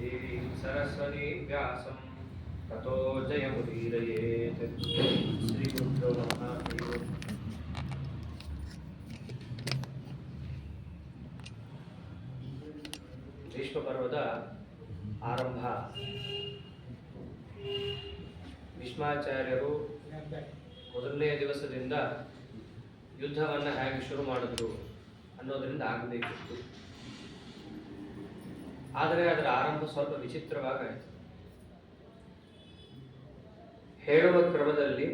देवी सरस्वती व्यासं ततो जयमुदीरयेत् श्रीगुरुभ्यो नमः। हरि ओम्। ಭೀಷ್ಮ ಪರ್ವದ ಆರಂಭ. ಭೀಷ್ಮಾಚಾರ್ಯರು ಮೊದಲನೇ ದಿವಸದಿಂದ ಯುದ್ಧವನ್ನು ಹೇಗೆ ಶುರು ಮಾಡಿದ್ರು ಅನ್ನೋದರಿಂದ ಆಗಬೇಕಿತ್ತು. ಆದರೆ ಅದರ ಆರಂಭ ಸ್ವಲ್ಪ ವಿಚಿತ್ರವಾಗಾಯಿತು. ಹೇಳುವ ಕ್ರಮದಲ್ಲಿ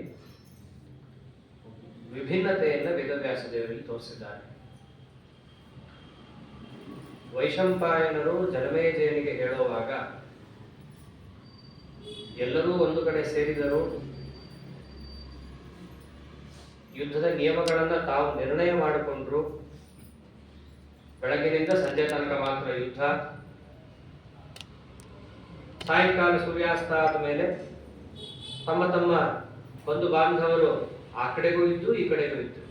ವಿಭಿನ್ನತೆಯನ್ನು ವೇದವ್ಯಾಸ ದೇವರಲ್ಲಿ ತೋರಿಸಿದ್ದಾರೆ. ವೈಶಂಪಾಯನರು ಜನಮೇಜಯನಿಗೆ ಹೇಳುವಾಗ ಎಲ್ಲರೂ ಒಂದು ಕಡೆ ಸೇರಿದರು. ಯುದ್ಧದ ನಿಯಮಗಳನ್ನು ತಾವು ನಿರ್ಣಯ ಮಾಡಿಕೊಂಡ್ರು. ಬೆಳಗಿನಿಂದ ಸಂಜೆ ತನಕ ಮಾತ್ರ ಯುದ್ಧ. ಸಾಯಂಕಾಲ ಸೂರ್ಯಾಸ್ತ ಆದ ಮೇಲೆ ತಮ್ಮ ತಮ್ಮ ಬಂಧು ಬಾಂಧವರು ಆ ಕಡೆಗೂ ಇದ್ದು ಈ ಕಡೆಗೂ ಇದ್ದು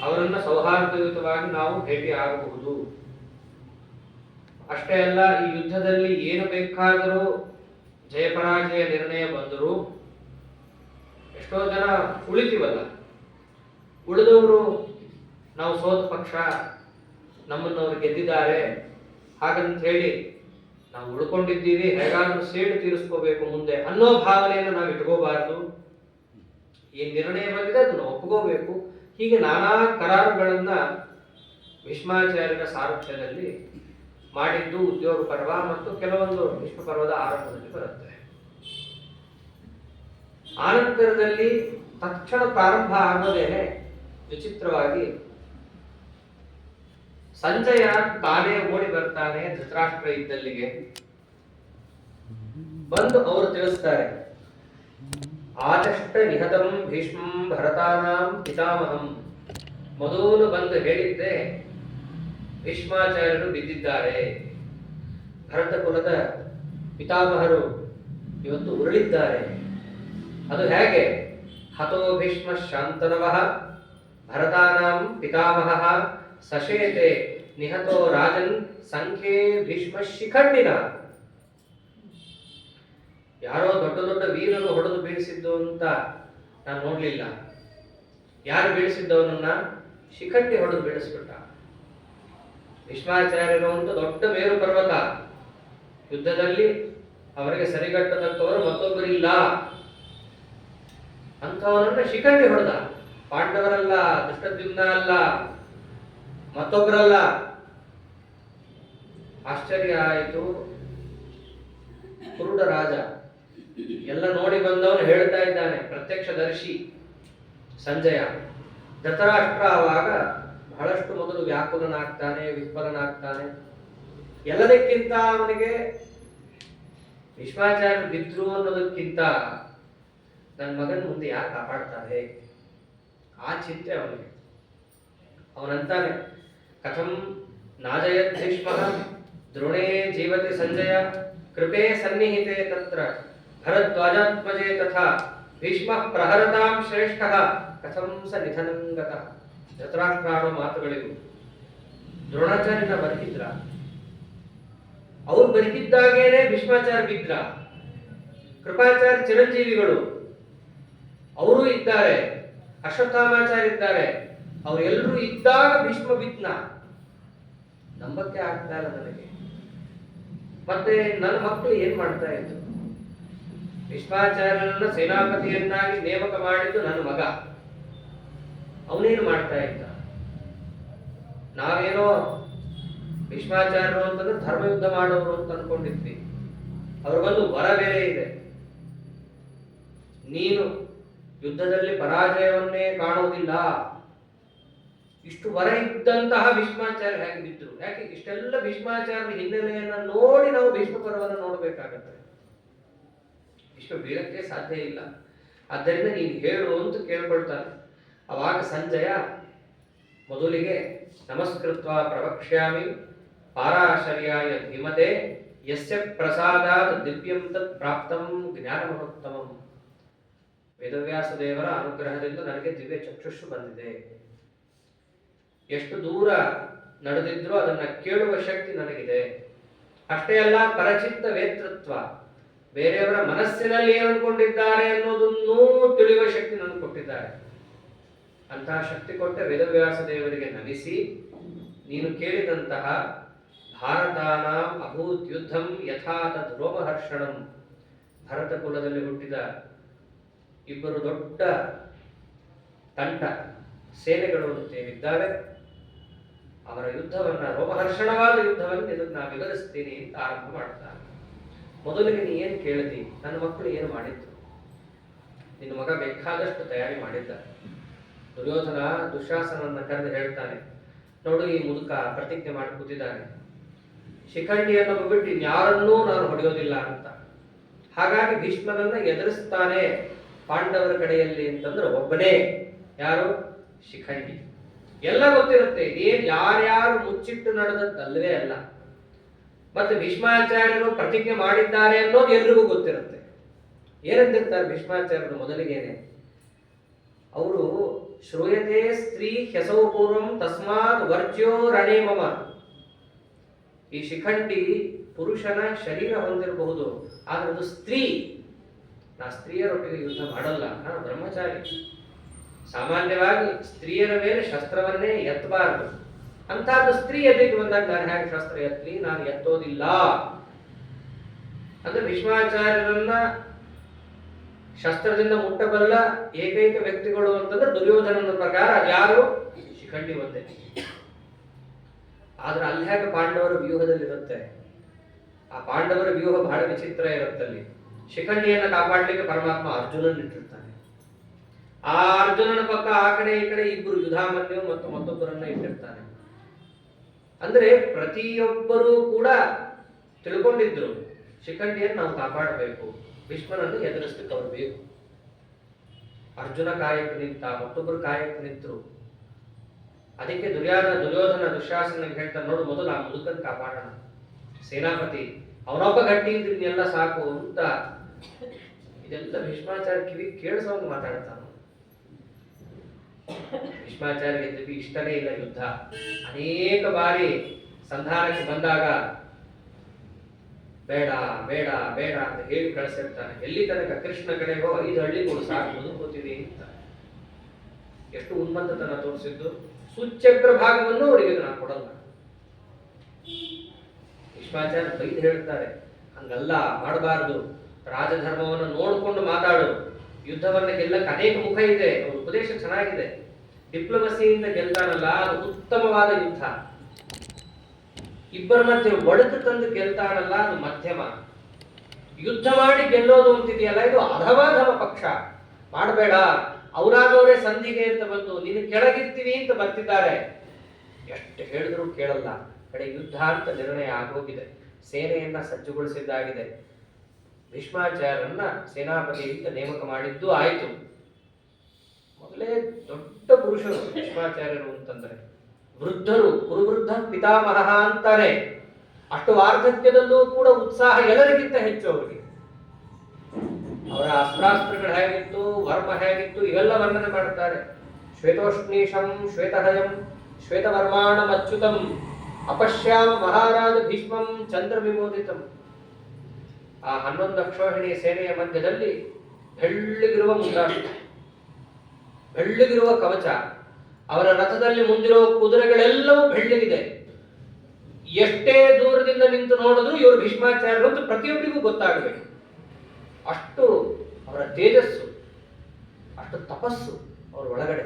ಅವರನ್ನು ಸೌಹಾರ್ದಯುತವಾಗಿ ನಾವು ಭೇಟಿ ಆಗಬಹುದು. ಅಷ್ಟೇ ಅಲ್ಲ, ಈ ಯುದ್ಧದಲ್ಲಿ ಏನು ಬೇಕಾದರೂ ಜಯಪರಾಜಯ ನಿರ್ಣಯ ಬಂದರೂ ಎಷ್ಟೋ ಜನ ಉಳಿತೀವಲ್ಲ, ಉಳಿದವರು ನಾವು ಸೋತ ಪಕ್ಷ, ನಮ್ಮನ್ನು ಅವರು ಗೆದ್ದಿದ್ದಾರೆ ಹಾಗಂತ ಹೇಳಿ ನಾವು ಉಳ್ಕೊಂಡಿದ್ದೀವಿ, ಹೇಗಾದ್ರೂ ಸೇಡು ತೀರಿಸ್ಕೋಬೇಕು ಮುಂದೆ ಅನ್ನೋ ಭಾವನೆಯನ್ನು ನಾವು ಇಟ್ಕೋಬಾರದು. ಈ ನಿರ್ಣಯ ಬಂದಿದೆ ಅದನ್ನು ಒಪ್ಕೋಬೇಕು. ಹೀಗೆ ನಾನಾ ಕರಾರುಗಳನ್ನ ಭೀಷ್ಮಾಚಾರ್ಯರ ಸಾರಥ್ಯದಲ್ಲಿ ಮಾಡಿದ್ದು ಉದ್ಯೋಗ ಪರ್ವ ಮತ್ತು ಕೆಲವೊಂದು ಭೀಷ್ಮ ಪರ್ವದ ಆರಂಭದಲ್ಲಿ ಬರುತ್ತೆ. ಆನಂತರದಲ್ಲಿ ತಕ್ಷಣ ಪ್ರಾರಂಭ ಆಗೋದೇನೆ ವಿಚಿತ್ರವಾಗಿ ಸಂಜಯ ತಾನೇ ಓಡಿ ಬರ್ತಾನೆ ಧೃತರಾಷ್ಟ್ರ ಇದ್ದಲ್ಲಿಗೆ. ಬಂದು ಅವರು ತಿಳಿಸ್ತಾರೆ, ಆದಷ್ಟ ನಿಹತಂ ಭೀಷ್ಮಂ ಭರತಾನಾಂ ಪಿತಾಮಹಂ. ಮೊದಲು ಬಂದು ಹೇಳಿದ್ದೆ, ಭೀಷ್ಮಾಚಾರ್ಯರು ಬಿದ್ದಿದ್ದಾರೆ, ಭರತ ಕುಲದ ಪಿತಾಮಹರು ಇವತ್ತು ಉರುಳಿದ್ದಾರೆ. ಅದು ಹೇಗೆ? ಹತೋ ಭೀಷ್ಮ ಶಾಂತನವಃ ಭರತಾನಾಂ ಪಿತಾಮಹಃ ಸಶೇತೆ ನಿಹತೋ ರಾಜನ್ ಸಂಖ್ಯೆ ಭೀಷ್ಮ ಶಿಖಂಡಿನ. ಯಾರೋ ದೊಡ್ಡ ದೊಡ್ಡ ವೀರರು ಹೊಡೆದು ಬೀಳಿಸಿದ್ದು ಅಂತ ನಾನು ನೋಡ್ಲಿಲ್ಲ. ಯಾರು ಬೀಳಿಸಿದ್ದವನನ್ನ? ಶಿಖಂಡಿ ಹೊಡೆದು ಬೀಳಿಸ್ಬಿಟ್ಟ. ಭೀಷ್ಮಾಚಾರ್ಯರು ಅಂತ ದೊಡ್ಡ ಮೇರು ಪರ್ವತ, ಯುದ್ಧದಲ್ಲಿ ಅವರಿಗೆ ಸರಿಗಟ್ಟದಂತವರು ಮತ್ತೊಬ್ಬರಿಲ್ಲ ಅಂತವನನ್ನ ಶಿಖಂಡಿ ಹೊಡೆದ. ಪಾಂಡವರಲ್ಲ, ದುಷ್ಟದ್ಯುಮ್ನ ಅಲ್ಲ, ಮತ್ತೊಬ್ಬರಲ್ಲ. ಆಶ್ಚರ್ಯ ಆಯಿತು. ಕುರುಡ ರಾಜ ಎಲ್ಲ ನೋಡಿ ಬಂದವನು ಹೇಳ್ತಾ ಇದ್ದಾನೆ, ಪ್ರತ್ಯಕ್ಷದರ್ಶಿ ಸಂಜಯ. ಧೃತರಾಷ್ಟ್ರ ಆವಾಗ ಬಹಳಷ್ಟು ಮೊದಲು ವ್ಯಾಕುಲನಾಗ್ತಾನೆ, ವಿಫಲನಾಗ್ತಾನೆ. ಎಲ್ಲದಕ್ಕಿಂತ ಅವನಿಗೆ ಭೀಷ್ಮಾಚಾರ್ಯ ಬಿದ್ರು ಅನ್ನೋದಕ್ಕಿಂತ ನನ್ನ ಮಗನ ಮುಂದೆ ಯಾರು ಕಾಪಾಡ್ತಾರೆ ಆ ಚಿಂತೆ ಅವನಿಗೆ. ಅವನಂತಾನೆ, ಕಥಂ ನಾಜಯತ್ ಭೀಷ್ಮಃ ದ್ರೋಣೇ ಜೀವತಿ ಸಂಜಯ ಕೃಪೇ ಸನ್ನಿಹಿತೆ ತತ್ರ ಭರದ್ವಾಜಾತ್ಮಜೇ ತಥಾ ಭೀಷ್ಮಃ ಪ್ರಹರತಾಂ ಶ್ರೇಷ್ಠಃ ಕಥಂ ಸ ನಿಧನಂಗತಃ. ಧೃತರಾಷ್ಟ್ರ ಆಡೋ ಮಾತುಗಳಿಗೂ ದ್ರೋಣಾಚಾರ್ಯನ ಬದುಕಿದ್ರ? ಅವ್ರು ಬದುಕಿದ್ದಾಗೇನೆ ಭೀಷ್ಮಾಚಾರ್ಯ ಬಿದ್ರ. ಕೃಪಾಚಾರ್ಯ ಚಿರಂಜೀವಿಗಳು ಅವರು ಇದ್ದಾರೆ, ಅಶ್ವತ್ಥಾಮಾಚಾರ್ಯ ಇದ್ದಾರೆ. ಅವರೆಲ್ಲರೂ ಇದ್ದಾಗ ಭೀಷ್ಮ ಬಿದ್ನ. ನಂಬಕ್ಕೆ ಆಗ್ತಾ ಇಲ್ಲ ನನಗೆ. ಮತ್ತೆ ನನ್ನ ಮಕ್ಕಳು ಏನ್ ಮಾಡ್ತಾ ಇದ್ರು? ಭೀಷ್ಮಾಚಾರ್ಯನನ್ನ ಸೇನಾಪತಿಯನ್ನಾಗಿ ನೇಮಕ ಮಾಡಿದ್ದು ನನ್ನ ಮಗ. ಅವನೇನು ಮಾಡ್ತಾ ಇದ್ದ? ನಾವೇನೋ ಭೀಷ್ಮಾಚಾರ್ಯರು ಅಂತಂದ್ರೆ ಧರ್ಮಯುದ್ಧ ಮಾಡೋರು ಅಂತ ಅನ್ಕೊಂಡಿದ್ವಿ. ಅವ್ರಿಗೊಂದು ವರ ಬೇರೆ ಇದೆ. ನೀನು ಯುದ್ಧದಲ್ಲಿ ಪರಾಜಯವನ್ನೇ ಕಾಣುವುದಿಲ್ಲ. ಇಷ್ಟು ವರ ಇದ್ದಂತಹ ಭೀಷ್ಮಾಚಾರ್ಯ ಹೇಗೆ ಬಿದ್ರು? ಯಾಕೆ ಇಷ್ಟೆಲ್ಲ ಭೀಷ್ಮಾಚಾರ್ಯ ಹಿನ್ನೆಲೆಯನ್ನ ನೋಡಿ ನಾವು ಭೀಷ್ಮ ಪರ್ವವನ್ನು ನೋಡ್ಬೇಕಾಗತ್ತೆ. ಭೀಷ್ಮ ಬೀಳಕ್ಕೆ ಸಾಧ್ಯ ಇಲ್ಲ. ಆದ್ದರಿಂದ ನೀನು ಹೇಳು ಅಂತ ಕೇಳ್ಕೊಳ್ತಾನೆ. ಅವಾಗ ಸಂಜಯ ಮೊದಲಿಗೆ ನಮಸ್ಕೃತ್ವ ಪ್ರವಕ್ಷ್ಯಾಮಿ ಪಾರಾಶರ್ಯಾಯ ಧೀಮತೆ ಯಸ್ಯ ಪ್ರಸಾದಾತ್ ದಿವ್ಯಂ ತತ್ ಪ್ರಾಪ್ತಂ ಜ್ಞಾನಮಹೋತ್ತಮಂ. ವೇದವ್ಯಾಸ ದೇವರ ಅನುಗ್ರಹದಿಂದ ನನಗೆ ದಿವ್ಯ ಚಕ್ಷುಷು ಬಂದಿದೆ. ಎಷ್ಟು ದೂರ ನಡೆದಿದ್ರೂ ಅದನ್ನ ಕೇಳುವ ಶಕ್ತಿ ನನಗಿದೆ. ಅಷ್ಟೇ ಅಲ್ಲ, ಪರಚಿತ್ತ ವೇತೃತ್ವ, ಬೇರೆಯವರ ಮನಸ್ಸಿನಲ್ಲಿ ಏನು ಅನ್ಕೊಂಡಿದ್ದಾರೆ ಅನ್ನೋದನ್ನೂ ತಿಳಿಯುವ ಶಕ್ತಿ ನನಗೆ ಕೊಟ್ಟಿದ್ದಾರೆ. ಅಂತಹ ಶಕ್ತಿ ಕೊಟ್ಟ ವೇದವ್ಯಾಸ ದೇವರಿಗೆ ನಮಿಸಿ, ನೀನು ಕೇಳಿದಂತಹ ಭಾರತಾನ ಅಭೂತ್ ಯುದ್ಧಂ ಯಥಾ ತದ್ ರೋಮಹರ್ಷಣಂ, ಭರತ ಕುಲದಲ್ಲಿ ಹುಟ್ಟಿದ ಇಬ್ಬರು ದೊಡ್ಡ ತಂಡ ಸೇನೆಗಳು ಅಂತೇನಿದ್ದಾರೆ, ಅವರ ಯುದ್ಧವನ್ನ, ರೋಮಹರ್ಷಣವಾದ ಯುದ್ಧವನ್ನು ಇದನ್ನು ನಾ ವಿವರಿಸ್ತೀನಿ ಅಂತ ಆರಂಭ ಮಾಡ್ತಾನೆ. ಮೊದಲಿಗೆ ನೀ ಏನು ಕೇಳಿದಿ, ನನ್ನ ಮಕ್ಕಳು ಏನು ಮಾಡಿದ್ರು? ನಿನ್ನ ಮಗ ಬೇಕಾದಷ್ಟು ತಯಾರಿ ಮಾಡಿದ್ದ. ದುರ್ಯೋಧನ ದುಶಾಸನನ್ನ ಕರೆದು ಹೇಳ್ತಾನೆ, ನೋಡು ಈ ಮುದುಕ ಪ್ರತಿಜ್ಞೆ ಮಾಡಿ ಕೂತಿದ್ದಾನೆ, ಶಿಖಂಡಿಯನ್ನು ಬಿಟ್ಟು ಇನ್ಯಾರನ್ನೂ ನಾನು ಹೊಡೆಯೋದಿಲ್ಲ ಅಂತ. ಹಾಗಾಗಿ ಭೀಷ್ಮನನ್ನ ಎದುರಿಸ್ತಾನೆ ಪಾಂಡವರ ಕಡೆಯಲ್ಲಿ ಅಂತಂದ್ರೆ ಒಬ್ಬನೇ, ಯಾರು? ಶಿಖಂಡಿ. ಎಲ್ಲ ಗೊತ್ತಿರುತ್ತೆ, ಇದೇನ್ ಯಾರ್ಯಾರು ಮುಚ್ಚಿಟ್ಟು ನಡೆದದ್ದಲ್ಲವೇ ಅಲ್ಲ. ಮತ್ತೆ ಭೀಷ್ಮಾಚಾರ್ಯರು ಪ್ರತಿಜ್ಞೆ ಮಾಡಿದ್ದಾರೆ ಅನ್ನೋದು ಎಲ್ರಿಗೂ ಗೊತ್ತಿರುತ್ತೆ. ಏನಂತಿರ್ತಾರೆ ಭೀಷ್ಮಾಚಾರ್ಯರು ಮೊದಲಿಗೇನೆ? ಅವರು ಶ್ರೂಯತೆ ಸ್ತ್ರೀ ಹ್ಯಸೌ ಪೂರ್ವಂ ತಸ್ಮಾತ್ ವರ್ಜ್ಯೋ ರಣೇ ಮಮ. ಈ ಶಿಖಂಡಿ ಪುರುಷನ ಶರೀರ ಹೊಂದಿರಬಹುದು, ಆದ್ರೆ ಅದು ಸ್ತ್ರೀ. ನಾ ಸ್ತ್ರೀಯರೊಟ್ಟಿಗೆ ಯುದ್ಧ ಮಾಡಲ್ಲ, ನಾನು ಬ್ರಹ್ಮಚಾರಿ. ಸಾಮಾನ್ಯವಾಗಿ ಸ್ತ್ರೀಯರ ಮೇಲೆ ಶಸ್ತ್ರವನ್ನೇ ಎತ್ತಬಾರದು. ಅಂತಹದ್ದು ಸ್ತ್ರೀ ಎದೆಗೆ ಬಂದಾಗ ನಾನು ಹೇಗೆ ಶಸ್ತ್ರ ಎತ್ತಲಿ? ನಾನು ಎತ್ತೋದಿಲ್ಲ. ಅಂದ್ರೆ ಭೀಷ್ಮಾಚಾರ್ಯರನ್ನ ಶಸ್ತ್ರದಿಂದ ಮುಟ್ಟಬಲ್ಲ ಏಕೈಕ ವ್ಯಕ್ತಿಗಳು ಅಂತಂದ್ರೆ ದುರ್ಯೋಧನನ ಪ್ರಕಾರ ಯಾರು? ಶಿಖಂಡಿ ಒಂದೇ. ಆದ್ರೆ ಅಲ್ಲಿ ಹೇಗೆ ಪಾಂಡವರ ವ್ಯೂಹದಲ್ಲಿ ಇರುತ್ತೆ, ಆ ಪಾಂಡವರ ವ್ಯೂಹ ಬಹಳ ವಿಚಿತ್ರ ಇರುತ್ತಲ್ಲಿ. ಶಿಖಂಡಿಯನ್ನ ಕಾಪಾಡಲಿಕ್ಕೆ ಪರಮಾತ್ಮ ಅರ್ಜುನನ್ ಇಟ್ಟಿರ್ತಾನೆ. ಆ ಅರ್ಜುನನ ಪಕ್ಕ ಆ ಕಡೆ ಈ ಕಡೆ ಇಬ್ಬರು ಯುಧಾಮನ್ಯು ಮತ್ತು ಮತ್ತೊಬ್ಬರನ್ನ ಇಟ್ಟಿರ್ತಾನೆ. ಅಂದ್ರೆ ಪ್ರತಿಯೊಬ್ಬರೂ ಕೂಡ ತಿಳ್ಕೊಂಡಿದ್ರು, ಶಿಖಂಡಿಯನ್ನು ನಾವು ಕಾಪಾಡಬೇಕು, ಭೀಷ್ಮನನ್ನು ಎದುರಿಸಲಿಕ್ಕೆ ಅವರು ಬೇಕು. ಅರ್ಜುನ ಕಾಯಕ್ಕೆ ನಿಂತ, ಮತ್ತೊಬ್ಬರು ಕಾಯಕ್ಕೆ ನಿಂತರು. ಅದಕ್ಕೆ ದುರ್ಯೋಧನ ದುಶ್ಯಾಸನಿಗೆ ಹೇಳ್ತಾರೆ, ನೋಡು ಮೊದಲು ಆ ಮುದುಕನ್ ಕಾಪಾಡೋಣ, ಸೇನಾಪತಿ ಅವನೊಬ್ಬ ಗಟ್ಟಿ ಇದ್ರೆ ಇನ್ನೆಲ್ಲ ಸಾಕು ಅಂತ. ಇದೆಲ್ಲ ಭೀಷ್ಮಾಚಾರ್ಯ ಕಿವಿ ಕೇಳಿಸೋಂಗ್ ಮಾತಾಡ್ತಾನ. ಭೀಷ್ಮಾಚಾರ್ಯಗೆ ಇಷ್ಟನೇ ಇಲ್ಲ ಯುದ್ಧ. ಅನೇಕ ಬಾರಿ ಸಂಧಾನಕ್ಕೆ ಬಂದಾಗ ಬೇಡ ಬೇಡ ಬೇಡ ಅಂತ ಹೇಳಿ ಕಳಿಸಿರ್ತಾನೆ. ಎಲ್ಲಿ ತನಕ ಕೃಷ್ಣ ಕಡೆಗೋ 5 ಹಳ್ಳಿಗಳು ಸಾಕು ಮುದುಕೋತೀವಿ ಅಂತ. ಎಷ್ಟು ಉನ್ಮತ್ತತನ ತೋರಿಸಿದ್ದು. ಸುಚಕ್ರ ಭಾಗವನ್ನು ಅವರಿಗೆ ನಾನು ಕೊಡಲ್ಲ. ಭೀಷ್ಮಾಚಾರ್ಯ ಬೈದು ಹೇಳ್ತಾರೆ, ಹಂಗಲ್ಲ ಮಾಡಬಾರದು, ರಾಜಧರ್ಮವನ್ನು ನೋಡಿಕೊಂಡು ಮಾತಾಡು, ಯುದ್ಧವನ್ನ ಗೆಲ್ಲಕ್ಕೆ ಅನೇಕ ಮುಖ ಇದೆ. ಅವ್ರ ಉಪದೇಶ ಚೆನ್ನಾಗಿದೆ. ಡಿಪ್ಲೊಮಸಿಯಿಂದ ಗೆಲ್ತಾನಲ್ಲ, ಅದು ಉತ್ತಮವಾದ ಯುದ್ಧ. ಇಬ್ಬರ ಮಧ್ಯೆ ಒಡಕು ತಂದು ಗೆಲ್ತಾನಲ್ಲ, ಅದು ಮಧ್ಯಮ. ಯುದ್ಧ ಮಾಡಿ ಗೆಲ್ಲೋದು ಅಂತಿದೆಯಲ್ಲ, ಇದು ಅಧವಾಧಮ ಪಕ್ಷ. ಮಾಡಬೇಡ, ಅವರಾಗವರೇ ಸಂಧಿಗೆ ಅಂತ ಬಂದು ನೀನು ಕೆಳಗಿರ್ತೀವಿ ಅಂತ ಬರ್ತಿದ್ದಾರೆ. ಎಷ್ಟು ಹೇಳಿದ್ರು ಕೇಳಲ್ಲ. ಕಡೆ ಯುದ್ಧ ಅಂತ ನಿರ್ಣಯ ಆಗೋಗಿದೆ. ಸೇನೆಯನ್ನ ಸಜ್ಜುಗೊಳಿಸಿದ್ದಾಗಿದೆ. ಭೀಷ್ಮಾಚಾರ್ಯರನ್ನ ಸೇನಾಪತಿ ಅಂತ ನೇಮಕ ಮಾಡಿದ್ದು ಆಯ್ತು. ಮೊದಲೇ ದೊಡ್ಡ ಪುರುಷರು ಭೀಷ್ಮಾಚಾರ್ಯರು ಅಂತಂದ್ರೆ. ವೃದ್ಧರು, ಕುರುವೃದ್ಧ ಪಿತಾಮಹ ಅಂತಾರೆ. ಅಷ್ಟು ವಾರ್ಧಕ್ಯದಲ್ಲೂ ಕೂಡ ಉತ್ಸಾಹ ಎಲ್ಲರಿಗಿಂತ ಹೆಚ್ಚು ಅವರಿಗೆ. ಅವರ ಅಸ್ತ್ರಾಸ್ತ್ರಗಳು ಹೇಗಿತ್ತು, ವರ್ಮ ಹೇಗಿತ್ತು, ಇವೆಲ್ಲ ವರ್ಣನೆ ಮಾಡುತ್ತಾರೆ. ಶ್ವೇತೋಷ್ಣೀಶಂ ಶ್ವೇತಹಯಂ ಶ್ವೇತವರ್ಮಾಣಂ ಅಚ್ಯುತಂ ಅಪಶ್ಯಾಮ ಮಹಾರಾಜ ಭೀಷ್ಮಂ ಚಂದ್ರ ವಿಮೋದಿತಂ. ಆ 11 ಅಕ್ಷೋಹಿಣಿ ಸೇನೆಯ ಮಧ್ಯದಲ್ಲಿ ಬೆಳ್ಳಗಿರುವ ಮುಂದಾಟ, ಬೆಳ್ಳಗಿರುವ ಕವಚ, ಅವರ ರಥದಲ್ಲಿ ಮುಂದಿರೋ ಕುದುರೆಗಳೆಲ್ಲವೂ ಬೆಳ್ಳಗಿದೆ. ಎಷ್ಟೇ ದೂರದಿಂದ ನಿಂತು ನೋಡಿದ್ರು ಇವರು ಭೀಷ್ಮಾಚಾರ್ಯರು ಅಂತ ಪ್ರತಿಯೊಬ್ಬರಿಗೂ ಗೊತ್ತಾಗಬೇಕು. ಅಷ್ಟು ಅವರ ತೇಜಸ್ಸು, ಅಷ್ಟು ತಪಸ್ಸು ಅವರ ಒಳಗಡೆ.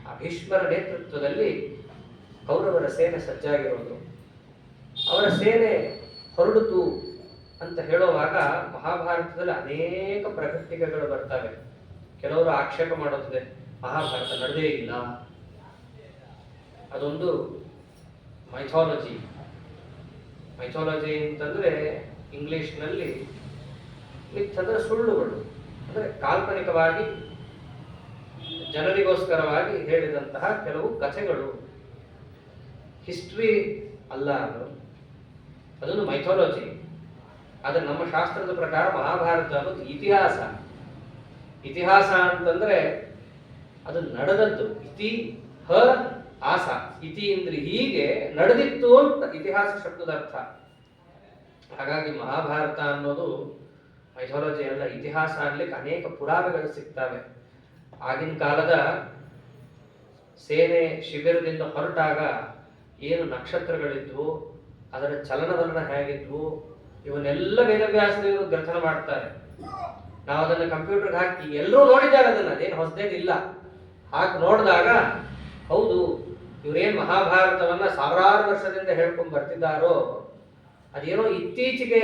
ಆ ಭೀಷ್ಮರ ನೇತೃತ್ವದಲ್ಲಿ ಕೌರವರ ಸೇನೆ ಸಜ್ಜಾಗಿರೋದು. ಅವರ ಸೇನೆ ಹೊರಡಿತು ಅಂತ ಹೇಳುವಾಗ ಮಹಾಭಾರತದಲ್ಲಿ ಅನೇಕ ಪ್ರಕೃತಿಗಳು ಬರ್ತವೆ. ಕೆಲವರು ಆಕ್ಷೇಪ ಮಾಡೋದಿದೆ, ಮಹಾಭಾರತ ನಡೆದೇ ಇಲ್ಲ, ಅದೊಂದು ಮೈಥಾಲಜಿ. ಮೈಥಾಲಜಿ ಅಂತಂದ್ರೆ ಇಂಗ್ಲಿಷ್ನಲ್ಲಿ ಮಿಥ್ ಅಂದ್ರೆ ಸುಳ್ಳುಗಳು, ಅಂದ್ರೆ ಕಾಲ್ಪನಿಕವಾಗಿ ಜನರಿಗೋಸ್ಕರವಾಗಿ ಹೇಳಿದಂತಹ ಕೆಲವು ಕಥೆಗಳು. ಹಿಸ್ಟ್ರಿ ಅಲ್ಲ ಅದು, ಅದೊಂದು ಮೈಥಾಲಜಿ. ಆದ್ರೆ ನಮ್ಮ ಶಾಸ್ತ್ರದ ಪ್ರಕಾರ ಮಹಾಭಾರತ ಅನ್ನೋದು ಇತಿಹಾಸ. ಇತಿಹಾಸ ಅಂತಂದ್ರೆ ಅದು ನಡೆದದ್ದು. ಇತಿ ಹ ಆಸ, ಇತಿ ಅಂದ್ರೆ ಹೀಗೆ ನಡೆದಿತ್ತು ಅಂತ ಇತಿಹಾಸ ಶಬ್ದದ ಅರ್ಥ. ಹಾಗಾಗಿ ಮಹಾಭಾರತ ಅನ್ನೋದು ಮೈಥಾಲಜಿ ಅಲ್ಲ, ಇತಿಹಾಸ ಆಗ್ಲಿಕ್ಕೆ ಅನೇಕ ಪುರಾವೆಗಳು ಸಿಗ್ತವೆ. ಆಗಿನ ಕಾಲದ ಸೇನೆ ಶಿಬಿರದಿಂದ ಹೊರಟಾಗ ಏನು ನಕ್ಷತ್ರಗಳಿದ್ವು, ಅದರ ಚಲನವಲನ ಹೇಗಿದ್ವು, ಇವನ್ನೆಲ್ಲ ವೇದವ್ಯಾಸದೇವರು ಗ್ರಥನ ಮಾಡ್ತಾರೆ. ನಾವು ಅದನ್ನ ಕಂಪ್ಯೂಟರ್ಗೆ ಹಾಕಿ ಎಲ್ಲರೂ ನೋಡಿದ್ದಾರೆ, ಅದನ್ನ ಅದೇನು ಹೊಸದೇನಿಲ್ಲ. ಹಾಕಿ ನೋಡಿದಾಗ ಹೌದು, ಇವರೇನು ಮಹಾಭಾರತವನ್ನ ಸಾವಿರಾರು ವರ್ಷದಿಂದ ಹೇಳ್ಕೊಂಡು ಬರ್ತಿದ್ದಾರೋ ಅದೇನೋ ಇತ್ತೀಚೆಗೆ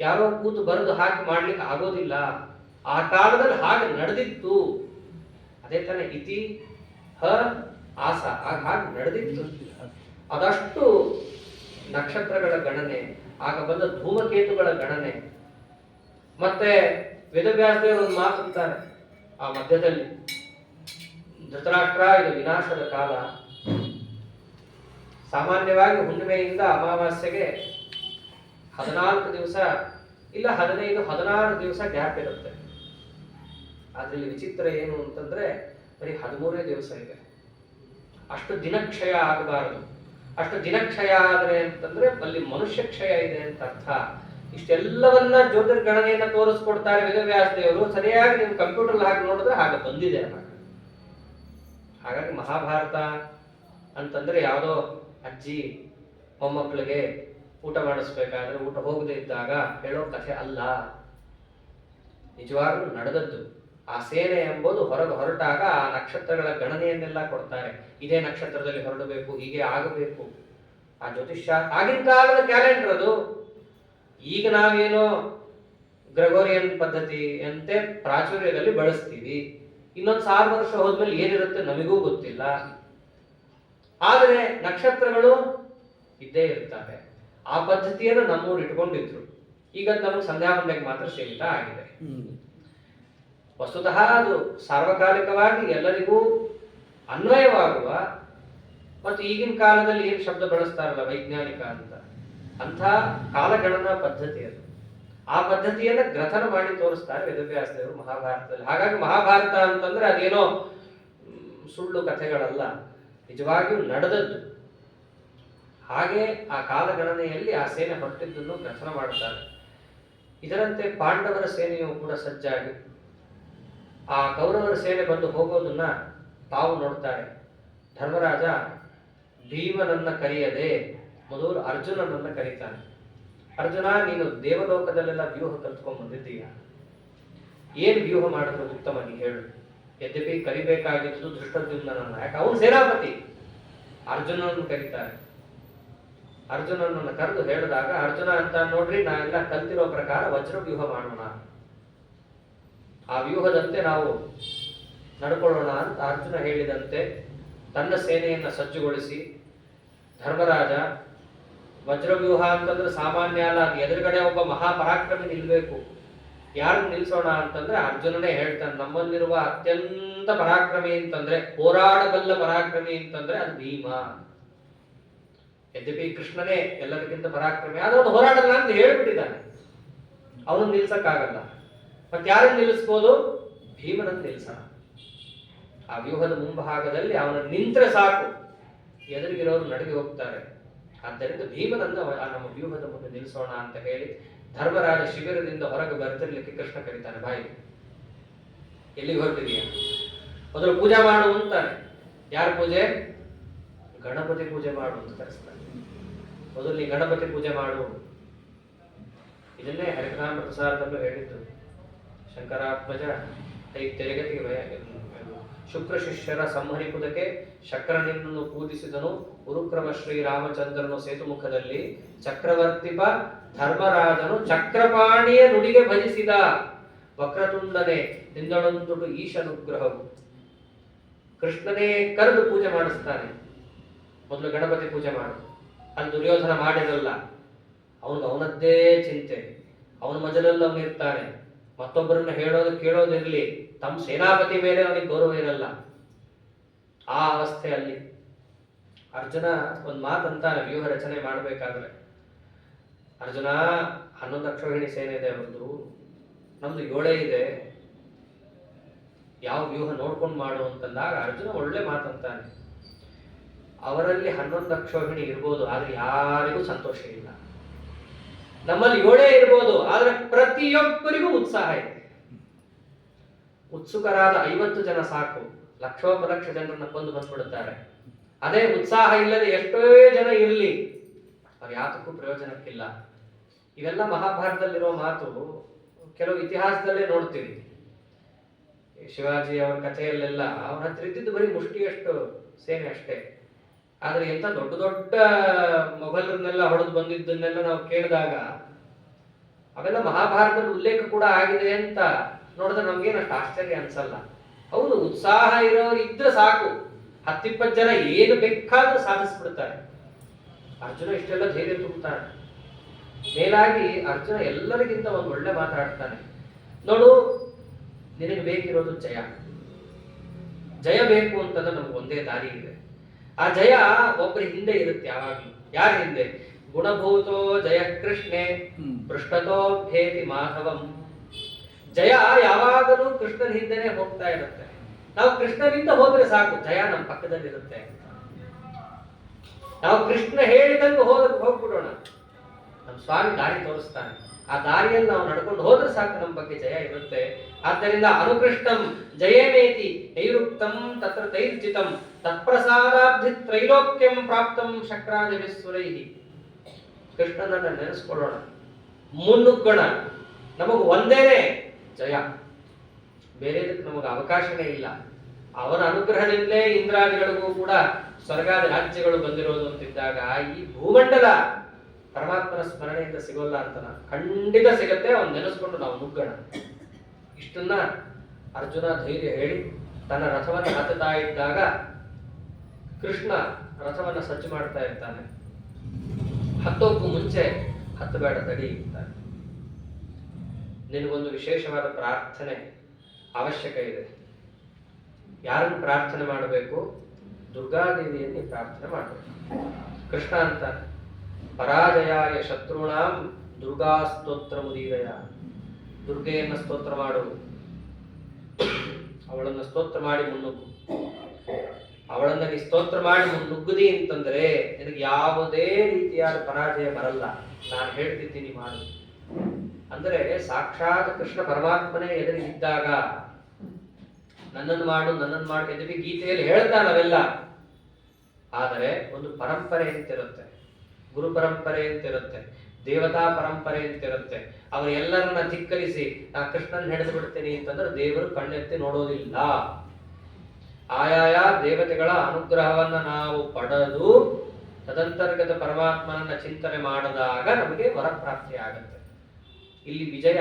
ಯಾರೋ ಕೂತು ಬರೆದು ಹಾಕಿ ಮಾಡ್ಲಿಕ್ಕೆ ಆಗೋದಿಲ್ಲ, ಆ ಕಾಲದಲ್ಲಿ ಹಾಗೆ ನಡೆದಿತ್ತು. ಅದೇ ತಾನೇ ಇತಿ ಹ ಆಸ, ಹಾಗೆ ನಡೆದಿತ್ತು. ಅದಷ್ಟು ನಕ್ಷತ್ರಗಳ ಗಣನೆ, ಆಗ ಬಂದ ಧೂಮಕೇತುಗಳ ಗಣನೆ. ಮತ್ತೆ ವೇದವ್ಯಾಸದೇವರು ಒಂದು ಮಾತು ಅಂತಾರೆ ಆ ಮಧ್ಯದಲ್ಲಿ, ಧೃತರಾಷ್ಟ್ರ ಇದು ವಿನಾಶದ ಕಾಲ. ಸಾಮಾನ್ಯವಾಗಿ ಹುಣ್ಣಿಮೆಯಿಂದ ಅಮಾವಾಸ್ಯೆಗೆ 14 ದಿವಸ ಇಲ್ಲ 15-16 ದಿವಸ ಗ್ಯಾಪ್ ಇರುತ್ತೆ. ಅದ್ರಲ್ಲಿ ವಿಚಿತ್ರ ಏನು ಅಂತಂದ್ರೆ ಬರೀ 13 ದಿವಸ ಇದೆ. ಅಷ್ಟು ದಿನಕ್ಷಯ ಆಗಬಾರದು. ಅಷ್ಟು ದಿನಕ್ಷಯ ಆದ್ರೆ ಅಂತಂದ್ರೆ ಅಲ್ಲಿ ಮನುಷ್ಯ ಕ್ಷಯ ಇದೆ ಅಂತ ಅರ್ಥ. ಇಷ್ಟೆಲ್ಲವನ್ನ ಜ್ಯೋತಿರ್ಗಣನೆಯನ್ನ ತೋರಿಸ್ಕೊಡ್ತಾರೆ ವೇದವ್ಯಾಸದೇವರು. ಸರಿಯಾಗಿ ನೀವು ಕಂಪ್ಯೂಟರ್ ಹಾಕಿ ನೋಡಿದ್ರೆ ಹಾಗೆ ಬಂದಿದೆ. ಹಾಗಾಗಿ ಮಹಾಭಾರತ ಅಂತಂದ್ರೆ ಯಾವುದೋ ಅಜ್ಜಿ ಮೊಮ್ಮಕ್ಕಳಿಗೆ ಊಟ ಮಾಡಿಸ್ಬೇಕಾದ್ರೆ ಊಟ ಹೋಗದೆ ಇದ್ದಾಗ ಹೇಳೋ ಕಥೆ ಅಲ್ಲ, ನಿಜವಾಗ್ಲೂ ನಡೆದದ್ದು. ಆ ಸೇನೆ ಎಂಬುದು ಹೊರಗೆ ಹೊರಟಾಗ ಆ ನಕ್ಷತ್ರಗಳ ಗಣನೆಯನ್ನೆಲ್ಲ ಕೊಡ್ತಾರೆ. ಇದೇ ನಕ್ಷತ್ರದಲ್ಲಿ ಹೊರಡಬೇಕು, ಹೀಗೆ ಆಗಬೇಕು. ಆ ಜ್ಯೋತಿಷ್ಯ ಆಗಿನ ಕಾಲದ ಕ್ಯಾಲೆಂಡರ್ ಅದು. ಈಗ ನಾವೇನೋ ಗ್ರೆಗೋರಿಯನ್ ಪದ್ಧತಿ ಅಂತೆ ಪ್ರಾಚುರ್ಯದಲ್ಲಿ ಬಳಸ್ತೀವಿ. ಇನ್ನೊಂದು 1000 ವರ್ಷ ಹೋದ್ಮೇಲೆ ಏನಿರುತ್ತೆ ನಮಗೂ ಗೊತ್ತಿಲ್ಲ. ಆದರೆ ನಕ್ಷತ್ರಗಳು ಇದ್ದೇ ಇರ್ತವೆ. ಆ ಪದ್ಧತಿಯನ್ನು ನಮ್ಮೂರು ಇಟ್ಕೊಂಡಿದ್ರು. ಈಗ ನಮಗೆ ಸಂಧ್ಯಾ ಬಂದಾಗ ಮಾತ್ರ ಸೀಮಿತ ಆಗಿದೆ. ವಸ್ತುತಃ ಅದು ಸಾರ್ವಕಾಲಿಕವಾಗಿ ಎಲ್ಲರಿಗೂ ಅನ್ವಯವಾಗುವ ಮತ್ತು ಈಗಿನ ಕಾಲದಲ್ಲಿ ಏನು ಶಬ್ದ ಬಳಸ್ತಾರಲ್ಲ ವೈಜ್ಞಾನಿಕ ಅಂತ ಕಾಲಗಣನಾ ಪದ್ಧತಿ ಅದು. ಆ ಪದ್ಧತಿಯನ್ನ ಗ್ರಥನ ಮಾಡಿ ತೋರಿಸ್ತಾರೆ ವೇದವ್ಯಾಸದೇವರು ಮಹಾಭಾರತದಲ್ಲಿ. ಹಾಗಾಗಿ ಮಹಾಭಾರತ ಅಂತಂದ್ರೆ ಅದೇನೋ ಸುಳ್ಳು ಕಥೆಗಳಲ್ಲ, ನಿಜವಾಗಿಯೂ ನಡೆದದ್ದು. ಹಾಗೆ ಆ ಕಾಲಗಣನೆಯಲ್ಲಿ ಆ ಸೇನೆ ಹೊರಟಿದ್ದನ್ನು ಗ್ರಥನ ಮಾಡುತ್ತಾರೆ. ಇದರಂತೆ ಪಾಂಡವರ ಸೇನೆಯು ಕೂಡ ಸಜ್ಜಾಗಿ ಆ ಕೌರವರ ಸೇನೆ ಬಂದು ಹೋಗೋದನ್ನ ತಾವು ನೋಡ್ತಾರೆ. ಧರ್ಮರಾಜ ಭೀಮನನ್ನ ಕರೆಯದೆ ಮೊದಲು ಅರ್ಜುನನನ್ನ ಕರೀತಾನೆ. ಅರ್ಜುನ, ನೀನು ದೇವಲೋಕದಲ್ಲೆಲ್ಲ ವ್ಯೂಹ ಕಲ್ತ್ಕೊಂಡ್ ಬಂದಿದ್ದೀಯ, ಏನ್ ವ್ಯೂಹ ಮಾಡಿದ್ರು ಉತ್ತಮ ನೀ ಹೇಳು. ಯದ್ಯಪಿ ಕರಿಬೇಕಾಗಿದ್ದು ಧೃಷ್ಟದ್ಯುಮ್ನನನ್ನ, ಯಾಕೆ ಅವನು ಸೇನಾಪತಿ. ಅರ್ಜುನನನ್ನು ಕರೀತಾರೆ. ಅರ್ಜುನನನ್ನು ಕರೆದು ಹೇಳಿದಾಗ ಅರ್ಜುನ ಅಂತ ನೋಡ್ರಿ, ನಾವೆಲ್ಲ ಕಲ್ತಿರೋ ಪ್ರಕಾರ ವಜ್ರ ವ್ಯೂಹ ಮಾಡೋಣ, ಆ ವ್ಯೂಹದಂತೆ ನಾವು ನಡ್ಕೊಳ್ಳೋಣ ಅಂತ ಅರ್ಜುನ ಹೇಳಿದಂತೆ ತನ್ನ ಸೇನೆಯನ್ನ ಸಜ್ಜುಗೊಳಿಸಿ ಧರ್ಮರಾಜ ವಜ್ರವ್ಯೂಹ ಅಂತಂದ್ರೆ ಸಾಮಾನ್ಯ ಅಲ್ಲ, ಅದು ಎದುರುಗಡೆ ಒಬ್ಬ ಮಹಾಪರಾಕ್ರಮಿ ನಿಲ್ಬೇಕು. ಯಾರು ನಿಲ್ಸೋಣ ಅಂತಂದ್ರೆ ಅರ್ಜುನನೇ ಹೇಳ್ತಾನೆ, ನಮ್ಮಲ್ಲಿರುವ ಅತ್ಯಂತ ಪರಾಕ್ರಮಿ ಅಂತಂದ್ರೆ, ಹೋರಾಡಬಲ್ಲ ಪರಾಕ್ರಮಿ ಅಂತಂದ್ರೆ ಅದು ಭೀಮ. ಯದ್ಯಪಿ ಕೃಷ್ಣನೇ ಎಲ್ಲದಕ್ಕಿಂತ ಪರಾಕ್ರಮಿ, ಆದ್ರೆ ಅವನು ಹೋರಾಡಲ್ಲ ಅಂತ ಹೇಳ್ಬಿಟ್ಟಿದ್ದಾನೆ. ಅವನು ನಿಲ್ಸಕ್ಕಾಗಲ್ಲ. ಮತ್ತೆ ಯಾರನ್ನು ನಿಲ್ಲಿಸ್ಬೋದು? ಭೀಮನನ್ನು ನಿಲ್ಸೋಣ. ಆ ವ್ಯೂಹದ ಮುಂಭಾಗದಲ್ಲಿ ಅವನ ನಿಂತ್ರೆ ಸಾಕು, ಎದುರಿಗಿರೋರು ನಡಗಿ ಹೋಗ್ತಾರೆ. ಆದ್ದರಿಂದ ಭೀಮನನ್ನು ನಮ್ಮ ವ್ಯೂಹದ ಮುಂದೆ ನಿಲ್ಲಿಸೋಣ ಅಂತ ಹೇಳಿ ಧರ್ಮರಾಜ ಶಿಬಿರದಿಂದ ಹೊರಗೆ ಬರ್ತಿರ್ಲಿಕ್ಕೆ ಕೃಷ್ಣ ಕರೀತಾನೆ, ಬಾಯಿ ಎಲ್ಲಿಗೆ ಹೊರಟಿದೀಯ? ಮೊದಲು ಪೂಜೆ ಮಾಡು ಅಂತಾನೆ. ಯಾರ ಪೂಜೆ? ಗಣಪತಿ ಪೂಜೆ ಮಾಡು ಅಂತ ಕರೆಸ್ತಾನೆ. ಮೊದಲು ನೀ ಗಣಪತಿ ಪೂಜೆ ಮಾಡು. ಇದನ್ನೇ ಹರಿಕಥಾಮೃತ ಪ್ರಸಾದದಲ್ಲೂ ಹೇಳಿದ್ದು. ಶಂಕರಾತ್ಮಜ ತೆರೆಗತಿಗೆ ಶುಕ್ರ ಶಿಷ್ಯರ ಸಂಹರಿಸುವುದಕ್ಕೆ ಶಕ್ರನಿನ್ನು ಪೂಜಿಸಿದನು ಗುರುಕ್ರಮ ಶ್ರೀರಾಮಚಂದ್ರನು ಸೇತುಮುಖದಲ್ಲಿ. ಚಕ್ರವರ್ತಿಪ ಧರ್ಮರಾಜನು ಚಕ್ರಪಾಣಿಯ ನುಡಿಗೆ ಭಜಿಸಿದ ವಕ್ರತುಂಡನೆ ನಿಂದಳೊಂದುಟು ಈಶನುಗ್ರಹವು. ಕೃಷ್ಣನೇ ಕರೆದು ಪೂಜೆ ಮಾಡಿಸ್ತಾನೆ. ಮೊದಲು ಗಣಪತಿ ಪೂಜೆ ಮಾಡು. ಅಲ್ಲಿ ದುರ್ಯೋಧನ ಮಾಡಿರಲ್ಲ, ಅವನದ್ದೇ ಚಿಂತೆ, ಅವನ ಮಜಲಲ್ಲಿ ಅವನಿರ್ತಾನೆ. ಮತ್ತೊಬ್ಬರನ್ನ ಹೇಳೋದು ಕೇಳೋದಿರ್ಲಿ, ತಮ್ಮ ಸೇನಾಪತಿ ಮೇಲೆ ಅವನಿಗೆ ಗೌರವ ಇರಲ್ಲ. ಆ ಅವಸ್ಥೆ ಅಲ್ಲಿ. ಅರ್ಜುನ ಒಂದು ಮಾತಂತಾನೆ ವ್ಯೂಹ ರಚನೆ ಮಾಡಬೇಕಾದ್ರೆ, ಅರ್ಜುನ 11 ಅಕ್ಷೋಹಿಣಿ ಸೇನೆ ಇದೆ ಅವ್ರದ್ದು, ನಮ್ದು 7 ಇದೆ, ಯಾವ ವ್ಯೂಹ ನೋಡ್ಕೊಂಡು ಮಾಡು ಅಂತಂದಾಗ ಅರ್ಜುನ ಒಳ್ಳೆ ಮಾತಂತಾನೆ. ಅವರಲ್ಲಿ 11 ಅಕ್ಷೋಹಿಣಿ ಇರ್ಬೋದು, ಆದ್ರೆ ಯಾರಿಗೂ ಸಂತೋಷ ಇಲ್ಲ. ನಮ್ಮಲ್ಲಿ 7 ಇರ್ಬೋದು, ಆದ್ರೆ ಪ್ರತಿಯೊಬ್ಬರಿಗೂ ಉತ್ಸಾಹ ಇದೆ. ಉತ್ಸುಕರಾದ 50 ಜನ ಸಾಕು, ಲಕ್ಷೋಪಲಕ್ಷ ಜನರನ್ನ ಕೊಂದು ಬಂದ್ಬಿಡುತ್ತಾರೆ. ಅದೇ ಉತ್ಸಾಹ ಇಲ್ಲದೆ ಎಷ್ಟೋ ಜನ ಇರಲಿ, ಅವ್ರು ಯಾತಕ್ಕೂ ಪ್ರಯೋಜನಕ್ಕಿಲ್ಲ. ಇವೆಲ್ಲ ಮಹಾಭಾರತದಲ್ಲಿರೋ ಮಾತು, ಕೆಲವು ಇತಿಹಾಸದಲ್ಲೇ ನೋಡ್ತೀವಿ. ಶಿವಾಜಿ ಅವರ ಕಥೆಯಲ್ಲೆಲ್ಲ ಅವನ ಹತ್ರ ಇದ್ದಿದ್ದು ಬರೀ ಮುಷ್ಟಿಯಷ್ಟು ಸೇನೆ ಅಷ್ಟೇ. ಆದ್ರೆ ಎಂತ ದೊಡ್ಡ ದೊಡ್ಡ ಮೊಘಲರನ್ನೆಲ್ಲ ಹೊಡೆದು ಬಂದಿದ್ದನ್ನೆಲ್ಲ ನಾವು ಕೇಳಿದಾಗ ಅವೆಲ್ಲ ಮಹಾಭಾರತದ ಉಲ್ಲೇಖ ಕೂಡ ಆಗಿದೆ ಅಂತ ನೋಡಿದ್ರೆ ನಮ್ಗೇನಷ್ಟು ಆಶ್ಚರ್ಯ ಅನ್ಸಲ್ಲ. ಹೌದು, ಉತ್ಸಾಹ ಇರೋರು ಇದ್ರೆ ಸಾಕು, 10-20 ಜನ ಏನು ಬೇಕಾದ್ರೂ ಸಾಧಿಸ್ಬಿಡ್ತಾರೆ. ಅರ್ಜುನ ಇಷ್ಟೆಲ್ಲ ಧೈರ್ಯ ತುಂಬುತ್ತಾನೆ. ಮೇಲಾಗಿ ಅರ್ಜುನ ಎಲ್ಲರಿಗಿಂತ ಒಂದು ಒಳ್ಳೆ ಮಾತಾಡ್ತಾನೆ. ನೋಡು, ನಿನಗೆ ಬೇಕಿರೋದು ಜಯ. ಜಯ ಬೇಕು ಅಂತಂದ್ರೆ ನಮ್ಗೆ ಒಂದೇ ದಾರಿ ಇದೆ. ಆ ಜಯ ಒಬ್ಬರ ಹಿಂದೆ ಇರುತ್ತೆ ಯಾವಾಗ್ಲೂ. ಯಾರ ಹಿಂದೆ? ಗುಣಭೂತೋ ಜಯ ಕೃಷ್ಣೆ ಪೃಷ್ಠತೋ ಭೇತಿ ಮಾಧವಂ. ಜಯ ಯಾವಾಗಲೂ ಕೃಷ್ಣನ ಹಿಂದೆನೆ ಹೋಗ್ತಾ ಇರುತ್ತೆ. ನಾವು ಕೃಷ್ಣನಿಂದ ಹೋದ್ರೆ ಸಾಕು, ಜಯ ನಮ್ಮ ಪಕ್ಕದಲ್ಲಿರುತ್ತೆ. ನಾವು ಕೃಷ್ಣ ಹೇಳಿದಂಗೆ ಹೋಗ್ಬಿಡೋಣ, ನಮ್ಮ ಸ್ವಾಮಿ ದಾರಿ ತೋರಿಸ್ತಾನೆ. ಆ ದಾರಿಯಲ್ಲಿ ನಾವು ನಡ್ಕೊಂಡು ಹೋದ್ರೆ ಸಾಕು, ನಮ್ಮ ಬಗ್ಗೆ ಜಯ ಇರುತ್ತೆ. ಆದ್ದರಿಂದ ಅನುಕೃಷ್ಟಂ ಜಯಮೇತಿ ನೈರುಕ್ತಂ ತತ್ರ ತೈರ್ಜಿತಂ ತತ್ಪ್ರಸಾದಾಬ್ಧಿ ತ್ರೈಲೋಕ್ಯಂ ಪ್ರಾಪ್ತಂ ಶಕ್ರಾದಿವಿಸ್ವರೈಹಿ. ಕೃಷ್ಣನನ್ನ ನೆನೆಸ್ಕೊಳ್ಳೋಣ, ಮುನ್ನುಗ್ಗೋಣ. ನಮಗ್ ಒಂದೇನೆ ಜಯ, ಬೇರೆದಕ್ಕೆ ನಮಗೆ ಅವಕಾಶನೇ ಇಲ್ಲ. ಅವನ ಅನುಗ್ರಹದಿಂದಲೇ ಇಂದ್ರಾದಿಗಳಿಗೂ ಕೂಡ ಸ್ವರ್ಗಾದಿ ರಾಜ್ಯಗಳು ಬಂದಿರೋದು ಅಂತಿದ್ದಾಗ ಈ ಭೂಮಂಡಲ ಪರಮಾತ್ಮನ ಸ್ಮರಣೆಯಿಂದ ಸಿಗೋಲ್ಲ ಅಂತನ? ಖಂಡಿತ ಸಿಗತ್ತೆ. ಅವನು ನೆನೆಸ್ಕೊಂಡು ನಾವು ನುಗ್ಗೋಣ. ಇಷ್ಟನ್ನ ಅರ್ಜುನ ಧೈರ್ಯ ಹೇಳಿ ತನ್ನ ರಥವನ್ನು ಹತ್ತುತ್ತಾ ಇದ್ದಾಗ ಕೃಷ್ಣ ರಥವನ್ನ ಸಜ್ಜು ಮಾಡ್ತಾ ಇರ್ತಾನೆ. ಹತ್ತೋಕ್ಕೂ ಮುಂಚೆ ಹತ್ತಬೇಡ, ತಡಿ ಇರ್ತಾನೆ. ನಿನಗೊಂದು ವಿಶೇಷವಾದ ಪ್ರಾರ್ಥನೆ ಅವಶ್ಯಕ ಇದೆ. ಯಾರನ್ನು ಪ್ರಾರ್ಥನೆ ಮಾಡಬೇಕು? ದುರ್ಗಾದೇವಿಯನ್ನು ಪ್ರಾರ್ಥನೆ ಮಾಡಬೇಕು. ಕೃಷ್ಣ ಅಂತ ಪರಾಜಯಾಯ ಶತ್ರುಣಾಂ ದುರ್ಗಾ ಸ್ತೋತ್ರ ಮುದೀರಯ. ದುರ್ಗೆಯನ್ನು ಸ್ತೋತ್ರ ಮಾಡು, ಅವಳನ್ನು ಸ್ತೋತ್ರ ಮಾಡಿ ಮುನ್ನುಗ್ಗು. ಅವಳನ್ನ ನೀ ಸ್ತೋತ್ರ ಮಾಡಿ ಮುನ್ನುಗ್ಗುದಿ ಅಂತಂದ್ರೆ ನಿನಗೆ ಯಾವುದೇ ರೀತಿಯಾದ ಪರಾಜಯ ಬರಲ್ಲ. ನಾನು ಹೇಳ್ತಿದ್ದೀನಿ ಮಾಡು ಅಂದ್ರೆ ಸಾಕ್ಷಾತ್ ಕೃಷ್ಣ ಪರಮಾತ್ಮನೇ ಎದುರಿಗಿದ್ದಾಗ ನನ್ನನ್ನು ಮಾಡು ಎದುರಿಗೆ ಗೀತೆಯಲ್ಲಿ ಹೇಳ್ತಾನವೆಲ್ಲ. ಆದರೆ ಒಂದು ಪರಂಪರೆ ಅಂತಿರುತ್ತೆ, ಗುರು ಪರಂಪರೆ ಅಂತಿರುತ್ತೆ, ದೇವತಾ ಪರಂಪರೆ ಅಂತಿರುತ್ತೆ. ಅವರೆಲ್ಲರನ್ನ ಧಿಕ್ಕರಿಸಿ ನಾ ಕೃಷ್ಣನ್ ಹಿಡಿದು ಬಿಡ್ತೀನಿ ಅಂತಂದ್ರೆ ದೇವರು ಕಣ್ಣೆತ್ತಿ ನೋಡೋದಿಲ್ಲ. ಆಯಾಯ ದೇವತೆಗಳ ಅನುಗ್ರಹವನ್ನ ನಾವು ಪಡೆದು ತದಂತರ್ಗತ ಪರಮಾತ್ಮನನ್ನ ಚಿಂತನೆ ಮಾಡಿದಾಗ ನಮಗೆ ವರಪ್ರಾಪ್ತಿ ಆಗುತ್ತೆ. ಇಲ್ಲಿ ವಿಜಯ,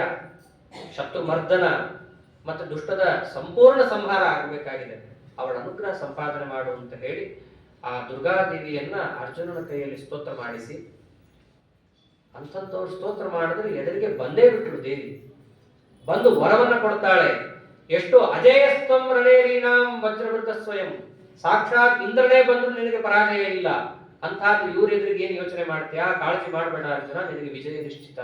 ಶತ್ರುಮರ್ದನ ಮತ್ತು ದುಷ್ಟದ ಸಂಪೂರ್ಣ ಸಂಹಾರ ಆಗಬೇಕಾಗಿದೆ. ಅವಳ ಅನುಗ್ರಹ ಸಂಪಾದನೆ ಮಾಡು ಅಂತ ಹೇಳಿ ಆ ದುರ್ಗಾದೇವಿಯನ್ನ ಅರ್ಜುನನ ಕೈಯಲ್ಲಿ ಸ್ತೋತ್ರ ಮಾಡಿಸಿ, ಅಂತಂತವ್ರು ಸ್ತೋತ್ರ ಮಾಡಿದ್ರೆ ಎದುರಿಗೆ ಬಂದೇ ಬಿಟ್ಟಳು ದೇವಿ. ಬಂದು ವರವನ್ನ ಕೊಡ್ತಾಳೆ. ಎಷ್ಟು ಅಜೇಯಸ್ತ್ವಂ ರಣೇರೀನಾಂ ವಜ್ರವೃತ ಸ್ವಯಂ. ಸಾಕ್ಷಾತ್ ಇಂದ್ರನೇ ಬಂದ್ರು ನಿನಗೆ ಪರಾಜಯ ಇಲ್ಲ. ಅಂಥದ್ದು ಇವ್ರ ಎದುರಿಗೆ ಏನ್ ಯೋಚನೆ ಮಾಡ್ತೀಯಾ? ಕಾಳಜಿ ಮಾಡಬೇಡ ಅರ್ಜುನ, ನಿನಗೆ ವಿಜಯ ನಿಶ್ಚಿತ.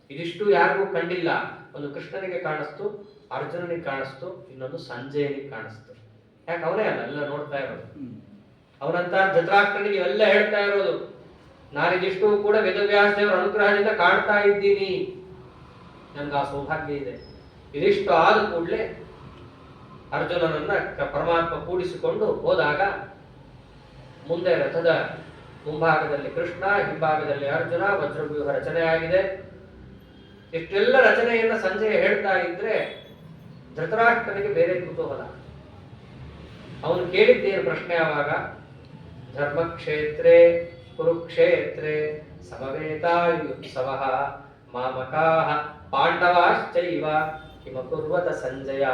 ಇದಿಷ್ಟು ಯಾರಿಗೂ ಕಂಡಿಲ್ಲ. ಒಂದು ಕೃಷ್ಣನಿಗೆ ಕಾಣಿಸ್ತು, ಅರ್ಜುನನಿಗೆ ಕಾಣಿಸ್ತು, ಇನ್ನೊಂದು ಸಂಜಯನಿಗೆ ಕಾಣಿಸ್ತು. ಯಾಕೆ ಅವನೇ ಅಲ್ಲ ಎಲ್ಲ ನೋಡ್ತಾ ಇರೋದು. ಅವನಂತ ಧೃತರಾಷ್ಟ್ರನಿಗೆ ಎಲ್ಲ ಹೇಳ್ತಾ ಇರೋದು, ನಾನಿದಿಷ್ಟು ಕೂಡ ವೇದವ್ಯಾಸ ದೇವರ ಅನುಗ್ರಹದಿಂದ ಕಾಣ್ತಾ ಇದ್ದೀನಿ, ನನ್ಗೆ ಆ ಸೌಭಾಗ್ಯ ಇದೆ. ಇದಿಷ್ಟು ಆದ ಕೂಡಲೇ ಅರ್ಜುನನನ್ನ ಪರಮಾತ್ಮ ಕೂಡಿಸಿಕೊಂಡು ಹೋದಾಗ ಮುಂದೆ ರಥದ ಮುಂಭಾಗದಲ್ಲಿ ಕೃಷ್ಣ, ಹಿಂಭಾಗದಲ್ಲಿ ಅರ್ಜುನ, ವಜ್ರವ್ಯೂಹ ರಚನೆ ಆಗಿದೆ. ಇಷ್ಟೆಲ್ಲ ರಚನೆಯನ್ನ ಸಂಜಯ ಹೇಳ್ತಾ ಇದ್ರೆ ಧೃತರಾಷ್ಟ್ರನಿಗೆ ಬೇರೆ ಕುತೂಹಲ. ಅವನು ಕೇಳಿದ್ದೇನು ಪ್ರಶ್ನೆ ಆವಾಗ? ಧರ್ಮಕ್ಷೇತ್ರೇ ಕುರುಕ್ಷೇತ್ರೇ ಸಮವೇತಾಯುತ್ಸವಃ ಮಾಮಕಾಃ ಪಾಂಡವಾಶ್ಚೈವ ಕಿಮಕುರ್ವತ ಸಂಜಯ.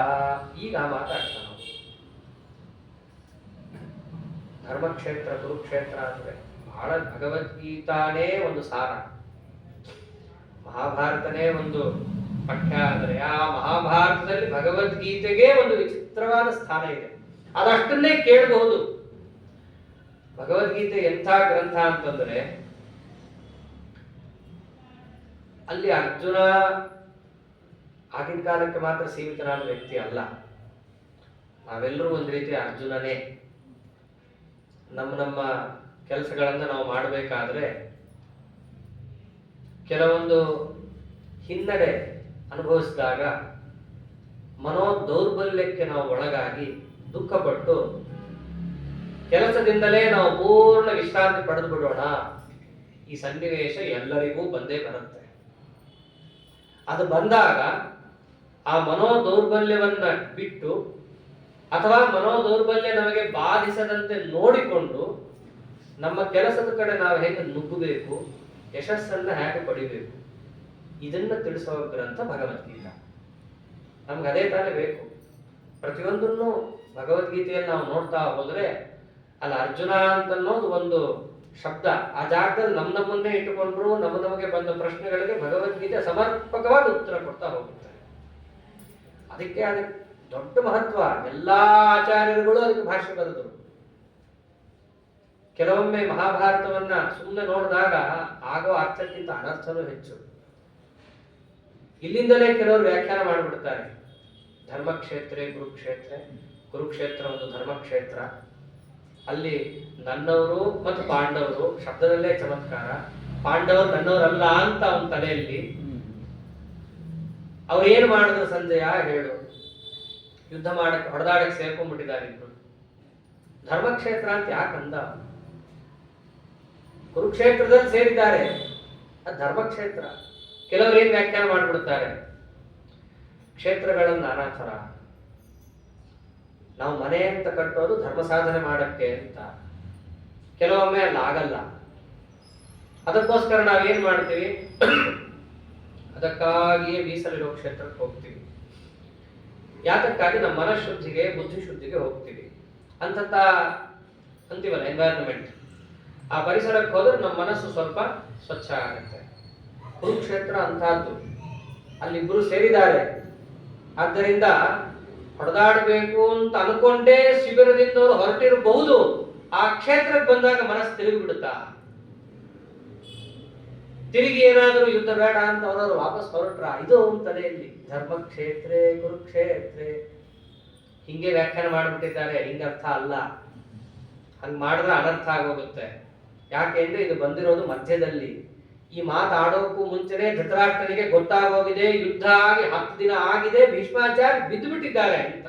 ಈಗ ಮಾತಾಡ್ತಾನ. ಧರ್ಮಕ್ಷೇತ್ರ ಕುರುಕ್ಷೇತ್ರ ಅಂದ್ರೆ ಬಹಳ ಭಗವದ್ಗೀತಾನೇ ಒಂದು ಸಾರ, ಮಹಾಭಾರತನೇ ಒಂದು ಪಠ್ಯ. ಆದರೆ ಆ ಮಹಾಭಾರತದಲ್ಲಿ ಭಗವದ್ಗೀತೆಗೆ ಒಂದು ವಿಚಿತ್ರವಾದ ಸ್ಥಾನ ಇದೆ. ಅದಷ್ಟನ್ನೇ ಕೇಳಬಹುದು. ಭಗವದ್ಗೀತೆ ಎಂಥ ಗ್ರಂಥ ಅಂತಂದ್ರೆ ಅಲ್ಲಿ ಅರ್ಜುನ ಆಗಿನ ಕಾಲಕ್ಕೆ ಮಾತ್ರ ಸೀಮಿತನಾದ ವ್ಯಕ್ತಿ ಅಲ್ಲ. ನಾವೆಲ್ಲರೂ ಒಂದು ರೀತಿ ಅರ್ಜುನನೇ. ನಮ್ಮ ಕೆಲಸಗಳನ್ನ ನಾವು ಮಾಡಬೇಕಾದ್ರೆ ಕೆಲವೊಂದು ಹಿನ್ನಡೆ ಅನುಭವಿಸಿದಾಗ ಮನೋ ದೌರ್ಬಲ್ಯಕ್ಕೆ ನಾವು ಒಳಗಾಗಿ ದುಃಖಪಟ್ಟು ಕೆಲಸದಿಂದಲೇ ನಾವು ಪೂರ್ಣ ವಿಶ್ರಾಂತಿ ಪಡೆದು ಬಿಡೋಣ, ಈ ಸನ್ನಿವೇಶ ಎಲ್ಲರಿಗೂ ಬಂದೇ ಬರುತ್ತೆ. ಅದು ಬಂದಾಗ ಆ ಮನೋ ದೌರ್ಬಲ್ಯವನ್ನ ಬಿಟ್ಟು ಅಥವಾ ಮನೋ ದೌರ್ಬಲ್ಯ ನಮಗೆ ಬಾಧಿಸದಂತೆ ನೋಡಿಕೊಂಡು ನಮ್ಮ ಕೆಲಸದ ಕಡೆ ನಾವು ಹೇಗೆ ನುಗ್ಗಬೇಕು, ಯಶಸ್ಸನ್ನ ಹೇಗೆ ಪಡಿಬೇಕು, ಇದನ್ನ ತಿಳಿಸೋ ಗ್ರಂಥ ಭಗವದ್ಗೀತಾ. ನಮ್ಗೆ ಅದೇ ತಾನೇ ಬೇಕು. ಪ್ರತಿಯೊಂದನ್ನು ಭಗವದ್ಗೀತೆಯಲ್ಲಿ ನಾವು ನೋಡ್ತಾ ಹೋದ್ರೆ ಅಲ್ಲಿ ಅರ್ಜುನ ಅಂತ ಅನ್ನೋದು ಒಂದು ಶಬ್ದ, ಆ ಜಾಗದಲ್ಲಿ ನಮ್ಮನ್ನೇ ಇಟ್ಟುಕೊಂಡ್ರು ನಮಗೆ ಬಂದ ಪ್ರಶ್ನೆಗಳಿಗೆ ಭಗವದ್ಗೀತೆ ಸಮರ್ಪಕವಾದ ಉತ್ತರ ಕೊಡ್ತಾ ಹೋಗುತ್ತೆ. ಅದಕ್ಕೆ ದೊಡ್ಡ ಮಹತ್ವ. ಎಲ್ಲಾ ಆಚಾರ್ಯರುಗಳು ಅದಕ್ಕೆ ಭಾಷೆ ಬರೆದರು. ಕೆಲವೊಮ್ಮೆ ಮಹಾಭಾರತವನ್ನ ಸುಮ್ಮನೆ ನೋಡಿದಾಗ ಆಗೋ ಅರ್ಥಕ್ಕಿಂತ ಅನರ್ಥನೂ ಹೆಚ್ಚು. ಇಲ್ಲಿಂದಲೇ ಕೆಲವರು ವ್ಯಾಖ್ಯಾನ ಮಾಡಿಬಿಡ್ತಾರೆ. ಧರ್ಮಕ್ಷೇತ್ರ ಕುರುಕ್ಷೇತ್ರ, ಕುರುಕ್ಷೇತ್ರ ಒಂದು ಧರ್ಮಕ್ಷೇತ್ರ, ಅಲ್ಲಿ ನನ್ನವರು ಮತ್ತು ಪಾಂಡವರು, ಶಬ್ದದಲ್ಲೇ ಚಮತ್ಕಾರ. ಪಾಂಡವರು ನನ್ನವರಲ್ಲ ಅಂತ ಅವನ ತಲೆಯಲ್ಲಿ. ಅವ್ರು ಏನು ಮಾಡಿದ್ರು ಸಂಜಯ ಹೇಳು, ಯುದ್ಧ ಮಾಡಕ್ಕೆ ಹೊಡೆದಾಡಕ್ಕೆ ಸೇರ್ಕೊಂಡ್ಬಿಟ್ಟಿದ್ದಾರೆ ಇಬ್ರು. ಧರ್ಮಕ್ಷೇತ್ರ ಅಂತ ಯಾಕಂದ? ಕುರುಕ್ಷೇತ್ರದಲ್ಲಿ ಸೇರಿದ್ದಾರೆ, ಅದು ಧರ್ಮಕ್ಷೇತ್ರ. ಕೆಲವರು ಏನ್ ವ್ಯಾಖ್ಯಾನ ಮಾಡಿಬಿಡ್ತಾರೆ, ಕ್ಷೇತ್ರಗಳನ್ನು ನಾನಾ ಥರ. ನಾವು ಮನೆ ಅಂತ ಕಟ್ಟೋದು ಧರ್ಮ ಸಾಧನೆ ಮಾಡಕ್ಕೆ ಅಂತ. ಕೆಲವೊಮ್ಮೆ ಅಲ್ಲಿ ಆಗಲ್ಲ. ಅದಕ್ಕೋಸ್ಕರ ನಾವೇನ್ ಮಾಡ್ತೀವಿ, ಅದಕ್ಕಾಗಿಯೇ ಮೀಸಲಿರೋ ಕ್ಷೇತ್ರಕ್ಕೆ ಹೋಗ್ತೀವಿ. ಯಾತಕ್ಕಾಗಿ ನಮ್ಮ ಮನಃಶುದ್ಧಿಗೆ ಬುದ್ಧಿಶುದ್ಧಿಗೆ ಹೋಗ್ತೀವಿ. ಅಂತೀವಲ್ಲ ಎನ್ವೈರನ್ಮೆಂಟ್, ಆ ಪರಿಸರಕ್ಕೆ ಹೋದ್ರೆ ನಮ್ಮ ಮನಸ್ಸು ಸ್ವಲ್ಪ ಸ್ವಚ್ಛ ಆಗುತ್ತೆ. ಕುರುಕ್ಷೇತ್ರ ಅಂತಹದ್ದು, ಅಲ್ಲಿಬ್ರು ಸೇರಿದ್ದಾರೆ. ಆದ್ದರಿಂದ ಹೊಡೆದಾಡಬೇಕು ಅಂತ ಅನ್ಕೊಂಡೇ ಶಿಬಿರದಿಂದ ಅವರು ಹೊರಟಿರಬಹುದು. ಆ ಕ್ಷೇತ್ರಕ್ಕೆ ಬಂದಾಗ ಮನಸ್ಸು ತಿರುಗಿ ಬಿಡುತ್ತಾ, ತಿರುಗಿ ಏನಾದರೂ ಯುದ್ಧ ಬೇಡ ಅಂತ ಅವರವರು ವಾಪಸ್ ಹೊರಟ್ರ. ಇದು ತಲೆಯಲ್ಲಿ ಧರ್ಮಕ್ಷೇತ್ರ ಕುರುಕ್ಷೇತ್ರ ಹಿಂಗೆ ವ್ಯಾಖ್ಯಾನ ಮಾಡಿಬಿಟ್ಟಿದ್ದಾರೆ. ಹಿಂಗ ಅರ್ಥ ಅಲ್ಲ, ಹಂಗ್ ಮಾಡಿದ್ರೆ ಅನರ್ಥ ಆಗೋಗುತ್ತೆ. ಯಾಕೆ ಅಂದ್ರೆ ಇದು ಬಂದಿರೋದು ಮಧ್ಯದಲ್ಲಿ. ಈ ಮಾತಾಡೋಕ್ಕೂ ಮುಂಚೆನೆ ಧೃತರಾಷ್ಟ್ರನಿಗೆ ಗೊತ್ತಾಗೋಗಿದೆ, ಯುದ್ಧ ಆಗಿ 10 ದಿನ ಆಗಿದೆ, ಭೀಷ್ಮಾಚಾರ್ಯ ಬಿದ್ದು ಬಿಟ್ಟಿದ್ದಾರೆ ಅಂತ.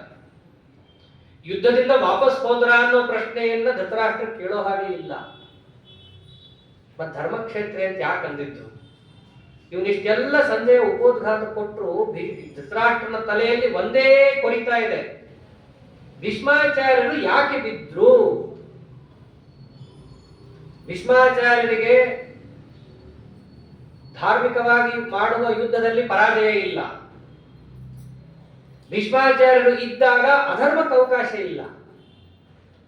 ಯುದ್ಧದಿಂದ ವಾಪಸ್ ಹೋದ್ರ ಅನ್ನೋ ಪ್ರಶ್ನೆಯನ್ನ ಧೃತರಾಷ್ಟ್ರ ಕೇಳೋ ಹಾಗೆ ಇಲ್ಲ. ಮತ್ ಧರ್ಮಕ್ಷೇತ್ರ ಅಂತ ಯಾಕೆ ಅಂದಿದ್ದು? ಇವನಿಷ್ಟೆಲ್ಲ ಸಂಜೆಯ ಉಪೋದ್ಘಾತ ಕೊಟ್ಟರು ಧೃತರಾಷ್ಟ್ರನ ತಲೆಯಲ್ಲಿ ಒಂದೇ ಕೊರಿತಾ ಇದೆ, ಭೀಷ್ಮಾಚಾರ್ಯರು ಯಾಕೆ ಬಿದ್ರು? ಭೀಷ್ಮಾಚಾರ್ಯರಿಗೆ ಧಾರ್ಮಿಕವಾಗಿ ಮಾಡುವ ಯುದ್ಧದಲ್ಲಿ ಪರಾಜಯ ಇಲ್ಲ. ಭೀಷ್ಮಾಚಾರ್ಯರು ಇದ್ದಾಗ ಅಧರ್ಮಕ್ಕೆ ಅವಕಾಶ ಇಲ್ಲ.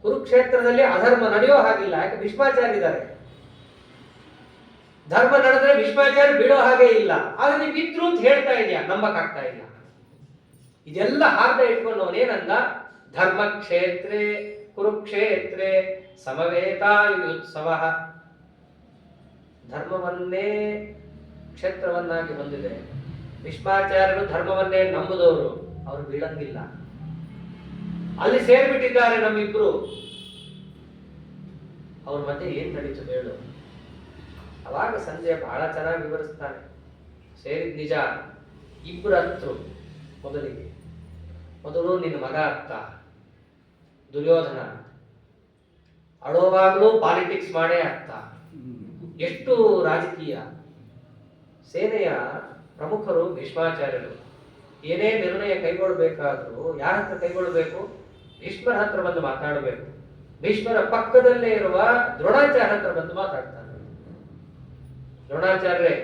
ಕುರುಕ್ಷೇತ್ರದಲ್ಲಿ ಅಧರ್ಮ ನಡೆಯೋ ಹಾಗಿಲ್ಲ. ಯಾಕೆ? ಭೀಷ್ಮಾಚಾರ್ಯ ಇದ್ದಾರೆ. ಧರ್ಮ ನಡೆದ್ರೆ ಭೀಷ್ಮಾಚಾರ್ಯ ಬಿಡೋ ಹಾಗೆ ಇಲ್ಲ. ಆದ್ರೆ ನೀವು ಇದ್ರು ಅಂತ ಹೇಳ್ತಾ ಇದೆಯಾ, ನಂಬಕ್ಕಾಗ್ತಾ ಇಲ್ಲ. ಇದೆಲ್ಲ ಹಾರ್ದ ಇಟ್ಕೊಂಡು ಅವನೇನಂದ, ಧರ್ಮಕ್ಷೇತ್ರೇ ಕುರುಕ್ಷೇತ್ರೇ ಸಮವೇತಾಯುತ್ಸವ. ಧರ್ಮವನ್ನೇ ಕ್ಷೇತ್ರವನ್ನಾಗಿ ಹೊಂದಿದೆ. ಭೀಷ್ಮಾಚಾರ್ಯರು ಧರ್ಮವನ್ನೇ ನಂಬುದವರು, ಅವರು ಬೀಳಂಗಿಲ್ಲ. ಅಲ್ಲಿ ಸೇರ್ಬಿಟ್ಟಿದ್ದಾರೆ ನಮ್ಮಿಬ್ರು. ಅವ್ರ ಮಧ್ಯೆ ಏನ್ ನಡೀತು ಹೇಳು? ಅವಾಗ ಸಂಜೆ ಬಹಳ ಚೆನ್ನಾಗಿ ವಿವರಿಸ್ತಾನೆ. ಸೇರಿದ್ ನಿಜ, ಇಬ್ರು ಹತ್ರು. ಮೊದಲು ನಿನ್ನ ಮಗ ಅತ್ತ ದುರ್ಯೋಧನ, ಅಳೋವಾಗ್ಲೂ ಪಾಲಿಟಿಕ್ಸ್ ಮಾಡೇ ಅತ್ತ. ಎಷ್ಟು ರಾಜಕೀಯ. ಸೇನೆಯ ಪ್ರಮುಖರು ಭೀಷ್ಮಾಚಾರ್ಯರು. ಏನೇ ನಿರ್ಣಯ ಕೈಗೊಳ್ಳಬೇಕಾದ್ರೂ ಯಾರ ಹತ್ರ ಕೈಗೊಳ್ಳಬೇಕು? ಭೀಷ್ಮರ ಹತ್ರ ಬಂದು ಮಾತಾಡಬೇಕು. ಭೀಷ್ಮರ ಪಕ್ಕದಲ್ಲೇ ಇರುವ ದ್ರೋಣಾಚಾರ್ಯ ಹತ್ರ ಬಂದು ಮಾತಾಡ್ತಾನೆ. ದ್ರೋಣಾಚಾರ್ಯರೇ,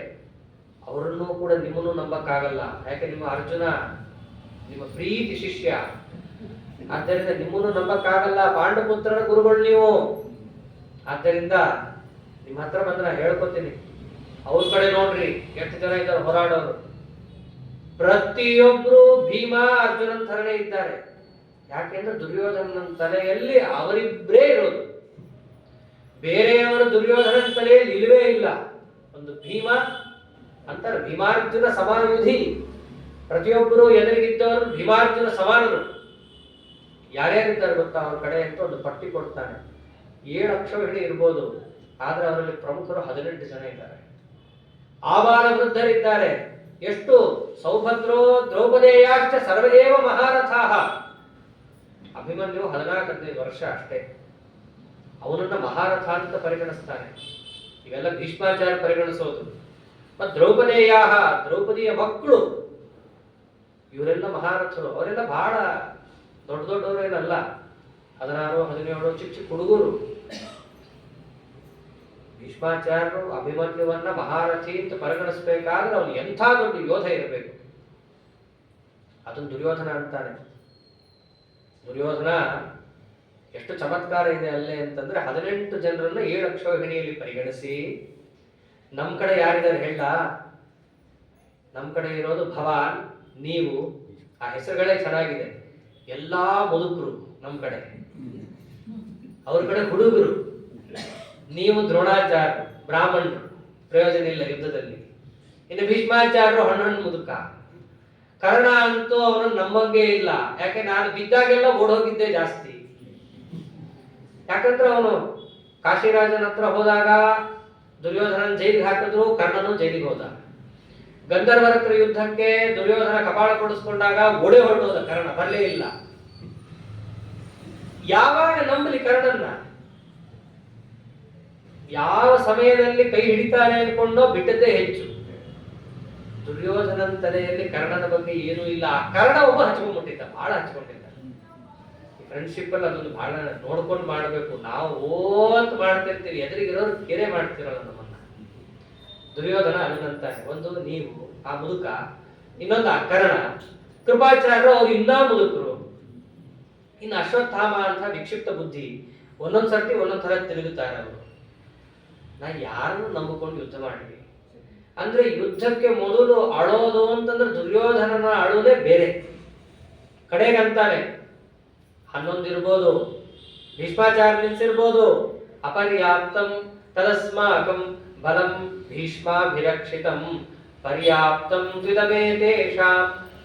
ಅವರನ್ನು ಕೂಡ ನಿಮ್ಮನ್ನು ನಂಬಕ್ಕಾಗಲ್ಲ. ಯಾಕೆ? ನಿಮ್ಮ ಅರ್ಜುನ ನಿಮ್ಮ ಪ್ರೀತಿ ಶಿಷ್ಯ, ಆದ್ದರಿಂದ ನಿಮ್ಮನ್ನು ನಂಬಕ್ಕಾಗಲ್ಲ. ಪಾಂಡಪುತ್ರನ ಗುರುಗಳು ನೀವು. ಆದ್ದರಿಂದ ನಿಮ್ಮ ಹತ್ರ ಬಂದ್ರೆ ಹೇಳ್ಕೊತೀನಿ. ಅವ್ರ ಕಡೆ ನೋಡ್ರಿ ಎಷ್ಟು ಜನ ಇದ್ದಾರೆ ಹೋರಾಡೋರು. ಪ್ರತಿಯೊಬ್ರು ಭೀಮ ಅರ್ಜುನನ್ ಥರನೇ ಇದ್ದಾರೆ. ಯಾಕೆಂದ್ರೆ ದುರ್ಯೋಧನನ ತಲೆಯಲ್ಲಿ ಅವರಿಬ್ಬರೇ ಇರೋದು. ಬೇರೆಯವರು ದುರ್ಯೋಧನನ ತಲೆಯಲ್ಲಿ ಇಲ್ಲವೇ ಇಲ್ಲ. ಒಂದು ಭೀಮ ಅಂತಾರೆ, ಭೀಮಾರ್ಜುನ ಸಮಾನಯುಧಿ. ಪ್ರತಿಯೊಬ್ಬರು ಎದುರಿಗಿದ್ದವರು ಭೀಮಾರ್ಜುನ ಸಮಾನರು. ಯಾರ್ಯಾರಿದ್ದಾರೆ ಗೊತ್ತಾ ಅವ್ರ ಕಡೆ ಅಂತ ಒಂದು ಪಟ್ಟಿ ಕೊಡ್ತಾನೆ. 7 ಅಕ್ಷರ ಹಿಡಿ ಇರ್ಬೋದು, ಆದ್ರೆ ಅವರಲ್ಲಿ ಪ್ರಮುಖರು 18 ಜನ ಇದ್ದಾರೆ. ಆಬಾಲ ವೃದ್ಧರಿದ್ದಾರೆ. ಎಷ್ಟು ಸೌಭದ್ರೋ ದ್ರೌಪದೇಯಾಶ್ಚ ಸರ್ವೇವ ಮಹಾರಥಾಃ. ಅಭಿಮನ್ಯು 14-15 ವರ್ಷ ಅಷ್ಟೇ, ಅವನನ್ನ ಮಹಾರಥ ಅಂತ ಪರಿಗಣಿಸ್ತಾನೆ. ಇವೆಲ್ಲ ಭೀಷ್ಮಾಚಾರ್ಯ ಪರಿಗಣಿಸೋದು. ಮತ್ತು ದ್ರೌಪದೇಯಾಹ, ದ್ರೌಪದಿಯ ಮಕ್ಕಳು, ಇವರೆಲ್ಲ ಮಹಾರಥರು. ಅವರೆಲ್ಲ ಬಹಳ ದೊಡ್ಡ ದೊಡ್ಡವರೇನಲ್ಲ, 16-17 ಚಿಕ್ಕ ಚಿಕ್ಕ ಹುಡುಗರು. ಭೀಷ್ಮಾಚಾರ್ಯರು ಅಭಿಮನ್ಯುವನ್ನ ಮಹಾರಥಿ ಅಂತ ಪರಿಗಣಿಸ್ಬೇಕಾದ್ರೆ ಅವನು ಎಂಥ ದೊಡ್ಡ ಯೋಧ ಇರಬೇಕು. ಅದನ್ನು ದುರ್ಯೋಧನ ಅಂತಾನೆ. ದುರ್ಯೋಧನ ಎಷ್ಟು ಚಮತ್ಕಾರ ಇದೆ ಅಲ್ಲೇ ಅಂತಂದ್ರೆ 18 ಜನರನ್ನ 7 ಅಕ್ಷೋಹಿಣಿಯಲ್ಲಿ ಪರಿಗಣಿಸಿ, ನಮ್ಮ ಕಡೆ ಯಾರಿದ್ದಾರೆ ಹೇಳ? ನಮ್ಮ ಕಡೆ ಇರೋದು ಭವಾನ್, ನೀವು, ಆ ಹೆಸರುಗಳೇ ಚೆನ್ನಾಗಿದೆ. ಎಲ್ಲಾ ಮುದುಕರು ನಮ್ಮ ಕಡೆ, ಅವ್ರ ಕಡೆ ಹುಡುಗರು. ನೀವು ದ್ರೋಣಾಚಾರ್ಯರು, ಬ್ರಾಹ್ಮಣರು, ಪ್ರಯೋಜನ ಇಲ್ಲ ಯುದ್ಧದಲ್ಲಿ. ಇನ್ನು ಭೀಷ್ಮಾಚಾರ್ಯರು ಹಣ್ಣು ಮುದುಕ. ಕರ್ಣ ಅಂತೂ ಅವನು ನಮ್ಮಂಗೆ ಇಲ್ಲ. ಯಾಕೆ ನಾನು ಬಿದ್ದಾಗೆಲ್ಲ ಓಡೋಗಿದ್ದೆ ಜಾಸ್ತಿ. ಯಾಕಂದ್ರೆ ಅವನು ಕಾಶಿರಾಜನ ಹತ್ರ ಹೋದಾಗ ದುರ್ಯೋಧನನ ಜೈಲಿಗೆ ಹಾಕಿದ್ರು, ಕರ್ಣನು ಜೈಲಿಗೆ ಹೋದ. ಗಂಧರ್ವರ ಹತ್ರ ಯುದ್ಧಕ್ಕೆ ದುರ್ಯೋಧನ ಕಪಾಳ ಕೊಡಿಸ್ಕೊಂಡಾಗ ಓಡೆ ಹೊರಟೋದ, ಕರ್ಣ ಬರಲೇ ಇಲ್ಲ. ಯಾವಾಗ ನಂಬಲಿ ಕರ್ಣನ್ನ? ಯಾವ ಸಮಯದಲ್ಲಿ ಕೈ ಹಿಡಿತಾನೆ ಅನ್ಕೊಂಡೋ ಬಿಟ್ಟದ್ದೇ ಹೆಚ್ಚು. ದುರ್ಯೋಧನನ ತಲೆಯಲ್ಲಿ ಕರ್ಣನ ಬಗ್ಗೆ ಏನೂ ಇಲ್ಲ. ಆ ಕರ್ಣ ಒಬ್ಬ ಹಚ್ಕೊಂಡ್ಬಿಟ್ಟಿದ್ದ, ಬಹಳ ಹಚ್ಕೊಂಡಿದ್ದ. ಫ್ರೆಂಡ್ಶಿಪ್ ಅಲ್ಲಿ ಅದೊಂದು ಬಹಳ ನೋಡ್ಕೊಂಡು ಮಾಡ್ಬೇಕು. ನಾವು ಓತ್ ಮಾಡ್ತಿರ್ತೀವಿ, ಎದುರಿಗಿರೋರು ಕೆರೆ ಮಾಡ್ತಿರಲ್ಲ ನಮ್ಮನ್ನ. ದುರ್ಯೋಧನ ಅದನ್ನಂತಾನೆ. ಒಂದು ನೀವು ಆ ಮುದುಕ, ಇನ್ನೊಂದು ಆ ಕರ್ಣ. ಕೃಪಾಚಾರ್ಯರು ಅವ್ರು ಇನ್ನೂ ಮುದುಕರು. ಇನ್ನು ಅಶ್ವತ್ಥಾಮ ಅಂತ ವಿಕ್ಷಿಪ್ತ ಬುದ್ಧಿ, ಒಂದೊಂದ್ ಸರ್ತಿ ಒಂದೊಂದ್ ತರ ತಿರುಗುತ್ತಾರೆ ಅವರು. ನಾ ಯಾರನ್ನು ನಂಬಿಕೊಂಡು ಯುದ್ಧ ಮಾಡಿದ್ವಿ ಅಂದ್ರೆ, ಯುದ್ಧಕ್ಕೆ ಮೊದಲು ಅಳೋದು ಅಂತಂದ್ರೆ ದುರ್ಯೋಧನನ ಅಳುವುದೇ ಬೇರೆ. ಕಡೆಗಂತಾನೆ 11 ಇರ್ಬೋದು, ಭೀಷ್ಮಾಚಾರ್ಯ ನಿಲ್ಸಿರ್ಬೋದು. ಅಪರ್ಯಾಪ್ತಂ ತದಸ್ಮಾಕಂ ಬಲಂ ಭೀಷ್ಮಾಭಿರಕ್ಷಿತಂ ಪರ್ಯಾಪ್ತಂ ತ್ವಿದಮೇ ತೇಷಾಂ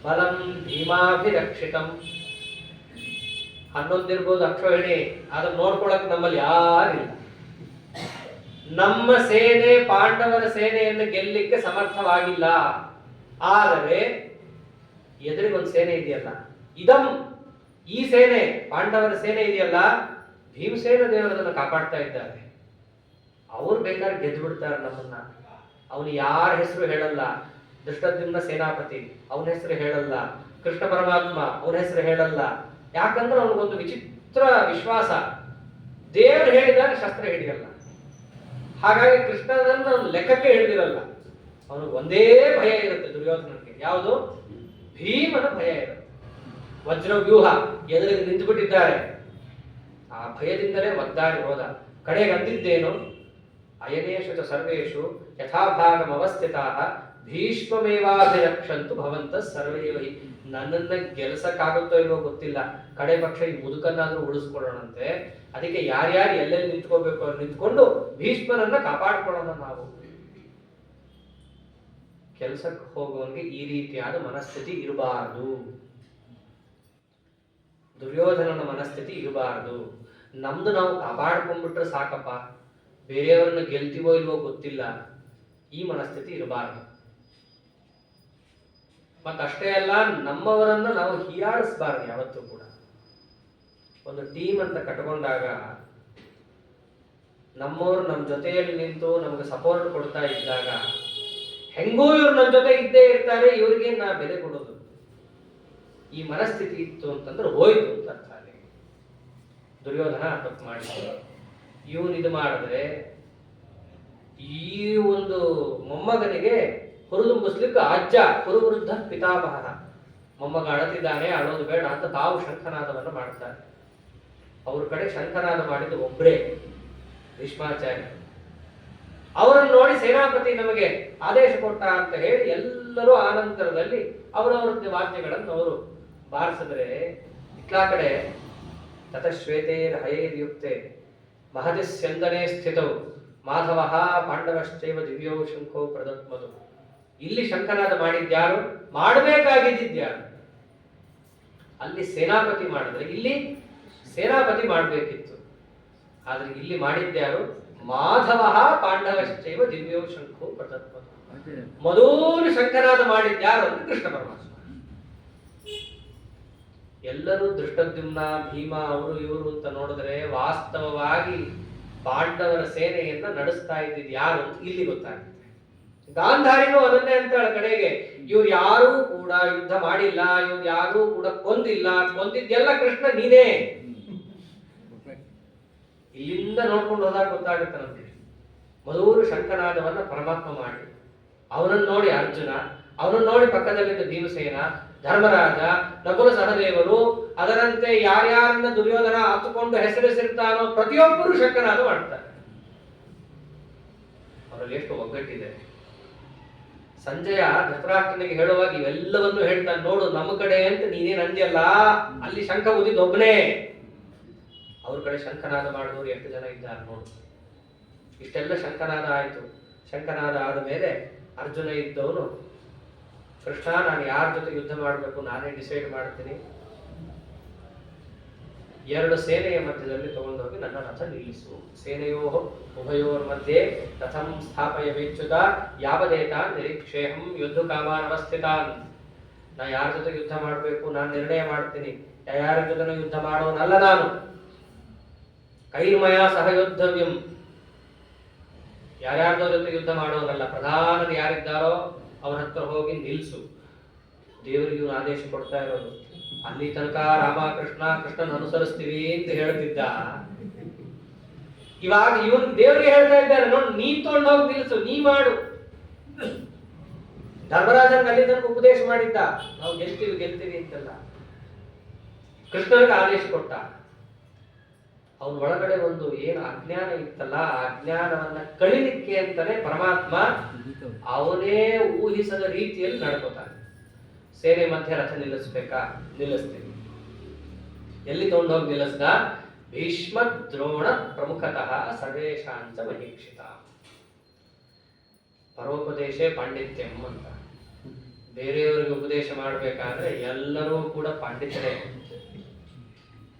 ಬಲಂ ಭೀಮಾಭಿರಕ್ಷಿತಂ. 11 ಇರ್ಬೋದು ಅಕ್ಷೋಹಿಣಿ, ಅದನ್ನ ನೋಡ್ಕೊಳಕ್ ನಮ್ಮಲ್ಲಿ ಯಾರಿಲ್ಲ. ನಮ್ಮ ಸೇನೆ ಪಾಂಡವರ ಸೇನೆಯನ್ನು ಗೆಲ್ಲಿಕ್ಕೆ ಸಮರ್ಥವಾಗಿಲ್ಲ. ಆದರೆ ಎದುರಿಗೊಂದು ಸೇನೆ ಇದೆಯಲ್ಲ, ಇದಂ, ಈ ಸೇನೆ ಪಾಂಡವರ ಸೇನೆ ಇದೆಯಲ್ಲ, ಭೀಮಸೇನ ದೇವರದನ್ನು ಕಾಪಾಡ್ತಾ ಇದ್ದಾರೆ. ಅವ್ರು ಬೇಕಾದ್ರೆ ಗೆದ್ದು ಬಿಡ್ತಾರೆ ನಮ್ಮನ್ನ. ಅವನು ಯಾರ ಹೆಸರು ಹೇಳಲ್ಲ. ಧೃಷ್ಟದ್ಯುಮ್ನ ಸೇನಾಪತಿ ಅವನ ಹೆಸರು ಹೇಳಲ್ಲ. ಕೃಷ್ಣ ಪರಮಾತ್ಮ ಅವನ ಹೆಸರು ಹೇಳಲ್ಲ. ಯಾಕಂದ್ರೆ ಅವನಿಗೊಂದು ವಿಚಿತ್ರ ವಿಶ್ವಾಸ, ದೇವರು ಹೇಳಿದಾಗ ಶಸ್ತ್ರ ಹಿಡಿಯಲ್ಲ. ಹಾಗಾಗಿ ಕೃಷ್ಣನನ್ನ ಲೆಕ್ಕಕ್ಕೆ ಹಿಡಿದಿರಲ್ಲ. ಅವನಿಗೆ ಒಂದೇ ಭಯ ಇರುತ್ತೆ ದುರ್ಯೋಧನನಿಗೆ, ಯಾವುದು? ಭೀಮನ ಭಯ ಇರುತ್ತೆ. ವಜ್ರ ವ್ಯೂಹ ಎದುರಿಗೆ ನಿಂತು ಬಿಟ್ಟಿದ್ದಾರೆ, ಆ ಭಯದಿಂದಲೇ ಒದ್ದಾಡಿ ಹೋದ. ಕಡೆಗೆ ಅಂದಿದ್ದೇನು? ಅಯನೇಶು ಚ ಸರ್ವೇಷು ಯಥಾಭಾಗಂ ಅವಸ್ಥಿತಾಃ ಭೀಷ್ಮಮೇವಾಭಿರಕ್ಷಂತು ಭವಂತ ಸರ್ವೇವ ಹಿ. ನನ್ನನ್ನ ಗೆಲ್ಸಕ್ಕಾಗುತ್ತೋ ಇಲ್ವೋ ಗೊತ್ತಿಲ್ಲ, ಕಡೆ ಪಕ್ಷ ಈ ಮುದುಕನ್ನಾದ್ರೂ ಉಳಿಸ್ಕೊಳ್ಳೋಣಂತೆ. ಅದಕ್ಕೆ ಯಾರ್ಯಾರು ಎಲ್ಲೆಲ್ಲಿ ನಿಂತ್ಕೋಬೇಕು ಅವ್ರು ನಿಂತ್ಕೊಂಡು ಭೀಷ್ಮನನ್ನ ಕಾಪಾಡ್ಕೊಳ್ಳೋಣ. ನಾವು ಕೆಲ್ಸಕ್ಕೆ ಹೋಗುವವನಿಗೆ ಈ ರೀತಿಯಾದ ಮನಸ್ಥಿತಿ ಇರಬಾರದು. ದುರ್ಯೋಧನನ ಮನಸ್ಥಿತಿ ಇರಬಾರದು. ನಮ್ದು ನಾವು ಕಾಪಾಡ್ಕೊಂಡ್ಬಿಟ್ರೆ ಸಾಕಪ್ಪ, ಬೇರೆಯವ್ರನ್ನ ಗೆಲ್ತೀವೋ ಇಲ್ವೋ ಗೊತ್ತಿಲ್ಲ, ಈ ಮನಸ್ಥಿತಿ ಇರಬಾರದು. ಮತ್ತಷ್ಟೇ ಅಲ್ಲ, ನಮ್ಮವರನ್ನ ನಾವು ಹೀಯಾಳಿಸಬಾರದು ಯಾವತ್ತೂ ಕೂಡ. ಒಂದು ಟೀಮ್ ಅಂತ ಕಟ್ಕೊಂಡಾಗ ನಮ್ಮವ್ರು ನಮ್ಮ ಜೊತೆಯಲ್ಲಿ ನಿಂತು ನಮ್ಗೆ ಸಪೋರ್ಟ್ ಕೊಡ್ತಾ ಇದ್ದಾಗ, ಹೆಂಗೂ ಇವ್ರು ನನ್ನ ಜೊತೆ ಇದ್ದೇ ಇರ್ತಾರೆ, ಇವ್ರಿಗೆ ನಾ ಬೆಲೆ ಕೊಡೋದು, ಈ ಮನಸ್ಥಿತಿ ಇತ್ತು ಅಂತಂದ್ರೆ ಹೋಯ್ತು ಅಂತ ಅರ್ಥ. ಅಲ್ಲಿ ದುರ್ಯೋಧನ ತಪ್ಪು ಮಾಡಿದ್ರು. ಇವನು ಇದು ಮಾಡಿದ್ರೆ ಈ ಒಂದು ಮೊಮ್ಮಗನಿಗೆ ಹುರಿದುಂಬಿಸ್ಲಿಕ್ಕೆ ಅಜ್ಜ ಕುರುವೃದ್ಧ ಪಿತಾಮಹ, ಮೊಮ್ಮಗ ಅಳತಿದ್ದಾನೆ, ಅಳೋದು ಬೇಡ ಅಂತ ತಾವು ಶಂಖನಾದವನ್ನು ಮಾಡ್ತಾರೆ. ಅವ್ರ ಕಡೆ ಶಂಖನಾದ ಮಾಡಿದ್ದು ಒಬ್ಬರೇ, ಭೀಷ್ಮಾಚಾರ್ಯ. ಅವರನ್ನು ನೋಡಿ ಸೇನಾಪತಿ ನಮಗೆ ಆದೇಶ ಕೊಟ್ಟ ಅಂತ ಹೇಳಿ ಎಲ್ಲರೂ ಆನಂತರದಲ್ಲಿ ಅವರವರ ವಾದ್ಯಗಳನ್ನು ಅವರು ಬಾರಿಸಿದ್ರೆ, ಇತ್ಲಾ ಕಡೆ ತತಶ್ವೇತೇರ್ ಹಯೇರ್ಯುಕ್ತೆ ಮಹತಿ ಸ್ಯಂದನೆ ಸ್ಥಿತವು ಮಾಧವ ಪಾಂಡವಶ್ಚೈವ ದಿವ್ಯೋ ಶಂಖೋ ಪ್ರದತ್ಮದು. ಇಲ್ಲಿ ಶಂಖನಾದ ಮಾಡಿದ್ಯಾರು? ಮಾಡಬೇಕಾಗಿದ್ದ್ಯಾರು? ಅಲ್ಲಿ ಸೇನಾಪತಿ ಮಾಡಿದ್ರೆ ಇಲ್ಲಿ ಸೇನಾಪತಿ ಮಾಡಬೇಕಿತ್ತು. ಆದ್ರೆ ಇಲ್ಲಿ ಮಾಡಿದ್ಯಾರು? ಮಾಧವ ಪಾಂಡವಶ್ಚೈವ ದಿವ್ಯೋ ಶಂಖೋ ಪ್ರದತ್ಮದು. ಮೊದಲು ಶಂಖನಾದ ಮಾಡಿದ್ಯಾರು ಅಂದ್ರೆ ಕೃಷ್ಣ ಪರಮಾತ್ಮ. ಎಲ್ಲರೂ ದೃಷ್ಟದ್ಯುಮ್ನ ಭೀಮ ಅವರು ಇವರು ಅಂತ ನೋಡಿದ್ರೆ ವಾಸ್ತವವಾಗಿ ಪಾಂಡವರ ಸೇನೆಯನ್ನ ನಡೆಸ್ತಾ ಇದ್ದಿದ್ದು ಯಾರು ಅಂತ ಇಲ್ಲಿ ಗೊತ್ತಾಗುತ್ತೆ. ಗಾಂಧಾರಿನೂ ಅದನ್ನೇ ಅಂತ ಕಡೆಗೆ ಇವ್ರು ಯಾರೂ ಕೂಡ ಯುದ್ಧ ಮಾಡಿಲ್ಲ, ಇವ್ರು ಯಾರೂ ಕೂಡ ಕೊಂದಿಲ್ಲ, ಕೊಂದಿದ್ದೆಲ್ಲ ಕೃಷ್ಣ ನೀನೇ. ಇಲ್ಲಿಂದ ನೋಡ್ಕೊಂಡು ಹೋದಾಗ ಗೊತ್ತಾಗುತ್ತೆ ನಮ್ಗೆ. ಮೊದಲು ಶಂಖನಾದವನ್ನ ಪರಮಾತ್ಮ ಮಾಡಿ, ಅವನನ್ನು ನೋಡಿ ಅರ್ಜುನ, ಅವನನ್ನು ನೋಡಿ ಪಕ್ಕದಲ್ಲಿದ್ದ ಭೀಮಸೇನ, ಧರ್ಮರಾಜ, ನಕುಲ ಸಹದೇವರು, ಅದರಂತೆ ಯಾರ್ಯಾರನ್ನ ದುರ್ಯೋಧನ ಹತ್ತುಕೊಂಡು ಹೆಸರಿಸಿರ್ತಾನೋ ಪ್ರತಿಯೊಬ್ಬರು ಶಂಖನಾದ ಮಾಡ್ತಾರೆ. ಅವರಲ್ಲಿ ಎಷ್ಟು ಒಗ್ಗಟ್ಟಿದೆ. ಸಂಜಯ ಧೃತರಾಷ್ಟ್ರನಿಗೆ ಹೇಳುವಾಗ ಇವೆಲ್ಲವನ್ನು ಹೇಳ್ತಾನೆ, ನೋಡು ನಮ್ಮ ಕಡೆ ಅಂತ ನೀನೇನ್ ಅಂದ್ಯಲ್ಲ, ಅಲ್ಲಿ ಶಂಖ ಊದಿದೊಬ್ಬನೇ, ಅವ್ರ ಕಡೆ ಶಂಖನಾದ ಮಾಡಿದವರು ಎಷ್ಟು ಜನ ಇದ್ದಾರೆ ನೋಡು. ಇಷ್ಟೆಲ್ಲ ಶಂಖನಾದ ಆಯ್ತು. ಶಂಖನಾದ ಆದ ಮೇಲೆ ಅರ್ಜುನ ಇದ್ದವನು, ಕೃಷ್ಣ ನಾನು ಯಾರ ಜೊತೆ ಯುದ್ಧ ಮಾಡಬೇಕು ನಾನೇ ಡಿಸೈಡ್ ಮಾಡ್ತೀನಿ, ಎರಡು ಸೇನೆಯ ಮಧ್ಯದಲ್ಲಿ ತಗೊಂಡೋಗಿ ನನ್ನ ರಥ ನಿಲ್ಲಿಸು, ಸೇನೆಯೋ ಉಭಯೋರ್ ಮಧ್ಯೆ ರಥಂ ಸ್ಥಾಪಯಬೇಚ್ಚುತ ಯಾವದೇತ ನಿರೀಕ್ಷೇಹಂ ಯುದ್ಧ ಕಾಮಾನ್ ಅವಸ್ಥಿತಾನ್. ನಾ ಯಾರ ಜೊತೆ ಯುದ್ಧ ಮಾಡಬೇಕು ನಾನು ನಿರ್ಣಯ ಮಾಡ್ತೀನಿ, ಯಾರ ಜೊತೆ ಯುದ್ಧ ಮಾಡೋನಲ್ಲ ನಾನು. ಕೈರ್ಮಯ ಸಹಯೋದ್ಧವ್ಯಂ, ಯಾರ್ಯಾರ್ದೋ ಜೊತೆ ಯುದ್ಧ ಮಾಡೋನಲ್ಲ, ಪ್ರಧಾನರು ಯಾರಿದ್ದಾರೋ ಅವ್ರ ಹತ್ರ ಹೋಗಿ ನಿಲ್ಸು. ದೇವರಿಗೆ ಇವನು ಆದೇಶ ಕೊಡ್ತಾ ಇರೋದು. ಅಲ್ಲಿ ತನಕ ರಾಮಕೃಷ್ಣ ಕೃಷ್ಣನ್ ಅನುಸರಿಸ್ತೀವಿ ಅಂತ ಹೇಳ್ತಿದ್ದ, ಇವಾಗ ಇವನು ದೇವರಿಗೆ ಹೇಳ್ತಾ ಇದ್ದಾರೆ, ನೋಡಿ ನೀ ತಗೊಂಡೋಗಿ ನಿಲ್ಸು, ನೀ ಮಾಡು. ಧರ್ಮರಾಜನ್ ಅಲ್ಲಿ ತನಕ ಉಪದೇಶ ಮಾಡಿದ್ದ, ನಾವು ಗೆಲ್ತೀವಿ ಗೆಲ್ತೀವಿ ಅಂತಲ್ಲ. ಕೃಷ್ಣನಿಗೆ ಆದೇಶ ಕೊಟ್ಟ. ಅವನ ಒಳಗಡೆ ಒಂದು ಏನು ಅಜ್ಞಾನ ಇತ್ತಲ್ಲ, ಆ ಅಜ್ಞಾನವನ್ನ ಕಳಿಲಿಕ್ಕೆ ಅಂತಾನೆ ಪರಮಾತ್ಮ ಅವನೇ ಊಹಿಸದ ರೀತಿಯಲ್ಲಿ ನಡ್ಕೋತಾನೆ. ಸೇನೆ ಮಧ್ಯೆ ರಥ ನಿಲ್ಲಿಸ್ಬೇಕಾ, ನಿಲ್ಲಿಸ್ತೀವಿ. ಎಲ್ಲಿ ತಗೊಂಡೋಗಿ ನಿಲ್ಲಿಸ್ದ? ಭೀಷ್ಮ ದ್ರೋಣ ಪ್ರಮುಖತಃ ಸರ್ವೇಶಾಂಚ ಮಹೀಕ್ಷಿತ. ಪರೋಪದೇಶೇ ಪಾಂಡಿತ್ಯಂ ಅಂತ. ಬೇರೆಯವರಿಗೆ ಉಪದೇಶ ಮಾಡಬೇಕಾದ್ರೆ ಎಲ್ಲರೂ ಕೂಡ ಪಾಂಡಿತರೇ.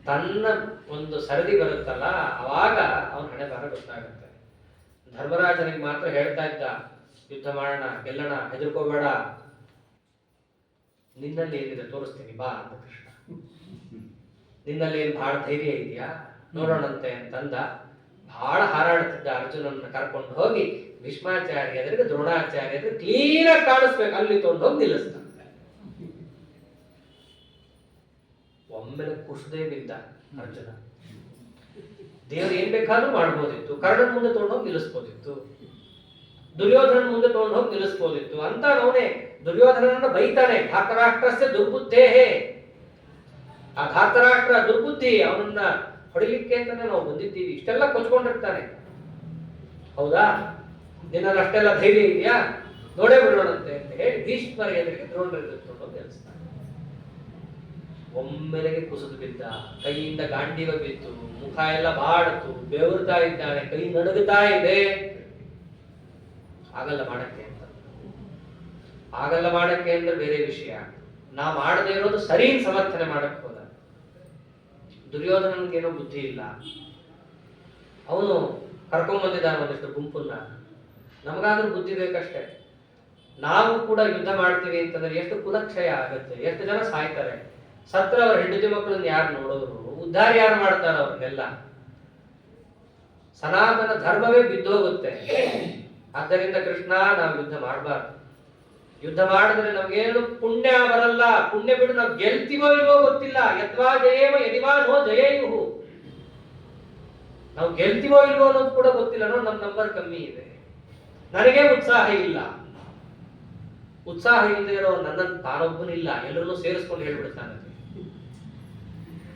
ತನ್ನ ಒಂದು ಸರದಿ ಬರುತ್ತಲ್ಲ, ಅವಾಗ ಅವನ ಹಣೆ ಬಾರ ಗೊತ್ತಾಗುತ್ತೆ. ಧರ್ಮರಾಜನಿಗೆ ಮಾತ್ರ ಹೇಳ್ತಾ ಇದ್ದ, ಯುದ್ಧ ಮಾಡೋಣ, ಗೆಲ್ಲೋಣ, ಹೆದರ್ಕೋಬೇಡ, ನಿನ್ನಲ್ಲಿ ಏನಿದೆ ತೋರಿಸ್ತೀನಿ ಬಾ ಅಂತ ಕೃಷ್ಣ. ನಿನ್ನಲ್ಲಿ ಏನ್ ಬಹಳ ಧೈರ್ಯ ಇದೆಯಾ ನೋಡೋಣಂತೆ ಅಂತಂದ. ಬಹಳ ಹಾರಾಡ್ತಿದ್ದ ಅರ್ಜುನನ್ನ ಕರ್ಕೊಂಡು ಹೋಗಿ ಭೀಷ್ಮಾಚಾರ್ಯ ಎದುರಿಗೆ ದ್ರೋಣಾಚಾರ್ಯ ಎದುರು ಕ್ಲೀನಾಗಿ ಕಾಣಿಸ್ಬೇಕು, ಅಲ್ಲಿ ತಗೊಂಡು ಹೋಗಿ ನಿಲ್ಲಿಸ್ತಾನೆ. ಒಮ್ಮೆಲೆ ಕುಸದೇ ಬಿದ್ದ ಅರ್ಜುನ. ದೇವರು ಏನ್ ಬೇಕಾದ್ರೂ ಮಾಡ್ಬೋದಿತ್ತು, ಕರ್ಣನ್ ಮುಂದೆ ತಗೊಂಡೋಗಿ ನಿಲ್ಲಿಸ್ಬೋದಿತ್ತು, ದುರ್ಯೋಧನ ಮುಂದೆ ತಗೊಂಡೋಗಿ ನಿಲ್ಲಿಸ್ಬೋದಿತ್ತು ಅಂತ ಅವನೇ ದುರ್ಯೋಧನನ್ನ ಬೈತಾನೆ. ಧಾತರಾಷ್ಟ್ರಸ್ಯ ದುರ್ಬುದ್ಧೇಹೇ, ಆ ಧಾತರಾಷ್ಟ್ರ ದುರ್ಬುದ್ಧಿ, ಅವನನ್ನ ಹೊಡಿಲಿಕ್ಕೆ ಅಂತಾನೆ ನಾವು ಬಂದಿದ್ದೀವಿ. ಇಷ್ಟೆಲ್ಲ ಕೊಚ್ಕೊಂಡಿರ್ತಾನೆ. ಹೌದಾ, ನಿನ್ನ ಅಷ್ಟೆಲ್ಲ ಧೈರ್ಯ ಇದೆಯಾ, ನೋಡೇ ಬಿಡೋಣಂತೆ ಅಂತ ಹೇಳಿ ಭೀಷ್ಮರ ಎದುರಿಗೆ ದ್ರೋಣರಿಗೆ ತಗೊಂಡೋಗಿ ನಿಲ್ಲಿಸ್ತಾನೆ. ಒಮ್ಮೆಲೆಗೆ ಕುಸಿದು ಬಿದ್ದ, ಕೈಯಿಂದ ಗಾಂಡೀವ ಬಿತ್ತು, ಮುಖ ಎಲ್ಲ ಬಾಡತು, ಬೆವರ್ತಾ ಇದ್ದಾನೆ, ಕೈ ನಡುಗುತ್ತಾ ಇದೆ. ಆಗಲ್ಲ ಮಾಡಕ್ಕೆ ಅಂತ. ಆಗಲ್ಲ ಮಾಡಕ್ಕೆ ಅಂದ್ರೆ ಬೇರೆ ವಿಷಯ, ನಾ ಮಾಡದೇ ಇರೋದು ಸರಿ ಸಮರ್ಥನೆ ಮಾಡಕ್ಕೆ ಹೋದ. ದುರ್ಯೋಧನನ್ಗೇನೋ ಬುದ್ಧಿ ಇಲ್ಲ, ಅವನು ಕರ್ಕೊಂಡ್ ಬಂದಿದ್ದಾನೆ ಒಂದಿಷ್ಟು ಗುಂಪನ್ನ. ನಮಗಾದ್ರೂ ಬುದ್ಧಿ ಬೇಕಷ್ಟೇ. ನಾವು ಕೂಡ ಯುದ್ಧ ಮಾಡ್ತೀವಿ ಅಂತಂದ್ರೆ ಎಷ್ಟು ಕುಲಕ್ಷಯ ಆಗುತ್ತೆ, ಎಷ್ಟು ಜನ ಸಾಯ್ತಾರೆ. ಸತ್ರ ಅವ್ರ ಹೆಂಡತಿ ಮಕ್ಕಳನ್ನ ಯಾರು ನೋಡೋರು, ಉದ್ಧಾರ ಯಾರು ಮಾಡ್ತಾರ ಅವ್ರನ್ನೆಲ್ಲ. ಸನಾತನ ಧರ್ಮವೇ ಬಿದ್ದೋಗುತ್ತೆ. ಆದ್ದರಿಂದ ಕೃಷ್ಣ ನಾವು ಯುದ್ಧ ಮಾಡಬಾರ್ದು. ಯುದ್ಧ ಮಾಡಿದ್ರೆ ನಮ್ಗೇನು ಪುಣ್ಯ ಬರಲ್ಲ. ಪುಣ್ಯ ಬಿಡು, ನಾವು ಗೆಲ್ತೀವೋ ಇಲ್ವೋ ಗೊತ್ತಿಲ್ಲ. ಯದ್ವಾ ಜಯೇವ ಯದಿವಾ ನೋ ಜಯೇಯುಹು. ನಾವು ಗೆಲ್ತೀವೋ ಇಲ್ವೋ ಅನ್ನೋದು ಕೂಡ ಗೊತ್ತಿಲ್ಲ. ನೋ, ನಮ್ ನಂಬರ್ ಕಮ್ಮಿ ಇದೆ, ನನಗೆ ಉತ್ಸಾಹ ಇಲ್ಲ. ಉತ್ಸಾಹ ಇಲ್ಲದೆ ಇರೋ ನನ್ನನ್ನು ತಾನೊಬ್ಬನಿಲ್ಲ, ಎಲ್ಲರನ್ನೂ ಸೇರಿಸ್ಕೊಂಡು ಹೇಳ್ಬಿಡ್ತಾನೆ.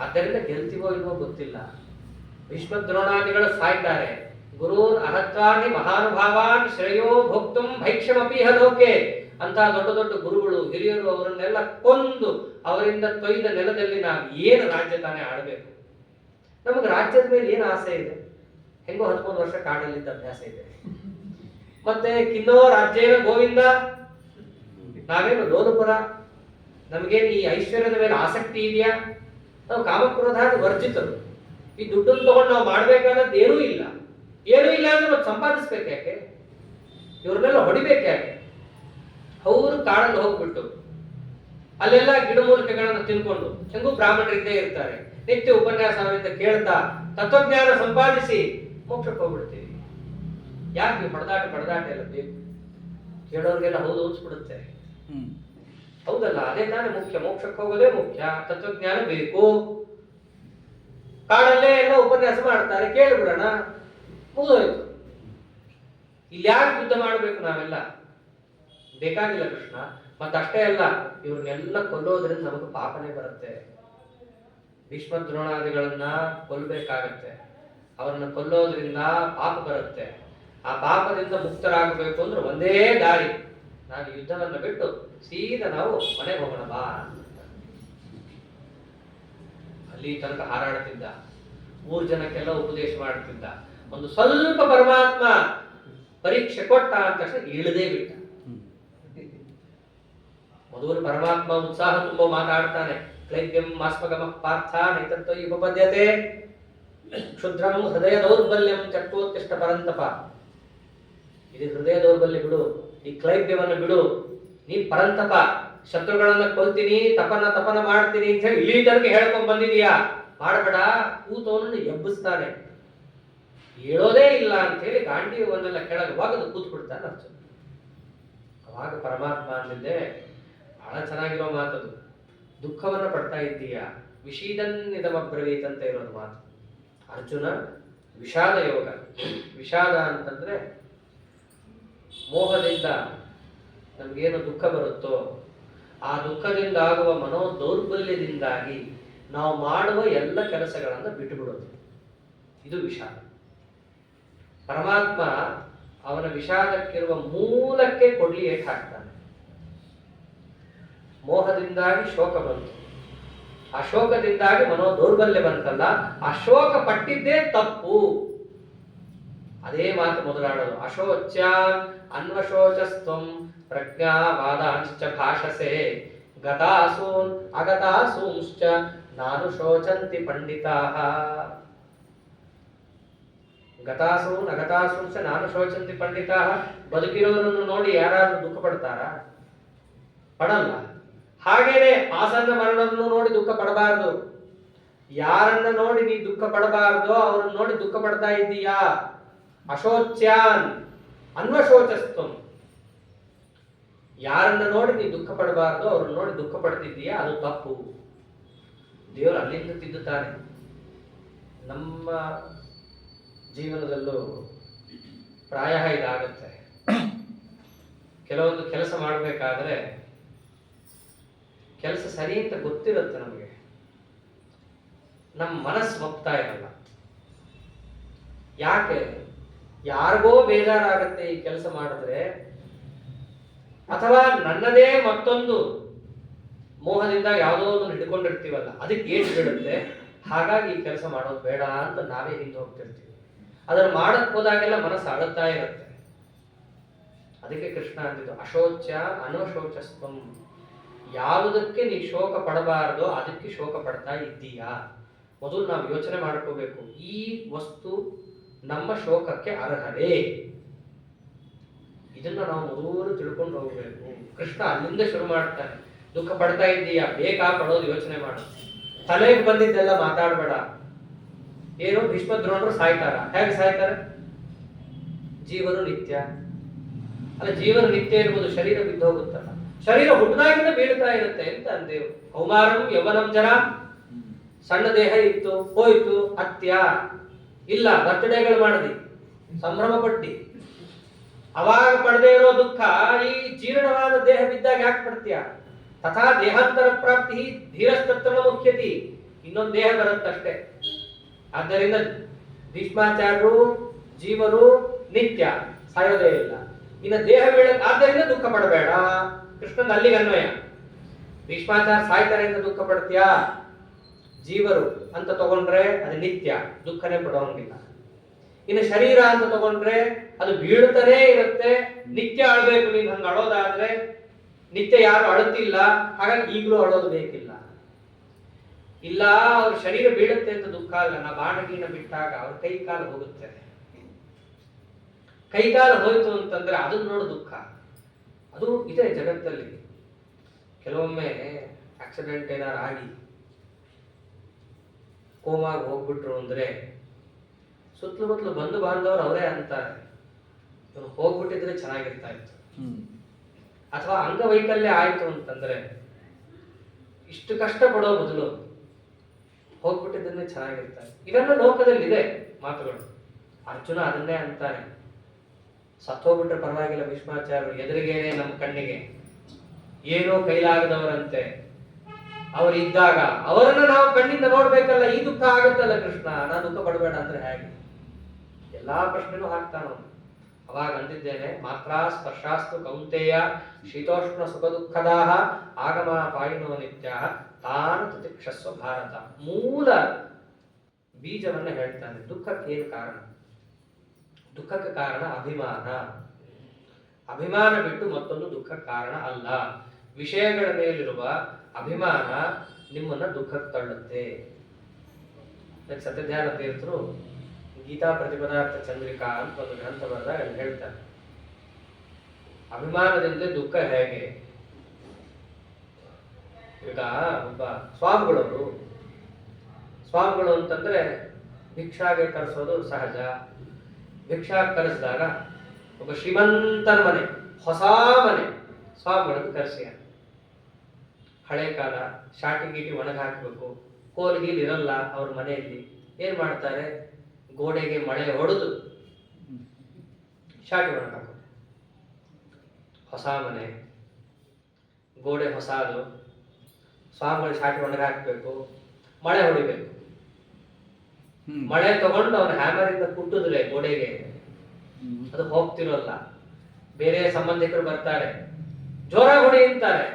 ಆದ್ದರಿಂದ ಗೆಲ್ತೀವೋ ಇಲ್ವೋ ಗೊತ್ತಿಲ್ಲ. ಭೀಷ್ಮ ದ್ರೋಣಾದಿಗಳು ಸಾಯ್ತಾರೆ. ಗುರೂನ್ ಅಹತ್ವಾನಿ ಮಹಾನುಭಾವಾನ್ ಶ್ರೇಯೋ ಭೋಕ್ತುಂ ಭೈಕ್ಷಮಪೀಹ ಲೋಕೆ ಅಂತ ದೊಡ್ಡ ದೊಡ್ಡ ಗುರುಗಳು ಹಿರಿಯರು ಅವರನ್ನೆಲ್ಲ ಕೊಂದು ಅವರಿಂದ ತೊಯ್ದ ನೆಲದಲ್ಲಿ ನಾವು ಏನು ರಾಜ್ಯ ತಾನೇ ಆಡಬೇಕು? ನಮಗೆ ರಾಜ್ಯದ ಮೇಲೆ ಏನು ಆಸೆ ಇದೆ? ಹೆಂಗೋ 13 ವರ್ಷ ಕಾಡಲ್ಲಿದ್ದ ಅಭ್ಯಾಸ ಇದೆ. ಮತ್ತೆ ಕಿನ್ನೋ ರಾಜ್ಯೇನ ಗೋವಿಂದ, ನಾವೇನು ಲೋಲಪುರ? ನಮಗೇನು ಈ ಐಶ್ವರ್ಯದ ಮೇಲೆ ಆಸಕ್ತಿ ಇದೆಯಾ? ನಾವು ಕಾಮಕ್ರೋಧಾದಿ ವರ್ಜಿತರು. ಈ ದುಡ್ಡನ್ನು ತಗೊಂಡು ನಾವು ಮಾಡ್ಬೇಕಾದದ್ದು ಏನೂ ಇಲ್ಲ. ಏನೂ ಇಲ್ಲ ಅಂದ್ರೆ ನಾವು ಸಂಪಾದಿಸ್ಬೇಕು ಯಾಕೆ? ಇವ್ರನ್ನೆಲ್ಲ ಹೊಡಿಬೇಕು ಯಾಕೆ? ಅವರು ಕಾಡಲ್ಲಿ ಹೋಗ್ಬಿಟ್ಟು ಅಲ್ಲೆಲ್ಲ ಗಿಡಮೂಲಿಕೆಗಳನ್ನು ತಿನ್ಕೊಂಡು ಹೆಂಗೂ ಬ್ರಾಹ್ಮಣರಿದ್ದೇ ಇರ್ತಾರೆ, ನಿತ್ಯ ಉಪನ್ಯಾಸ ಅವರಿಂದ ಕೇಳ್ತಾ ತತ್ವಜ್ಞಾನ ಸಂಪಾದಿಸಿ ಮೋಕ್ಷಕ್ಕೆ ಹೋಗ್ಬಿಡ್ತೀವಿ. ಯಾಕೆ ಪಡೆದಾಟ ಎಲ್ಲ ಬೇಕು? ಕೇಳೋರ್ಗೆಲ್ಲ ಹೌದು ಅನ್ಸ್ಬಿಡುತ್ತೆ. ಹೌದಲ್ಲ, ಅದೇ ತಾನೇ ಮುಖ್ಯ. ಮೋಕ್ಷಕ್ಕೆ ಹೋಗೋದೇ ಮುಖ್ಯ. ತತ್ವಜ್ಞಾನ ಬೇಕು. ಕಾಡಲ್ಲೇ ಎಲ್ಲ ಉಪನ್ಯಾಸ ಮಾಡ್ತಾರೆ, ಕೇಳಿಬಿಡೋಣ, ಮುಗಿದೋಯ್ತು. ಇಲ್ಲಿ ಯಾಕೆ ಯುದ್ಧ ಮಾಡಬೇಕು ನಾವೆಲ್ಲ? ಬೇಕಾಗಿಲ್ಲ ಕೃಷ್ಣ. ಮತ್ತಷ್ಟೇ ಅಲ್ಲ, ಇವ್ರನ್ನೆಲ್ಲ ಕೊಲ್ಲೋದ್ರಿಂದ ನಮಗೆ ಪಾಪನೇ ಬರುತ್ತೆ. ಭೀಷ್ಮ ದ್ರೋಣಾದಿಗಳನ್ನ ಕೊಲ್ಲಬೇಕಾಗತ್ತೆ. ಅವರನ್ನ ಕೊಲ್ಲೋದ್ರಿಂದ ಪಾಪ ಬರುತ್ತೆ. ಆ ಪಾಪದಿಂದ ಮುಕ್ತರಾಗಬೇಕು ಅಂದ್ರೆ ಒಂದೇ ದಾರಿ, ನಾನು ಯುದ್ಧವನ್ನ ಬಿಟ್ಟು ಸೀದಾ ನಾವು ಮನೆಗೆ ಹೋಗೋಣ ಬಾ. ಅಲ್ಲಿ ತನಕ ಹಾರಾಡ್ತಿದ್ದ, ಮೂರು ಜನಕ್ಕೆಲ್ಲ ಉಪದೇಶ ಮಾಡ್ತಿದ್ದ. ಒಂದು ಸ್ವಲ್ಪ ಪರಮಾತ್ಮ ಪರೀಕ್ಷೆ ಕೊಟ್ಟ ಅಂತ ತಕ್ಷಣ ಇಳದೇ ಬಿಟ್ಟ. ಮೊದಲು ಪರಮಾತ್ಮ ಉತ್ಸಾಹ ತುಂಬ ಮಾತಾಡ್ತಾನೆ. ಕ್ಲೈಬ್ಯಂ ಮಾಸ್ಮಗಮ ಪಾರ್ಥ ನೈತತ್ವ ಉಪಪದ್ಯತೆ ಕ್ಷುದ್ರಂ ಹೃದಯ ದೌರ್ಬಲ್ಯಂ ಚಟ್ಟೋತ್ತಿಷ್ಟ ಪರಂತಪ. ಇದು ಹೃದಯ ದೌರ್ಬಲ್ಯ ಬಿಡು, ಈ ಕ್ಲೈಬ್ಯವನ್ನು ಬಿಡು, ನೀ ಪರಂತಪ. ಶತ್ರುಗಳನ್ನ ಕೊಲ್ತೀನಿ, ತಪನ ಮಾಡ್ತೀನಿ ಅಂತ ಹೇಳಿ ಇಲ್ಲಿ ತನಕ ಹೇಳ್ಕೊಂಡ್ ಬಂದಿದೀಯಾ, ಮಾಡಬೇಡ. ಕೂತವನನ್ನು ಎಬ್ಬಿಸ್ತಾನೆ. ಹೇಳೋದೇ ಇಲ್ಲ ಅಂತ ಹೇಳಿ ಗಾಂಡೀವನ್ನೆಲ್ಲ ಕೆಳಗೆ ಒಗೆದು ಕೂತ್ಬಿಡ್ತಾನೆ ಅರ್ಜುನ. ಅವಾಗ ಪರಮಾತ್ಮ ಅಂದಿದ್ದೆ, ಬಹಳ ಚೆನ್ನಾಗಿರೋ ಮಾತದು. ದುಃಖವನ್ನ ಪಡ್ತಾ ಇದ್ದೀಯಾ, ವಿಷೀದನ್ನಿದಮಬ್ರವೀತ್ ಅಂತ ಇರೋದು ಮಾತು. ಅರ್ಜುನ ವಿಷಾದ ಯೋಗ. ವಿಷಾದ ಅಂತಂದ್ರೆ ಮೋಹದಿಂದ ನಮ್ಗೇನು ದುಃಖ ಬರುತ್ತೋ ಆ ದುಃಖದಿಂದ ಆಗುವ ಮನೋ ದೌರ್ಬಲ್ಯದಿಂದಾಗಿ ನಾವು ಮಾಡುವ ಎಲ್ಲ ಕೆಲಸಗಳನ್ನು ಬಿಟ್ಟು ಬಿಡೋದು, ಇದು ವಿಷಾದ. ಪರಮಾತ್ಮ ಅವನ ವಿಷಾದಕ್ಕಿರುವ ಮೂಲಕ್ಕೆ ಕೊಡ್ಲಿ ಏಟ್ ಹಾಕ್ತಾನೆ. ಮೋಹದಿಂದಾಗಿ ಶೋಕ ಬಂತು, ಆ ಶೋಕದಿಂದಾಗಿ ಮನೋ ದೌರ್ಬಲ್ಯ ಬಂತಲ್ಲ, ಆ ಶೋಕ ಪಟ್ಟಿದ್ದೇ ತಪ್ಪು. ಅದೇ ಮಾತು ಮೊದಲಾಡೋದು. ಅಶೋಚ್ಯ ಅನ್ವಶೋಚಸ್ತ್ವಂ ಪ್ರಜ್ಞಾವಾದಾಂಶ್ಚ ಭಾಷಸೆ ಗತಾಸೂನ್ ಅಗತಾಸೂಂಶ್ಚ ನಾನು ಶೋಚಂತಿ ಪಂಡಿತಾಃ. ಗತಾಸೂನ್ ಅಗತಾಸೂಂಶ್ಚ ನಾನು ಶೋಚಂತಿ ಪಂಡಿತಾಃ. ಬದುಕಿರೋರನ್ನು ನೋಡಿ ಯಾರಾದ್ರೂ ದುಃಖ ಪಡ್ತಾರಾ? ಪಡಲ್ಲ. ಹಾಗೇನೆ ಆಸನ್ನ ಮರಣವನ್ನು ನೋಡಿ ದುಃಖ ಪಡಬಾರದು. ಯಾರನ್ನ ನೋಡಿ ನೀ ದುಃಖ ಪಡಬಾರದು ಅವರನ್ನು ನೋಡಿ ದುಃಖ ಪಡ್ತಾ ಇದ್ದೀಯಾ. ಅಶೋಚ್ಯಾನ್ ಅನ್ವಶೋಚಸ್ತ್ವಂ. ಯಾರನ್ನ ನೋಡಿ ನೀ ದುಃಖ ಪಡಬಾರದು ಅವ್ರನ್ನ ನೋಡಿ ದುಃಖ ಪಡ್ತಿದ್ದೀಯಾ, ಅದು ತಪ್ಪು. ದೇವರು ಅಲ್ಲಿಂದ ತಿದ್ದುತ್ತಾನೆ. ನಮ್ಮ ಜೀವನದಲ್ಲೂ ಪ್ರಾಯ ಇದಾಗುತ್ತೆ. ಕೆಲವೊಂದು ಕೆಲಸ ಮಾಡಬೇಕಾದ್ರೆ ಕೆಲಸ ಸರಿ ಅಂತ ಗೊತ್ತಿರುತ್ತೆ ನಮಗೆ, ನಮ್ಮ ಮನಸ್ಸು ಒಪ್ತಾ ಇರಲ್ಲ. ಯಾಕೆ? ಯಾರಿಗೋ ಬೇಜಾರಾಗತ್ತೆ ಈ ಕೆಲಸ ಮಾಡಿದ್ರೆ, ಅಥವಾ ನನ್ನದೇ ಮತ್ತೊಂದು ಮೋಹದಿಂದ ಯಾವುದೋ ಒಂದು ಹಿಡ್ಕೊಂಡಿರ್ತೀವಲ್ಲ, ಅದಕ್ಕೆ ಏಟು ಬೀಳುತ್ತೆ. ಹಾಗಾಗಿ ಈ ಕೆಲಸ ಮಾಡೋದು ಬೇಡ ಅಂತ ನಾವೇ ಹಿಂದೆ ಹೋಗ್ತಿರ್ತೀವಿ. ಅದನ್ನು ಮಾಡಕ್ ಹೋದಾಗೆಲ್ಲ ಮನಸ್ಸು ಅಳುತ್ತಾ ಇರುತ್ತೆ. ಅದಕ್ಕೆ ಕೃಷ್ಣ ಅಂದಿದ್ದು ಅಶೋಚ್ಯ ಅನವಶೋಚಸ್ತ್ವಂ. ಯಾವುದಕ್ಕೆ ನೀ ಶೋಕ ಪಡಬಾರದೋ ಅದಕ್ಕೆ ಶೋಕ ಪಡ್ತಾ ಇದ್ದೀಯಾ. ಮೊದಲು ನಾವು ಯೋಚನೆ ಮಾಡ್ಕೋಬೇಕು, ಈ ವಸ್ತು ನಮ್ಮ ಶೋಕಕ್ಕೆ ಅರ್ಹವೇ? ಇದನ್ನ ನಾವು ಮೊದಲು ತಿಳ್ಕೊಂಡು ಹೋಗ್ಬೇಕು. ಕೃಷ್ಣ ಅಲ್ಲಿಂದ ಶುರು ಮಾಡ್ತಾನೆ. ದುಃಖ ಪಡ್ತಾ ಇದ್ದೀಯಾ, ಬೇಕಾ ಪಡೋದು ಯೋಚನೆ ಮಾಡು. ತಲೆಗೆ ಬಂದಿದ್ದೆಲ್ಲ ಮಾತಾಡಬೇಡ. ಏನು ಭೀಷ್ಮ ದ್ರೋಣರು ಸಾಯ್ತಾರ? ಹೇಗೆ ಸಾಯ್ತಾರೆ? ಜೀವನು ನಿತ್ಯ ಅಲ್ಲ, ಜೀವನ ನಿತ್ಯ ಇರ್ಬೋದು, ಶರೀರ ಬಿದ್ದು ಹೋಗುತ್ತಲ್ಲ. ಶರೀರ ಹುಟ್ಟದಾಗಿಂದ ಬೀಳ್ತಾ ಇರುತ್ತೆ ಅಂತ ಅಂದೇವು. ಕೌಮಾರಂ ಯೌವನಂ ಜರ. ಸಣ್ಣ ದೇಹ ಇತ್ತು, ಹೋಯ್ತು, ಅತ್ಯ ಇಲ್ಲ, ಬರ್ತ್ಡೇಗಳು ಮಾಡದಿ, ಸಂಭ್ರಮ ಪಟ್ಟಿ. ಅವಾಗ ಪಡೆದೇ ಇರೋ ದುಃಖ ಈ ಜೀರ್ಣವಾದ ದೇಹ ಬಿದ್ದಾಗ ಯಾಕೆ ಪಡ್ತೀಯ? ತಥಾ ದೇಹಾಂತರ ಪ್ರಾಪ್ತಿ ಧೀರಸ್ತತ್ರ ಮುಖ್ಯತಿ. ಇನ್ನೊಂದು ದೇಹ ಬರುತ್ತಷ್ಟೇ. ಆದ್ದರಿಂದ ಭೀಷ್ಮಾಚಾರ್ಯರು ಜೀವರು ನಿತ್ಯ, ಸಾಯೋದೇ ಇಲ್ಲ. ಇನ್ನು ದೇಹ ಬೀಳ, ಆದ್ದರಿಂದ ದುಃಖ ಪಡಬೇಡ. ಕೃಷ್ಣನ ಅಲ್ಲಿಗೆ ಅನ್ವಯ. ಭೀಷ್ಮಾಚಾರ್ಯ ಸಾಯ್ತಾರೆ ಅಂತ ದುಃಖ ಪಡ್ತೀಯಾ? ಜೀವರು ಅಂತ ತಗೊಂಡ್ರೆ ಅದು ನಿತ್ಯ, ದುಃಖನೇ ಪಡೋಂಗಿಲ್ಲ. ಇನ್ನು ಶರೀರ ಅಂತ ತಗೊಂಡ್ರೆ ಅದು ಬೀಳ್ತಾನೇ ಇರುತ್ತೆ, ನಿತ್ಯ ಅಳಬೇಕು. ನೀನು ಹಂಗ ಅಳೋದಾದ್ರೆ ನಿತ್ಯ ಯಾರು ಅಳುತ್ತಿಲ್ಲ, ಹಾಗಾಗಿ ಈಗಲೂ ಅಳೋದು ಬೇಕಿಲ್ಲ. ಇಲ್ಲ, ಅವ್ರ ಶರೀರ ಬೀಳುತ್ತೆ ಅಂತ ದುಃಖ ಅಲ್ಲ. ನಾ ಬಾಣಗಿನ ಬಿಟ್ಟಾಗ ಅವ್ರ ಕೈ ಕಾಲು ಹೋಗುತ್ತೆ. ಕೈ ಕಾಲು ಹೋಯ್ತು ಅಂತಂದ್ರೆ ಅದನ್ನ ನೋಡು ದುಃಖ. ಅದು ಇದೆ ಜಗತ್ತಲ್ಲಿ. ಕೆಲವೊಮ್ಮೆ ಆಕ್ಸಿಡೆಂಟ್ ಏನಾರು ಆಗಿ ಕೋಮಾಗಿ ಹೋಗ್ಬಿಟ್ರು ಅಂದ್ರೆ ಸುತ್ತಲೂ ಮುತ್ತಲು ಬಂಧು ಬಾಂಧವರು ಅವರೇ ಅಂತಾರೆ, ಇವನು ಹೋಗ್ಬಿಟ್ಟಿದ್ರೆ ಚೆನ್ನಾಗಿರ್ತಾ ಇತ್ತು. ಅಥವಾ ಅಂಗವೈಕಲ್ಯ ಆಯ್ತು ಅಂತಂದ್ರೆ ಇಷ್ಟು ಕಷ್ಟ ಪಡೋ ಬದಲು ಹೋಗ್ಬಿಟ್ಟಿದ್ರೆ ಚೆನ್ನಾಗಿರ್ತಾರೆ. ಇವೆಲ್ಲ ಲೋಕದಲ್ಲಿ ಇದೆ ಮಾತುಗಳು. ಅರ್ಜುನ ಅದನ್ನೇ ಅಂತಾನೆ, ಸತ್ತೋಗ್ಬಿಟ್ರೆ ಪರವಾಗಿಲ್ಲ ಭೀಷ್ಮಾಚಾರ್ಯರು ಎದುರಿಗೇನೆ ನಮ್ಮ ಕಣ್ಣಿಗೆ ಏನೋ ಕೈಲಾಗದವರಂತೆ ಅವರಿದ್ದಾಗ ಅವರನ್ನ ನಾವು ಕಣ್ಣಿಂದ ನೋಡ್ಬೇಕಲ್ಲ, ಈ ದುಃಖ ಆಗುತ್ತಲ್ಲ ಕೃಷ್ಣ, ನಾ ದುಃಖ ಪಡಬೇಡ ಅಂದ್ರೆ ಹೇಗೆ? ಎಲ್ಲಾ ಪ್ರಶ್ನೆನೂ ಹಾಕ್ತಾನ. ಅವಾಗ ಅಂದಿದ್ದೇನೆ, ಮಾತ್ರ ಸ್ಪರ್ಶಾಸ್ತು ಕೌಂತೆಯ ಶೀತೋಷ್ಣ ಸುಖ ದುಃಖದಾಹ ಆಗಮ ಪಾಯಿನೋ ನಿತ್ಯ ತಾನು ತಿತಿಕ್ಷಸ್ವ ಭಾರತ. ಮೂಲ ಬೀಜವನ್ನ ಹೇಳ್ತಾನೆ. ದುಃಖಕ್ಕೆ ಏನು ಕಾರಣ? ದುಃಖಕ್ಕೆ ಕಾರಣ ಅಭಿಮಾನ. ಅಭಿಮಾನ ಬಿಟ್ಟು ಮತ್ತೊಂದು ದುಃಖ ಕಾರಣ ಅಲ್ಲ. ವಿಷಯಗಳ ಮೇಲಿರುವ ಅಭಿಮಾನ ನಿಮ್ಮನ್ನ ದುಃಖಕ್ಕೆ ತಳ್ಳುತ್ತೆ. ಸತ್ಯಧ್ಯಾನ ತೀರ್ಥರು ಗೀತಾ ಪ್ರತಿಪದಾರ್ಥ ಚಂದ್ರಿಕಾ ಅಂತ ಒಂದು ಗ್ರಂಥ ಬರೆದಾಗ ಅಲ್ಲಿ ಹೇಳ್ತಾರೆ, ಅಭಿಮಾನದಿಂದ ದುಃಖ ಹೇಗೆ. ಈಗ ಒಬ್ಬ ಸ್ವಾಮಿಗಳು ಅಂತಂದ್ರೆ ಭಿಕ್ಷಾಗೆ ಕರೆಸೋದು ಸಹಜ. ಭಿಕ್ಷಾಗೆ ಕರೆಸಿದಾಗ ಒಬ್ಬ ಶ್ರೀಮಂತನ ಮನೆ, ಹೊಸ ಮನೆ ಸ್ವಾಮಿಗಳನ್ನು ಕರೆಸಿ, ಹಳೆ ಕಾಲ ಶಾಟಿ ಗೀಟಿ ಒಣಗಿ ಹಾಕಬೇಕು, ಕೋಲ್ಗೀಲ್ ಇರಲ್ಲ ಅವ್ರ ಮನೆಯಲ್ಲಿ. ಏನ್ ಮಾಡ್ತಾರೆ? ಗೋಡೆಗೆ ಮಳೆ ಹೊಡೆದು ಶಾಟಿ ಒಣಗಿ ಹಾಕೋದು. ಹೊಸ ಮನೆ, ಗೋಡೆ ಹೊಸದು, ಸ್ವಾಮಿಗಳು ಶಾಟಿ ಒಣಗಿ ಹಾಕ್ಬೇಕು, ಮಳೆ ಹೊಡಿಬೇಕು. ಮಳೆ ತಗೊಂಡು ಅವನ ಹ್ಯಾಮರಿಂದ ಕುಟ್ಟಿದ್ರೆ ಗೋಡೆಗೆ ಅದು ಹೋಗ್ತಿರೋಲ್ಲ. ಬೇರೆ ಸಂಬಂಧಿಕರು ಬರ್ತಾರೆ, ಜೋರಾಗಿ ಹೊಡಿ ಅಂತಾರೆ.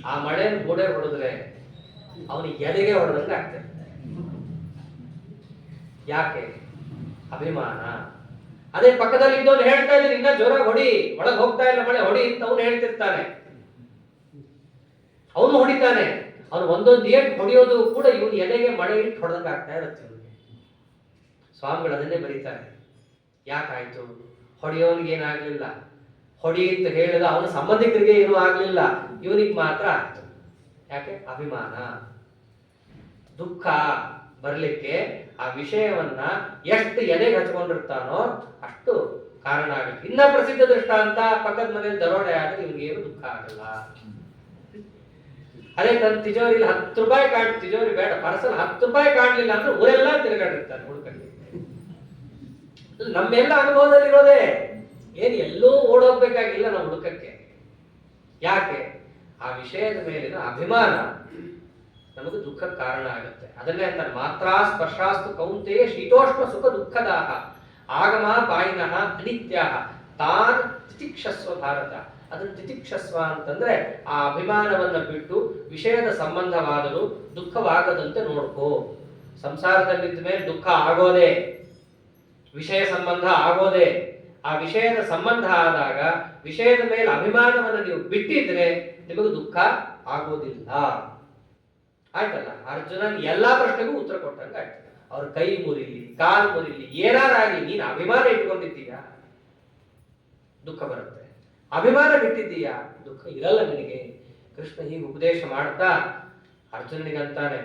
ಆ ಮಳೆ ಗೋಡೆ ಹೊಡೆದ್ರೆ ಅವನಿಗೆ ಎದೆಗೆ ಹೊಡೆದಂಗೆ ಆಗ್ತದೆ. ಯಾಕೆ? ಅಭಿಮಾನ. ಅದೇ ಪಕ್ಕದಲ್ಲಿ ಇದ್ದವನು ಹೇಳ್ತಾ ಇದ್ದೀನಿ ಇನ್ನ ಜೋರಾಗಿ ಹೊಡಿ, ಒಳಗೆ ಹೋಗ್ತಾ ಇಲ್ಲ ಮಳೆ, ಹೊಡಿ ಅಂತ ಅವನು ಹೇಳ್ತಿರ್ತಾನೆ. ಅವನು ಹೊಡಿತಾನೆ. ಅವನು ಒಂದೊಂದು ಏಟ್ ಹೊಡೆಯೋದು ಕೂಡ ಇವನು ಎದೆಗೆ ಮಳೆ ಇಟ್ಟು ಹೊಡೆದಂಗೆ ಆಗ್ತಾ ಇರುತ್ತೆ ಇವನಿಗೆ. ಸ್ವಾಮಿಗಳು ಅದನ್ನೇ ಬರೀತಾರೆ. ಯಾಕಾಯ್ತು? ಹೊಡೆಯೋನಿಗೆ ಏನಾಗ್ಲಿಲ್ಲ, ಹೊಡಿ ಅಂತ ಹೇಳಿದ ಅವನ ಸಂಬಂಧಿಕರಿಗೆ ಏನೂ ಆಗ್ಲಿಲ್ಲ, ಇವನಿಗೆ ಮಾತ್ರ ಆಯ್ತು. ಯಾಕೆ? ಅಭಿಮಾನ. ದುಃಖ ಬರ್ಲಿಕ್ಕೆ ಆ ವಿಷಯವನ್ನ ಎಷ್ಟು ಎದೆಗೆ ಹಚ್ಕೊಂಡಿರ್ತಾನೋ ಅಷ್ಟು ಕಾರಣ ಆಗುತ್ತೆ. ಇನ್ನ ಪ್ರಸಿದ್ಧ ದೃಷ್ಟಾಂತ, ಪಕ್ಕದ ಮನೆಯಲ್ಲಿ ದರೋಡೆ ಆದ್ರೆ ಇವನಿಗೆ ಏನು ದುಃಖ ಆಗಲ್ಲ. ಅದೇ ತನ್ನ ತಿಜೋರಿಲಿ 10 ರೂಪಾಯಿ ತಿಜೋರಿ ಬೇಡ, ಪರ್ಸಲ್ 10 ರೂಪಾಯಿ ಕಾಣಲಿಲ್ಲ ಅಂದ್ರೆ ಊರೆಲ್ಲ ತಿರುಗಾಡಿರ್ತಾನೆ ಹುಡುಕಲ್ಲಿ. ನಮ್ಮೆಲ್ಲ ಅನುಭವದಲ್ಲಿರೋದೇ. ಏನ್ ಎಲ್ಲೂ ಓಡೋಗ್ಬೇಕಾಗಿಲ್ಲ ನಾವು ಹುಡುಕಕ್ಕೆ. ಯಾಕೆ? ಆ ವಿಷಯದ ಮೇಲಿನ ಅಭಿಮಾನ ನಮಗೆ ದುಃಖಕ್ಕೆ ಕಾರಣ ಆಗುತ್ತೆ. ಅದನ್ನೇ ಅಂತಾರೆ, ಮಾತ್ರ ಸ್ಪರ್ಶಾಸ್ತು ಕೌಂತೆಯ ಶೀತೋಷ್ಣ ಸುಖ ದುಃಖದಾಹ ಆಗಮ ಪಾಯಿನಃ ಅನಿತ್ಯ ತಾನ್ ತಿತಿಕ್ಷಸ್ವ ಭಾರತ. ಅದನ್ನು ತಿತಿಕ್ಷಸ್ವ ಅಂತಂದ್ರೆ ಆ ಅಭಿಮಾನವನ್ನ ಬಿಟ್ಟು ವಿಷಯದ ಸಂಬಂಧವಾದರೂ ದುಃಖವಾಗದಂತೆ ನೋಡ್ಕೋ. ಸಂಸಾರದಲ್ಲಿದ್ದ ಮೇಲೆ ದುಃಖ ಆಗೋದೇ, ವಿಷಯ ಸಂಬಂಧ ಆಗೋದೇ. ಆ ವಿಷಯದ ಸಂಬಂಧ ಆದಾಗ ವಿಷಯದ ಮೇಲೆ ಅಭಿಮಾನವನ್ನು ನೀವು ಬಿಟ್ಟಿದ್ರೆ ನಿಮಗೆ ದುಃಖ ಆಗೋದಿಲ್ಲ. ಆಯ್ತಲ್ಲ? ಅರ್ಜುನನ್ ಎಲ್ಲಾ ಪ್ರಶ್ನೆಗೂ ಉತ್ತರ ಕೊಟ್ಟಂಗ ಆಯ್ತು. ಅವ್ರ ಕೈ ಮುರಿಲಿ, ಕಾಲು ಮುರಿಲಿ, ಏನಾರಾಗಲಿ, ನೀನು ಅಭಿಮಾನ ಇಟ್ಕೊಂಡಿದ್ದೀಯಾ, ದುಃಖ ಬರುತ್ತೆ. ಅಭಿಮಾನ ಬಿಟ್ಟಿದ್ದೀಯಾ, ದುಃಖ ಇರಲ್ಲ ನಿನಗೆ. ಕೃಷ್ಣ ಹೀಗೆ ಉಪದೇಶ ಮಾಡ್ತಾ ಅರ್ಜುನನಿಗಂತಾನೆ,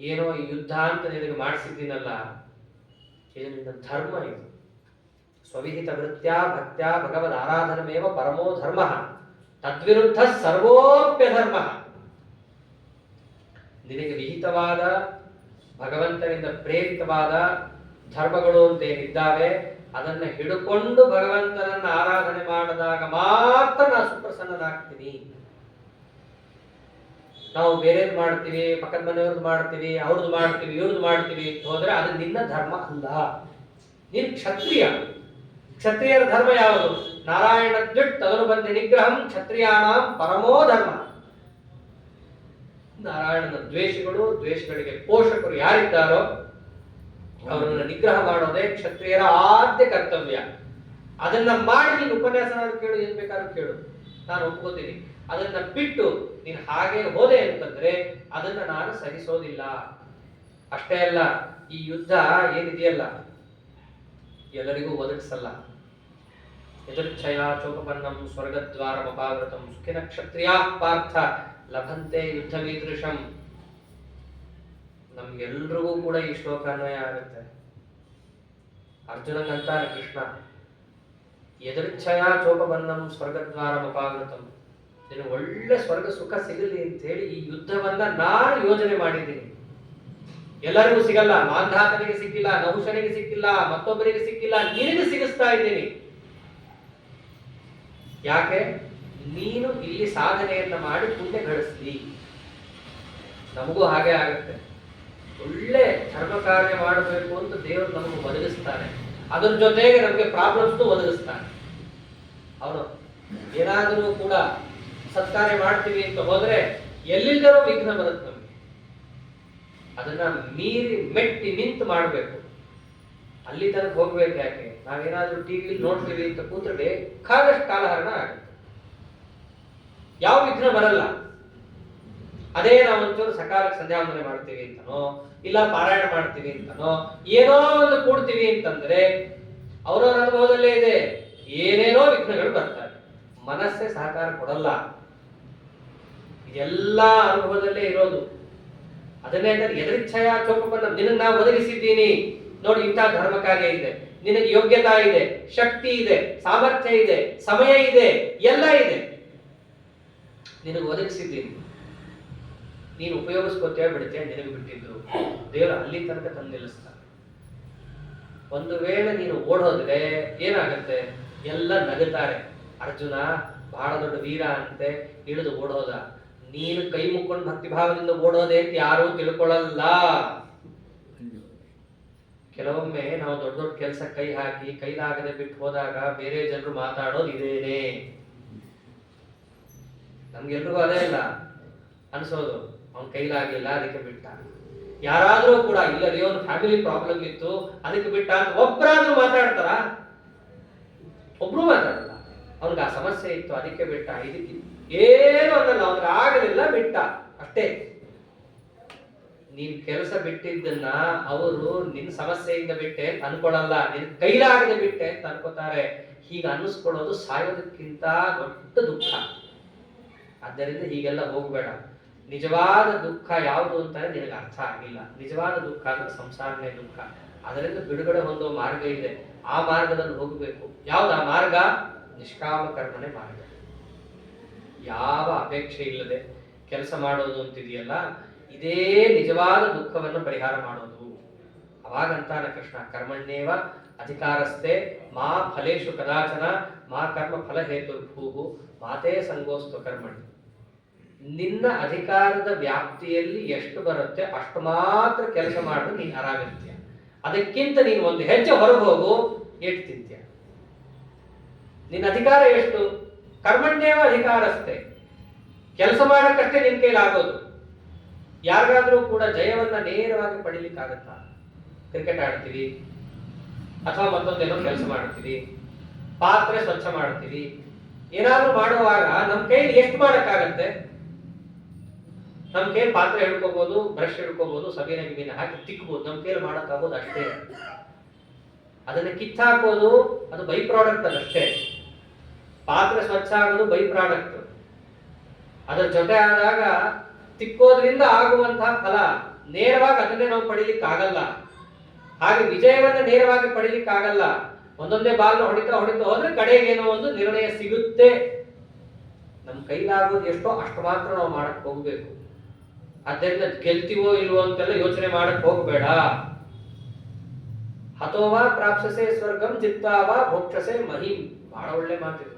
ಏನೋ ಈ ಯುದ್ಧ ಅಂತ ನಿನಗೆ ಮಾಡಿಸಿದ್ದೀನಲ್ಲ, ಇದು ನಿನ್ನ ಧರ್ಮ. ಇದು ಸ್ವವಿಹಿತ ವೃತ್ತ್ಯಾ ಭಕ್ತ್ಯಾ ಭಗವದ್ ಆರಾಧನಮೇವ ಪರಮೋ ಧರ್ಮ ತದ್ವಿರುದ್ಧ ಸರ್ವೋಪ್ಯ ಧರ್ಮ. ನಿನಗೆ ವಿಹಿತವಾದ ಭಗವಂತನಿಂದ ಪ್ರೇರಿತವಾದ ಧರ್ಮಗಳು ಅಂತ ಏನಿದ್ದಾವೆ ಅದನ್ನ ಹಿಡ್ಕೊಂಡು ಭಗವಂತನನ್ನ ಆರಾಧನೆ ಮಾಡಿದಾಗ ಮಾತ್ರ ನಾನು ಸುಪ್ರಸನ್ನನಾಗ್ತೀನಿ. ನಾವು ಬೇರೆದ್ ಮಾಡ್ತೀವಿ, ಪಕ್ಕದ ಮನೆಯವ್ರದ್ದು ಮಾಡ್ತೀವಿ, ಅವ್ರದ್ದು ಮಾಡ್ತೀವಿ, ಇವ್ರದ್ದು ಮಾಡ್ತೀವಿ ಅಂತ ಹೋದ್ರೆ ಅದು ನಿನ್ನ ಧರ್ಮ ಅಲ್ಲ. ನೀನು ಕ್ಷತ್ರಿಯ. ಕ್ಷತ್ರಿಯರ ಧರ್ಮ ಯಾವುದು? ನಾರಾಯಣ ದ್ವಿಟ್ ತದನುಬಂಧ ನಿಗ್ರಹಂ ಕ್ಷತ್ರಿಯಾಣಾಂ ಪರಮೋ ಧರ್ಮ. ನಾರಾಯಣನ ದ್ವೇಷಗಳು, ದ್ವೇಷಗಳಿಗೆ ಪೋಷಕರು ಯಾರಿದ್ದಾರೋ ಅವರನ್ನು ನಿಗ್ರಹ ಮಾಡೋದೇ ಕ್ಷತ್ರಿಯರ ಆದ್ಯ ಕರ್ತವ್ಯ. ಅದನ್ನ ಮಾಡಿ ನೀನು ಉಪನ್ಯಾಸ ಕೇಳು, ಏನ್ ಬೇಕಾದ್ರೂ ಕೇಳು, ನಾನು ಒಪ್ಕೋತೀನಿ. ಅದನ್ನ ಬಿಟ್ಟು ನೀನು ಹಾಗೆ ಹೋದೆ ಅಂತಂದ್ರೆ ಅದನ್ನ ನಾನು ಸಹಿಸೋದಿಲ್ಲ. ಅಷ್ಟೇ ಅಲ್ಲ, ಈ ಯುದ್ಧ ಏನಿದೆಯಲ್ಲ ಎಲ್ಲರಿಗೂ ಒದಗಿಸಲ್ಲ. ಯದೃಚ್ಛಯ ಚೋಪಪನ್ನಂ ಸ್ವರ್ಗದ್ವಾರಮಪಾವೃತಂ ಸುಖಿನ ಕ್ಷತ್ರಿಯಾ ಪಾರ್ಥ ಲಭಂತೆ ಯುದ್ಧಮೀದೃಶಂ. ನಮ್ಗೆಲ್ರಿಗೂ ಕೂಡ ಈ ಶ್ಲೋಕ ಅನ್ವಯ ಆಗುತ್ತೆ. ಅರ್ಜುನಂತಾನೆ ಕೃಷ್ಣ, ಯದೃಚ್ಛಯ ಚೋಪಪನ್ನಂ ಸ್ವರ್ಗದ್ವಾರಮಪಾವೃತಂ, ನಿನಗೆ ಒಳ್ಳೆ ಸ್ವರ್ಗ ಸುಖ ಸಿಗಲಿ ಅಂತ ಹೇಳಿ ಈ ಯುದ್ಧವನ್ನ ನಾನು ಯೋಜನೆ ಮಾಡಿದ್ದೀನಿ. ಎಲ್ಲರಿಗೂ ಸಿಗಲ್ಲ, ಮಾಂಧಾತನಿಗೆ ಸಿಕ್ಕಿಲ್ಲ, ನಹುಷನಿಗೆ ಸಿಕ್ಕಿಲ್ಲ, ಮತ್ತೊಬ್ಬರಿಗೆ ಸಿಕ್ಕಿಲ್ಲ, ನಿನಗೆ ಸಿಗಿಸ್ತಾ ಇದ್ದೀನಿ. ಯಾಕೆ? ನೀನು ಇಲ್ಲಿ ಸಾಧನೆಯನ್ನ ಮಾಡಿ ಪುಣ್ಯ ಗಳಿಸ್ಲಿ. ನಮಗೂ ಹಾಗೆ ಆಗುತ್ತೆ. ಒಳ್ಳೆ ಧರ್ಮ ಕಾರ್ಯ ಮಾಡಬೇಕು ಅಂತ ದೇವರು ನಮಗೆ ಒದಗಿಸ್ತಾನೆ, ಅದ್ರ ಜೊತೆಗೆ ನಮಗೆ ಪ್ರಾಬ್ಲಮ್ಸ್ ಒದಗಿಸ್ತಾನೆ. ಅವನು ಏನಾದರೂ ಕೂಡ ಸತ್ಕಾರ್ಯ ಮಾಡ್ತೀವಿ ಅಂತ ಹೋದ್ರೆ ಎಲ್ಲಿಲ್ಲದರೋ ವಿಘ್ನ ಬರುತ್ತೆ ನಮಗೆ. ಅದನ್ನ ಮೀರಿ ಮೆಟ್ಟಿ ನಿಂತು ಮಾಡಬೇಕು. ಅಲ್ಲಿ ತನಕ ಹೋಗ್ಬೇಕು. ಯಾಕೆ? ನಾವೇನಾದ್ರೂ ಟಿವಿ ನೋಡ್ತೀವಿ ಅಂತ ಕೂತ್ರೆ ಬೇಕಾದಷ್ಟು ಕಾಲಹರಣ ಆಗುತ್ತೆ. ಯಾವ ವಿಘ್ನ ಬರಲ್ಲ. ಅದೇ ನಾವು ಒಂಚೂರು ಸಕಾಲಕ್ಕೆ ಸಂಧ್ಯಾವಂದನೆ ಮಾಡ್ತೀವಿ ಅಂತನೋ, ಇಲ್ಲ ಪಾರಾಯಣ ಮಾಡ್ತೀವಿ ಅಂತನೋ, ಏನೋ ಒಂದು ಕೂಡ್ತೀವಿ ಅಂತಂದ್ರೆ ಅವರವರ ಅನುಭವದಲ್ಲೇ ಇದೆ, ಏನೇನೋ ವಿಘ್ನಗಳು ಬರ್ತವೆ. ಮನಸ್ಸೇ ಸಹಕಾರ ಕೊಡಲ್ಲ. ಇದೆಲ್ಲ ಅನುಭವದಲ್ಲೇ ಇರೋದು. ಅದನ್ನೇ ಯದೃಚ್ಛಯ ಚೋಪಪನ್ನ, ನಿನಗೆ ನಾವು ಒದಗಿಸಿದ್ದೀನಿ ನೋಡಿ, ಇಂಥ ಧರ್ಮ ಕಾರ್ಯ ಇದೆ, ನಿನಗೆ ಯೋಗ್ಯತಾ ಇದೆ, ಶಕ್ತಿ ಇದೆ, ಸಾಮರ್ಥ್ಯ ಇದೆ, ಸಮಯ ಇದೆ, ಎಲ್ಲ ಇದೆ, ನಿನಗೆ ಒದಗಿಸಿದ್ದೀನಿ. ನೀನು ಉಪಯೋಗಿಸ್ಕೊತೇ ಬಿಡುತ್ತೆ, ನಿನಗೆ ಬಿಟ್ಟಿದ್ರು. ದೇವರು ಅಲ್ಲಿ ತನಕ ತಂದು ನಿಲ್ಲಿಸ್ತಾನೆ. ಒಂದು ವೇಳೆ ನೀನು ಓಡೋದ್ರೆ ಏನಾಗುತ್ತೆ? ಎಲ್ಲ ನಗುತ್ತಾರೆ. ಅರ್ಜುನ ಬಹಳ ದೊಡ್ಡ ವೀರ ಅಂತೆ, ಇಳಿದು ಓಡೋದ. ನೀನು ಕೈ ಮುಕ್ಕೊಂಡು ಭಕ್ತಿಭಾವದಿಂದ ಓಡೋದೆ ಅಂತ ಯಾರೂ ತಿಳ್ಕೊಳ್ಳಲ್ಲ. ಕೆಲವೊಮ್ಮೆ ನಾವು ದೊಡ್ಡ ದೊಡ್ಡ ಕೆಲಸ ಕೈ ಹಾಕಿ ಕೈಲಾಗದೆ ಬಿಟ್ಟು ಹೋದಾಗ ಬೇರೆ ಜನರು ಮಾತಾಡೋದು ಇದೇನೆ. ನಮ್ಗೆಲ್ರಿಗೂ ಅದೇ ಇಲ್ಲ ಅನ್ಸೋದು, ಅವನ್ ಕೈಲಾಗಿಲ್ಲ ಅದಕ್ಕೆ ಬಿಟ್ಟ. ಯಾರಾದ್ರೂ ಕೂಡ ಇಲ್ಲ ರೀ ಒಂದು ಫ್ಯಾಮಿಲಿ ಪ್ರಾಬ್ಲಮ್ ಇತ್ತು ಅದಕ್ಕೆ ಬಿಟ್ಟ ಅಂತ ಒಬ್ಬರಾದ್ರೂ ಮಾತಾಡ್ತಾರ? ಒಬ್ರು ಮಾತಾಡಲ್ಲ. ಅವ್ನಿಗೆ ಆ ಸಮಸ್ಯೆ ಇತ್ತು ಅದಕ್ಕೆ ಬಿಟ್ಟ, ಇದಕ್ಕೆ ಏನು ಅನ್ನಲ್ಲ, ಅವ್ನಿಗೆ ಆಗಲಿಲ್ಲ ಬಿಟ್ಟ ಅಷ್ಟೇ. ನೀನ್ ಕೆಲಸ ಬಿಟ್ಟಿದ್ದನ್ನ ಅವರು ನಿನ್ ಸಮಸ್ಯೆಯಿಂದ ಬಿಟ್ಟೆ ಅಂತ ಅನ್ಕೊಳಲ್ಲ, ನಿನ್ ಕೈಲಾಗದೆ ಬಿಟ್ಟೆ ಅಂತ ಅನ್ಕೋತಾರೆ. ಹೀಗೆ ಅನ್ನಿಸ್ಕೊಳ್ಳೋದು ಸಾಯೋದಕ್ಕಿಂತ ದೊಡ್ಡ ದುಃಖ. ಆದ್ದರಿಂದ ಹೀಗೆಲ್ಲ ಹೋಗ್ಬೇಡ. ನಿಜವಾದ ದುಃಖ ಯಾವುದು ಅಂತಾನೆ ನಿನಗೆ ಅರ್ಥ ಆಗಿಲ್ಲ. ನಿಜವಾದ ದುಃಖ ಅಂದ್ರೆ ಸಂಸಾರನೇ ದುಃಖ. ಅದರಿಂದ ಬಿಡುಗಡೆ ಹೊಂದೋ ಮಾರ್ಗ ಇದೆ, ಆ ಮಾರ್ಗದಲ್ಲಿ ಹೋಗಬೇಕು. ಯಾವ್ದು ಆ ಮಾರ್ಗ? ನಿಷ್ಕಾಮ ಕರ್ಮನೆ ಮಾರ್ಗ. ಯಾವ ಅಪೇಕ್ಷೆ ಇಲ್ಲದೆ ಕೆಲಸ ಮಾಡೋದು ಅಂತಿದೆಯಲ್ಲ, ಇದೇ ನಿಜವಾದ ದುಃಖವನ್ನು ಪರಿಹಾರ ಮಾಡೋದು. ಅವಾಗಂತಾನ ಕೃಷ್ಣ, ಕರ್ಮಣ್ಯೇವ ಅಧಿಕಾರಸ್ಥೆ ಮಾ ಫಲೇಶು ಕದಾಚನ ಮಾ ಕರ್ಮ ಫಲ ಹೇತುರ್ಭೂಹು ಮಾತೇ ಸಂಗೋಸ್ತು ಕರ್ಮಣಿ. ನಿನ್ನ ಅಧಿಕಾರದ ವ್ಯಾಪ್ತಿಯಲ್ಲಿ ಎಷ್ಟು ಬರುತ್ತೆ ಅಷ್ಟು ಮಾತ್ರ ಕೆಲಸ ಮಾಡಿದ್ರೆ ನೀನು ಆರಾಮಿರ್ತೀಯ. ಅದಕ್ಕಿಂತ ನೀನು ಒಂದು ಹೆಜ್ಜೆ ಹೊರಗೆ ಹೋಗು, ಏಟ್ ತಿಂತೀಯ. ನಿನ್ನ ಅಧಿಕಾರ ಎಷ್ಟು? ಕರ್ಮಣ್ಯೇವ ಅಧಿಕಾರಸ್ಥೆ. ಕೆಲಸ ಮಾಡಕ್ಕಷ್ಟೇ ನಿನ್ ಕೈಲಾಗೋದು. ಯಾರಿಗಾದ್ರೂ ಕೂಡ ಜಯವನ್ನ ನೇರವಾಗಿ ಪಡಿಲಿಕ್ಕಾಗತ್ತಾ? ಕ್ರಿಕೆಟ್ ಆಡ್ತೀವಿ ಅಥವಾ ಮತ್ತೊಂದೇನೋ ಕೆಲಸ ಮಾಡ್ತೀವಿ, ಪಾತ್ರೆ ಸ್ವಚ್ಛ ಮಾಡ್ತೀವಿ, ಏನಾದ್ರೂ ಮಾಡುವಾಗ ನಮ್ ಕೈಲಿ ಎಷ್ಟು ಮಾಡಕ್ಕಾಗತ್ತೆ? ನಮ್ ಕೈಲಿ ಪಾತ್ರೆ ಹಿಡ್ಕೋಬಹುದು, ಬ್ರಷ್ ಹಿಡ್ಕೋಬಹುದು, ಸಬೀನ ಗಿಬೀನ ಹಾಕಿ ತಿಕ್ಬಹುದು, ನಮ್ ಕೈಲಿ ಮಾಡಕ್ಕಾಗೋದು ಅಷ್ಟೇ. ಅದನ್ನ ಕಿತ್ತಾಕೋದು ಅದು ಬೈ ಪ್ರಾಡಕ್ಟ್, ಅದಷ್ಟೇ. ಪಾತ್ರೆ ಸ್ವಚ್ಛ ಆಗೋದು ಬೈ ಪ್ರಾಡಕ್ಟ್. ಅದರ ಜೊತೆ ಆದಾಗ ತಿಕ್ಕೋದ್ರಿಂದ ಆಗುವಂತಹ ಫಲ ನೇರವಾಗಿ ಅದನ್ನೇ ನಾವು ಪಡಿಲಿಕ್ಕೆ ಆಗಲ್ಲ. ಹಾಗೆ ವಿಜಯವನ್ನ ನೇರವಾಗಿ ಪಡಿಲಿಕ್ಕೆ ಆಗಲ್ಲ. ಒಂದೊಂದೇ ಬಾಲ್ನ ಹೊಡಿತಾ ಹೋದ್ರೆ ಕಡೆಗೆ ಏನೋ ಒಂದು ನಿರ್ಣಯ ಸಿಗುತ್ತೆ. ನಮ್ ಕೈಲಾಗೋದು ಎಷ್ಟೋ ಅಷ್ಟು ಮಾತ್ರ ನಾವು ಮಾಡಕ್ ಹೋಗ್ಬೇಕು. ಅದರಿಂದ ಗೆಲ್ತೀವೋ ಇಲ್ವೋ ಅಂತೆಲ್ಲ ಯೋಚನೆ ಮಾಡಕ್ ಹೋಗ್ಬೇಡ. ಹತೋವಾ ಪ್ರಾಪ್ಸಸೆ ಸ್ವರ್ಗಂ ಜಿತ್ವಾವಾ ಭೋಕ್ಷಸೆ ಮಹಿಂ. ಬಹಳ ಒಳ್ಳೆ ಮಾತಿದೆ.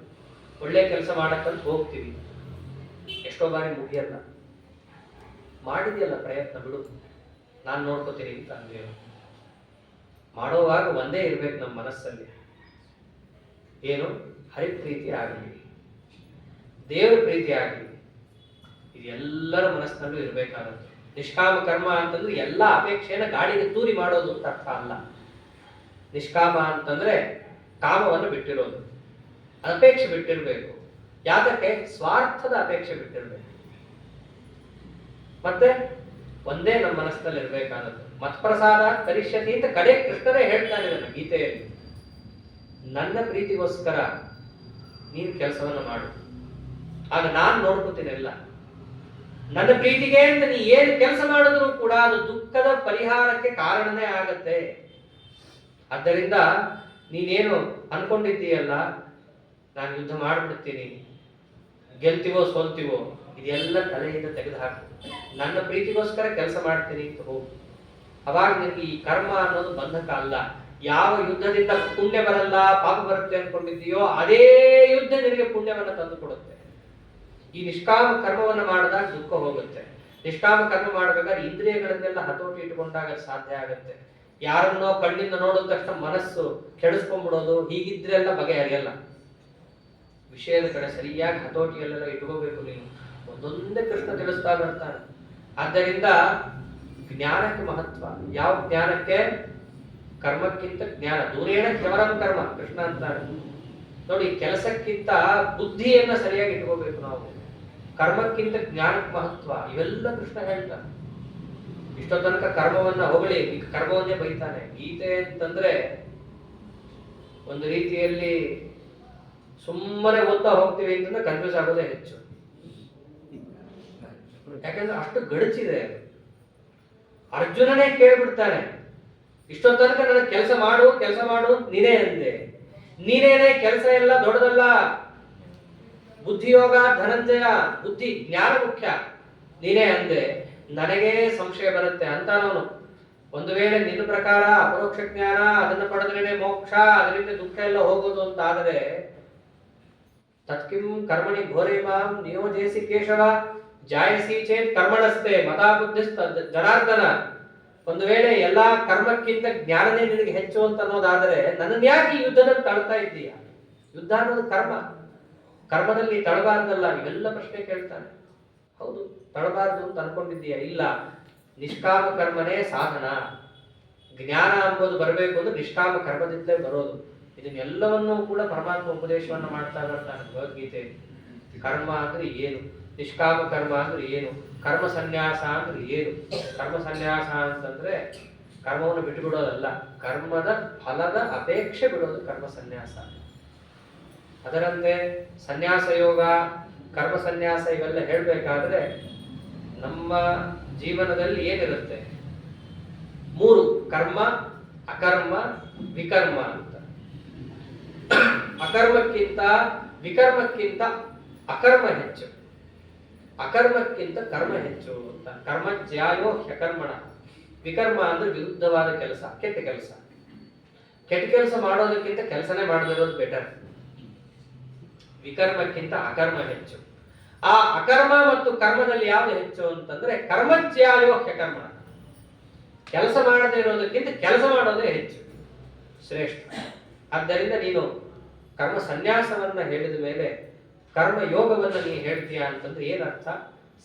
ಒಳ್ಳೆ ಕೆಲಸ ಮಾಡಕ್ಕಂತ ಹೋಗ್ತೀವಿ, ಎಷ್ಟೋ ಬಾರಿ ಮುಗಿಯಲ್ಲ. ಮಾಡಿದ್ಯಲ್ಲ ಪ್ರಯತ್ನ, ಬಿಡು ನಾನು ನೋಡ್ಕೋತೀನಿ ಅಂತ ಅಂದ್ವಿ. ಮಾಡೋವಾಗ ಒಂದೇ ಇರ್ಬೇಕು ನಮ್ಮ ಮನಸ್ಸಲ್ಲಿ, ಏನು? ಹರಿಪ್ರೀತಿ ಆಗಲಿ, ದೇವರ ಪ್ರೀತಿ ಆಗಲಿ, ಇದೆಲ್ಲರ ಮನಸ್ಸಿನಲ್ಲೂ ಇರ್ಬೇಕಾಗುತ್ತೆ. ನಿಷ್ಕಾಮ ಕರ್ಮ ಅಂತಂದ್ರೆ ಎಲ್ಲ ಅಪೇಕ್ಷೆಯನ್ನ ಗಾಳಿಗೆ ತೂರಿ ಮಾಡೋದು ಅಂತ ಅರ್ಥ ಅಲ್ಲ. ನಿಷ್ಕಾಮ ಅಂತಂದ್ರೆ ಕಾಮವನ್ನು ಬಿಟ್ಟಿರೋದು, ಅಪೇಕ್ಷೆ ಬಿಟ್ಟಿರ್ಬೇಕು. ಯಾತಕ್ಕೆ? ಸ್ವಾರ್ಥದ ಅಪೇಕ್ಷೆ ಬಿಟ್ಟಿರ್ಬೇಕು. ಮತ್ತೆ ಒಂದೇ ನಮ್ಮ ಮನಸ್ಸಿನಲ್ಲಿ ಇರ್ಬೇಕಾದದ್ದು. ಮತ್ಪ್ರಸಾದ ಕರಿಷ್ಯತಿ ಅಂತ ಕಡೆ ಕೃಷ್ಣನೇ ಹೇಳ್ತಾನೆ ನನ್ನ ಗೀತೆಯಲ್ಲಿ. ನನ್ನ ಪ್ರೀತಿಗೋಸ್ಕರ ನೀನು ಕೆಲಸವನ್ನು ಮಾಡು, ಆಗ ನಾನು ನೋಡ್ಕೋತೀನಿ ಎಲ್ಲ. ನನ್ನ ಪ್ರೀತಿಗೆ ಅಂತ ನೀ ಏನು ಕೆಲಸ ಮಾಡಿದ್ರು ಕೂಡ ಅದು ದುಃಖದ ಪರಿಹಾರಕ್ಕೆ ಕಾರಣನೇ ಆಗತ್ತೆ. ಆದ್ದರಿಂದ ನೀನೇನು ಅನ್ಕೊಂಡಿದ್ದೀಯಲ್ಲ, ನಾನು ಯುದ್ಧ ಮಾಡಿಬಿಡ್ತೀನಿ, ಗೆಲ್ತೀವೋ ಸೋಲ್ತೀವೋ ಇದೆಲ್ಲ ತಲೆಯಿಂದ ತೆಗೆದುಹಾಕು, ನನ್ನ ಪ್ರೀತಿಗೋಸ್ಕರ ಕೆಲಸ ಮಾಡ್ತೀನಿ ಅಂತ ಹೋಗು. ಅವಾಗ ನಿನಗೆ ಈ ಕರ್ಮ ಅನ್ನೋದು ಬಂಧಕ ಅಲ್ಲ. ಯಾವ ಯುದ್ಧದಿಂದ ಪುಣ್ಯ ಬರಲ್ಲ ಪಾಪ ಬರುತ್ತೆ ಅನ್ಕೊಂಡಿದ್ದೀಯೋ ಅದೇ ಯುದ್ಧ ನಿನಗೆ ಪುಣ್ಯವನ್ನ ತಂದು ಕೊಡುತ್ತೆ. ಈ ನಿಷ್ಕಾಮ ಕರ್ಮವನ್ನ ಮಾಡಿದಾಗ ದುಃಖ ಹೋಗುತ್ತೆ. ನಿಷ್ಕಾಮ ಕರ್ಮ ಮಾಡಬೇಕಾದ್ರೆ ಇಂದ್ರಿಯಗಳನ್ನೆಲ್ಲ ಹತೋಟಿ ಇಟ್ಕೊಂಡಾಗ ಸಾಧ್ಯ ಆಗುತ್ತೆ. ಯಾರನ್ನೋ ಕಣ್ಣಿಂದ ನೋಡಿದ ತಕ್ಷಣ ಮನಸ್ಸು ಕೆಡಿಸ್ಕೊಂಡ್ಬಿಡೋದು, ಹೀಗಿದ್ರೆಲ್ಲ ಬಗೆಹರಿಯಲ್ಲ. ವಿಷಯದ ಕಡೆ ಸರಿಯಾಗಿ ಹತೋಟಿಯಲ್ಲೆಲ್ಲ ಇಟ್ಕೋಬೇಕು ನೀನು. ಒಂದೊಂದೇ ಕೃಷ್ಣ ತಿಳಿಸ್ತಾ ಬರ್ತಾನೆ. ಆದ್ದರಿಂದ ಜ್ಞಾನಕ್ಕೆ ಮಹತ್ವ. ಯಾವ ಜ್ಞಾನಕ್ಕೆ? ಕರ್ಮಕ್ಕಿಂತ ಜ್ಞಾನ. ದೂರೇಣ ಕೇವಲ ಕರ್ಮ ಕೃಷ್ಣ ಅಂತಾರೆ. ನೋಡಿ, ಕೆಲಸಕ್ಕಿಂತ ಬುದ್ಧಿಯನ್ನ ಸರಿಯಾಗಿ ಇಟ್ಕೋಬೇಕು ನಾವು. ಕರ್ಮಕ್ಕಿಂತ ಜ್ಞಾನಕ್ಕೆ ಮಹತ್ವ. ಇವೆಲ್ಲ ಕೃಷ್ಣ ಹೇಳ್ತಾನೆ. ಇಷ್ಟೋ ತನಕ ಕರ್ಮವನ್ನ ಹೊಗಳಿ ಕರ್ಮವನ್ನೇ ಬೈತಾನೆ. ಗೀತೆ ಅಂತಂದ್ರೆ ಒಂದು ರೀತಿಯಲ್ಲಿ ಸುಮ್ಮನೆ ಓದ್ತಾ ಹೋಗ್ತೀವಿ ಅಂತಂದ್ರೆ ಕನ್ಫ್ಯೂಸ್ ಆಗೋದೇ ಹೆಚ್ಚು. ಯಾಕಂದ್ರೆ ಅಷ್ಟು ಗಡಚಿದೆ. ಅರ್ಜುನನೇ ಕೇಳ್ಬಿಡ್ತಾನೆ, ಇಷ್ಟೋ ತನಕ ನನಗೆ ಕೆಲಸ ಮಾಡು ನೀನೇ ಅಂದೆ. ನೀನೇನೆ ಕೆಲಸ ಎಲ್ಲ ದೊಡ್ಡದಲ್ಲ, ಬುದ್ಧಿಯೋಗ ಧನಂಜಯ, ಬುದ್ಧಿ ಜ್ಞಾನ ಮುಖ್ಯ, ನೀನೇ ಅಂದೆ. ನನಗೇ ಸಂಶಯ ಬರುತ್ತೆ ಅಂತ ನಾನು. ಒಂದು ವೇಳೆ ನಿನ್ನ ಪ್ರಕಾರ ಅಪರೋಕ್ಷ ಜ್ಞಾನ ಅದನ್ನು ಪಡೆದ್ರೇನೆ ಮೋಕ್ಷ, ಅದರಿಂದ ದುಃಖ ಎಲ್ಲ ಹೋಗೋದು ಅಂತ ಆದರೆ ತತ್ಕಿಂ ಕರ್ಮಣಿ ಘೋರೇ ಮಾಂ ನಿಯೋಜಯಸಿ ಕೇಶವ ಜಾಯಸಿ ಚೇತ್ ಕರ್ಮಣಸ್ತೆ ಮತಾ ಬುದ್ಧಿಸ್ತ ಜನಾರ್ದನ. ಒಂದು ವೇಳೆ ಎಲ್ಲಾ ಕರ್ಮಕ್ಕಿಂತ ಜ್ಞಾನನೇ ನಿನಗೆ ಹೆಚ್ಚು ಅಂತ ಅನ್ನೋದಾದರೆ ನನ್ನನ್ನು ಯಾಕೆ ಈ ಯುದ್ಧದಲ್ಲಿ ತಳ್ತಾ ಇದ್ದೀಯ? ಯುದ್ಧ ಅನ್ನೋದು ಕರ್ಮ, ಕರ್ಮದಲ್ಲಿ ತಳಬಾರ್ದಲ್ಲ. ಇವೆಲ್ಲ ಪ್ರಶ್ನೆ ಕೇಳ್ತಾನೆ. ಹೌದು, ತಳಬಾರ್ದು ಅಂತ ಅನ್ಕೊಂಡಿದ್ದೀಯ? ಇಲ್ಲ, ನಿಷ್ಕಾಮ ಕರ್ಮನೇ ಸಾಧನ. ಜ್ಞಾನ ಎಂಬುದು ಬರಬೇಕು ಅಂದ್ರೆ ನಿಷ್ಕಾಮ ಕರ್ಮದಿಂದಲೇ ಬರೋದು. ಇದನ್ನೆಲ್ಲವನ್ನೂ ಕೂಡ ಪರಮಾತ್ಮ ಉಪದೇಶವನ್ನ ಮಾಡ್ತಾ ಬರ್ತಾನೆ ಭಗವದ್ಗೀತೆ. ಕರ್ಮ ಅಂದ್ರೆ ಏನು, ನಿಷ್ಕಾಮ ಕರ್ಮ ಅಂದ್ರೆ ಏನು, ಕರ್ಮ ಸನ್ಯಾಸ ಅಂದ್ರೆ ಏನು? ಕರ್ಮ ಸನ್ಯಾಸ ಅಂತಂದ್ರೆ ಕರ್ಮವನ್ನು ಬಿಟ್ಟು ಬಿಡೋದಲ್ಲ, ಕರ್ಮದ ಫಲದ ಅಪೇಕ್ಷೆ ಬಿಡೋದು ಕರ್ಮ ಸನ್ಯಾಸ. ಅದರಂತೆ ಸನ್ಯಾಸ ಯೋಗ, ಕರ್ಮ ಸನ್ಯಾಸ ಇವೆಲ್ಲ ಹೇಳ್ಬೇಕಾದ್ರೆ ನಮ್ಮ ಜೀವನದಲ್ಲಿ ಏನಿರುತ್ತೆ? 3: ಕರ್ಮ, ಅಕರ್ಮ, ವಿಕರ್ಮ ಅಂತ. ಅಕರ್ಮಕ್ಕಿಂತ ವಿಕರ್ಮಕ್ಕಿಂತ ಅಕರ್ಮ ಹೆಚ್ಚು, ಅಕರ್ಮಕ್ಕಿಂತ ಕರ್ಮ ಹೆಚ್ಚು ಅಂತ. ಕರ್ಮ ಜ್ಯಾಯೋ ಹ್ಯಕರ್ಮಣ. ವಿಕರ್ಮ ಅಂದ್ರೆ ವಿರುದ್ಧವಾದ ಕೆಲಸ, ಕೆಟ್ಟ ಕೆಲಸ. ಕೆಟ್ಟ ಕೆಲಸ ಮಾಡೋದಕ್ಕಿಂತ ಕೆಲಸನೇ ಮಾಡದಿರೋದು ಬೆಟರ್. ವಿಕರ್ಮಕ್ಕಿಂತ ಅಕರ್ಮ ಹೆಚ್ಚು. ಆ ಅಕರ್ಮ ಮತ್ತು ಕರ್ಮದಲ್ಲಿ ಯಾವುದು ಹೆಚ್ಚು ಅಂತಂದ್ರೆ ಕರ್ಮಜ್ಯಾಯೋ ಹ್ಯಕರ್ಮಣ. ಕೆಲಸ ಮಾಡದೇ ಇರೋದಕ್ಕಿಂತ ಕೆಲಸ ಮಾಡೋದೇ ಹೆಚ್ಚು ಶ್ರೇಷ್ಠ. ಆದ್ದರಿಂದ ನೀನು ಕರ್ಮ ಸನ್ಯಾಸವನ್ನ ಹೇಳಿದ ಮೇಲೆ ಕರ್ಮ ಯೋಗವನ್ನ ನೀ ಹೇಳ್ತೀಯ ಅಂತಂದ್ರೆ ಏನರ್ಥ?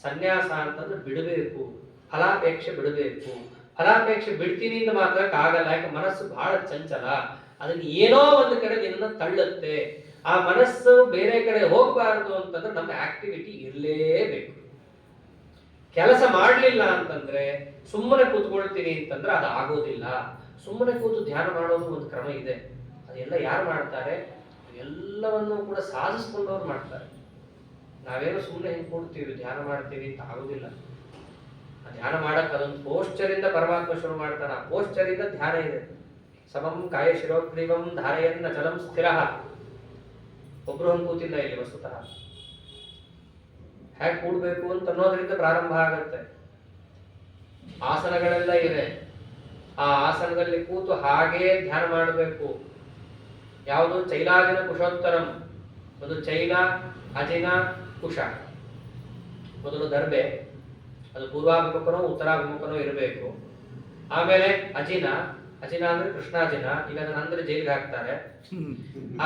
ಸನ್ಯಾಸ ಅಂತಂದ್ರೆ ಬಿಡಬೇಕು, ಫಲಾಪೇಕ್ಷೆ ಬಿಡಬೇಕು. ಫಲಾಪೇಕ್ಷೆ ಬಿಡ್ತೀನಿ ಅಂತ ಮಾತ್ರಕ್ಕೆ ಆಗಲ್ಲ. ಯಾಕೆ? ಮನಸ್ಸು ಬಹಳ ಚಂಚಲ, ಅದನ್ನ ಏನೋ ಒಂದು ಕಡೆ ನಿನ್ನ ತಳ್ಳುತ್ತೆ. ಆ ಮನಸ್ಸು ಬೇರೆ ಕಡೆ ಹೋಗಬಾರದು ಅಂತಂದ್ರೆ ನಮ್ಮ ಆಕ್ಟಿವಿಟಿ ಇರಲೇಬೇಕು. ಕೆಲಸ ಮಾಡಲಿಲ್ಲ ಅಂತಂದ್ರೆ ಸುಮ್ಮನೆ ಕೂತ್ಕೊಳ್ತೀನಿ ಅಂತಂದ್ರೆ ಅದು ಆಗೋದಿಲ್ಲ. ಸುಮ್ಮನೆ ಕೂತು ಧ್ಯಾನ ಮಾಡೋದು ಒಂದು ಕ್ರಮ ಇದೆ. ಅದೆಲ್ಲ ಯಾರು ಮಾಡ್ತಾರೆ? ಎಲ್ಲವನ್ನೂ ಕೂಡ ಸಾಧಿಸ್ಕೊಂಡವ್ರು ಮಾಡ್ತಾರೆ. ನಾವೇನೋ ಸುಮ್ಮನೆ ಹಿಂಗೆ ಕೂಡ್ತೀವಿ ಧ್ಯಾನ ಮಾಡ್ತೀವಿ ಅಂತ ಆಗೋದಿಲ್ಲ. ಆ ಧ್ಯಾನ ಮಾಡಕ್ಕೆ ಅದೊಂದು ಪೋಶ್ಚರಿಂದ ಪರಮಾತ್ಮ ಶುರು ಮಾಡ್ತಾನೆ. ಆ ಪೋಶ್ಚರಿಂದ ಧ್ಯಾನ ಇದೆ. ಸಮಂ ಕಾಯ ಶಿರೋಗ್ರೀವಂ ಧಾರಯನ್ನ ಚಲಂ ಸ್ಥಿರ. ಒಬ್ರು ಹಂಗೆ ಕೂತಿಲ್ಲ ಇಲ್ಲಿ ವಸ್ತುತಃ. ಹೇಗೆ ಕೂಡ್ಬೇಕು ಅಂತ ಅನ್ನೋದ್ರಿಂದ ಪ್ರಾರಂಭ ಆಗುತ್ತೆ. ಆಸನಗಳೆಲ್ಲ ಇದೆ. ಆ ಆಸನದಲ್ಲಿ ಕೂತು ಹಾಗೇ ಧ್ಯಾನ ಮಾಡಬೇಕು. ಯಾವುದು? ಚೈಲಾಜಿನ ಕುಶೋತ್ತರಂ. ಒಂದು ಚೈಲ, ಅಜಿನ, ಕುಶ. ಮೊದಲು ದರ್ಬೆ, ಅದು ಪೂರ್ವಾಭಿಮುಖನೋ ಉತ್ತರಾಭಿಮುಖನೋ ಇರಬೇಕು. ಆಮೇಲೆ ಅಜಿನ, ಅಜಿನ ಅಂದ್ರೆ ಕೃಷ್ಣಾಜಿನ, ಈಗ ಅದನ್ನ ಜೈಲಿಗೆ ಹಾಕ್ತಾರೆ.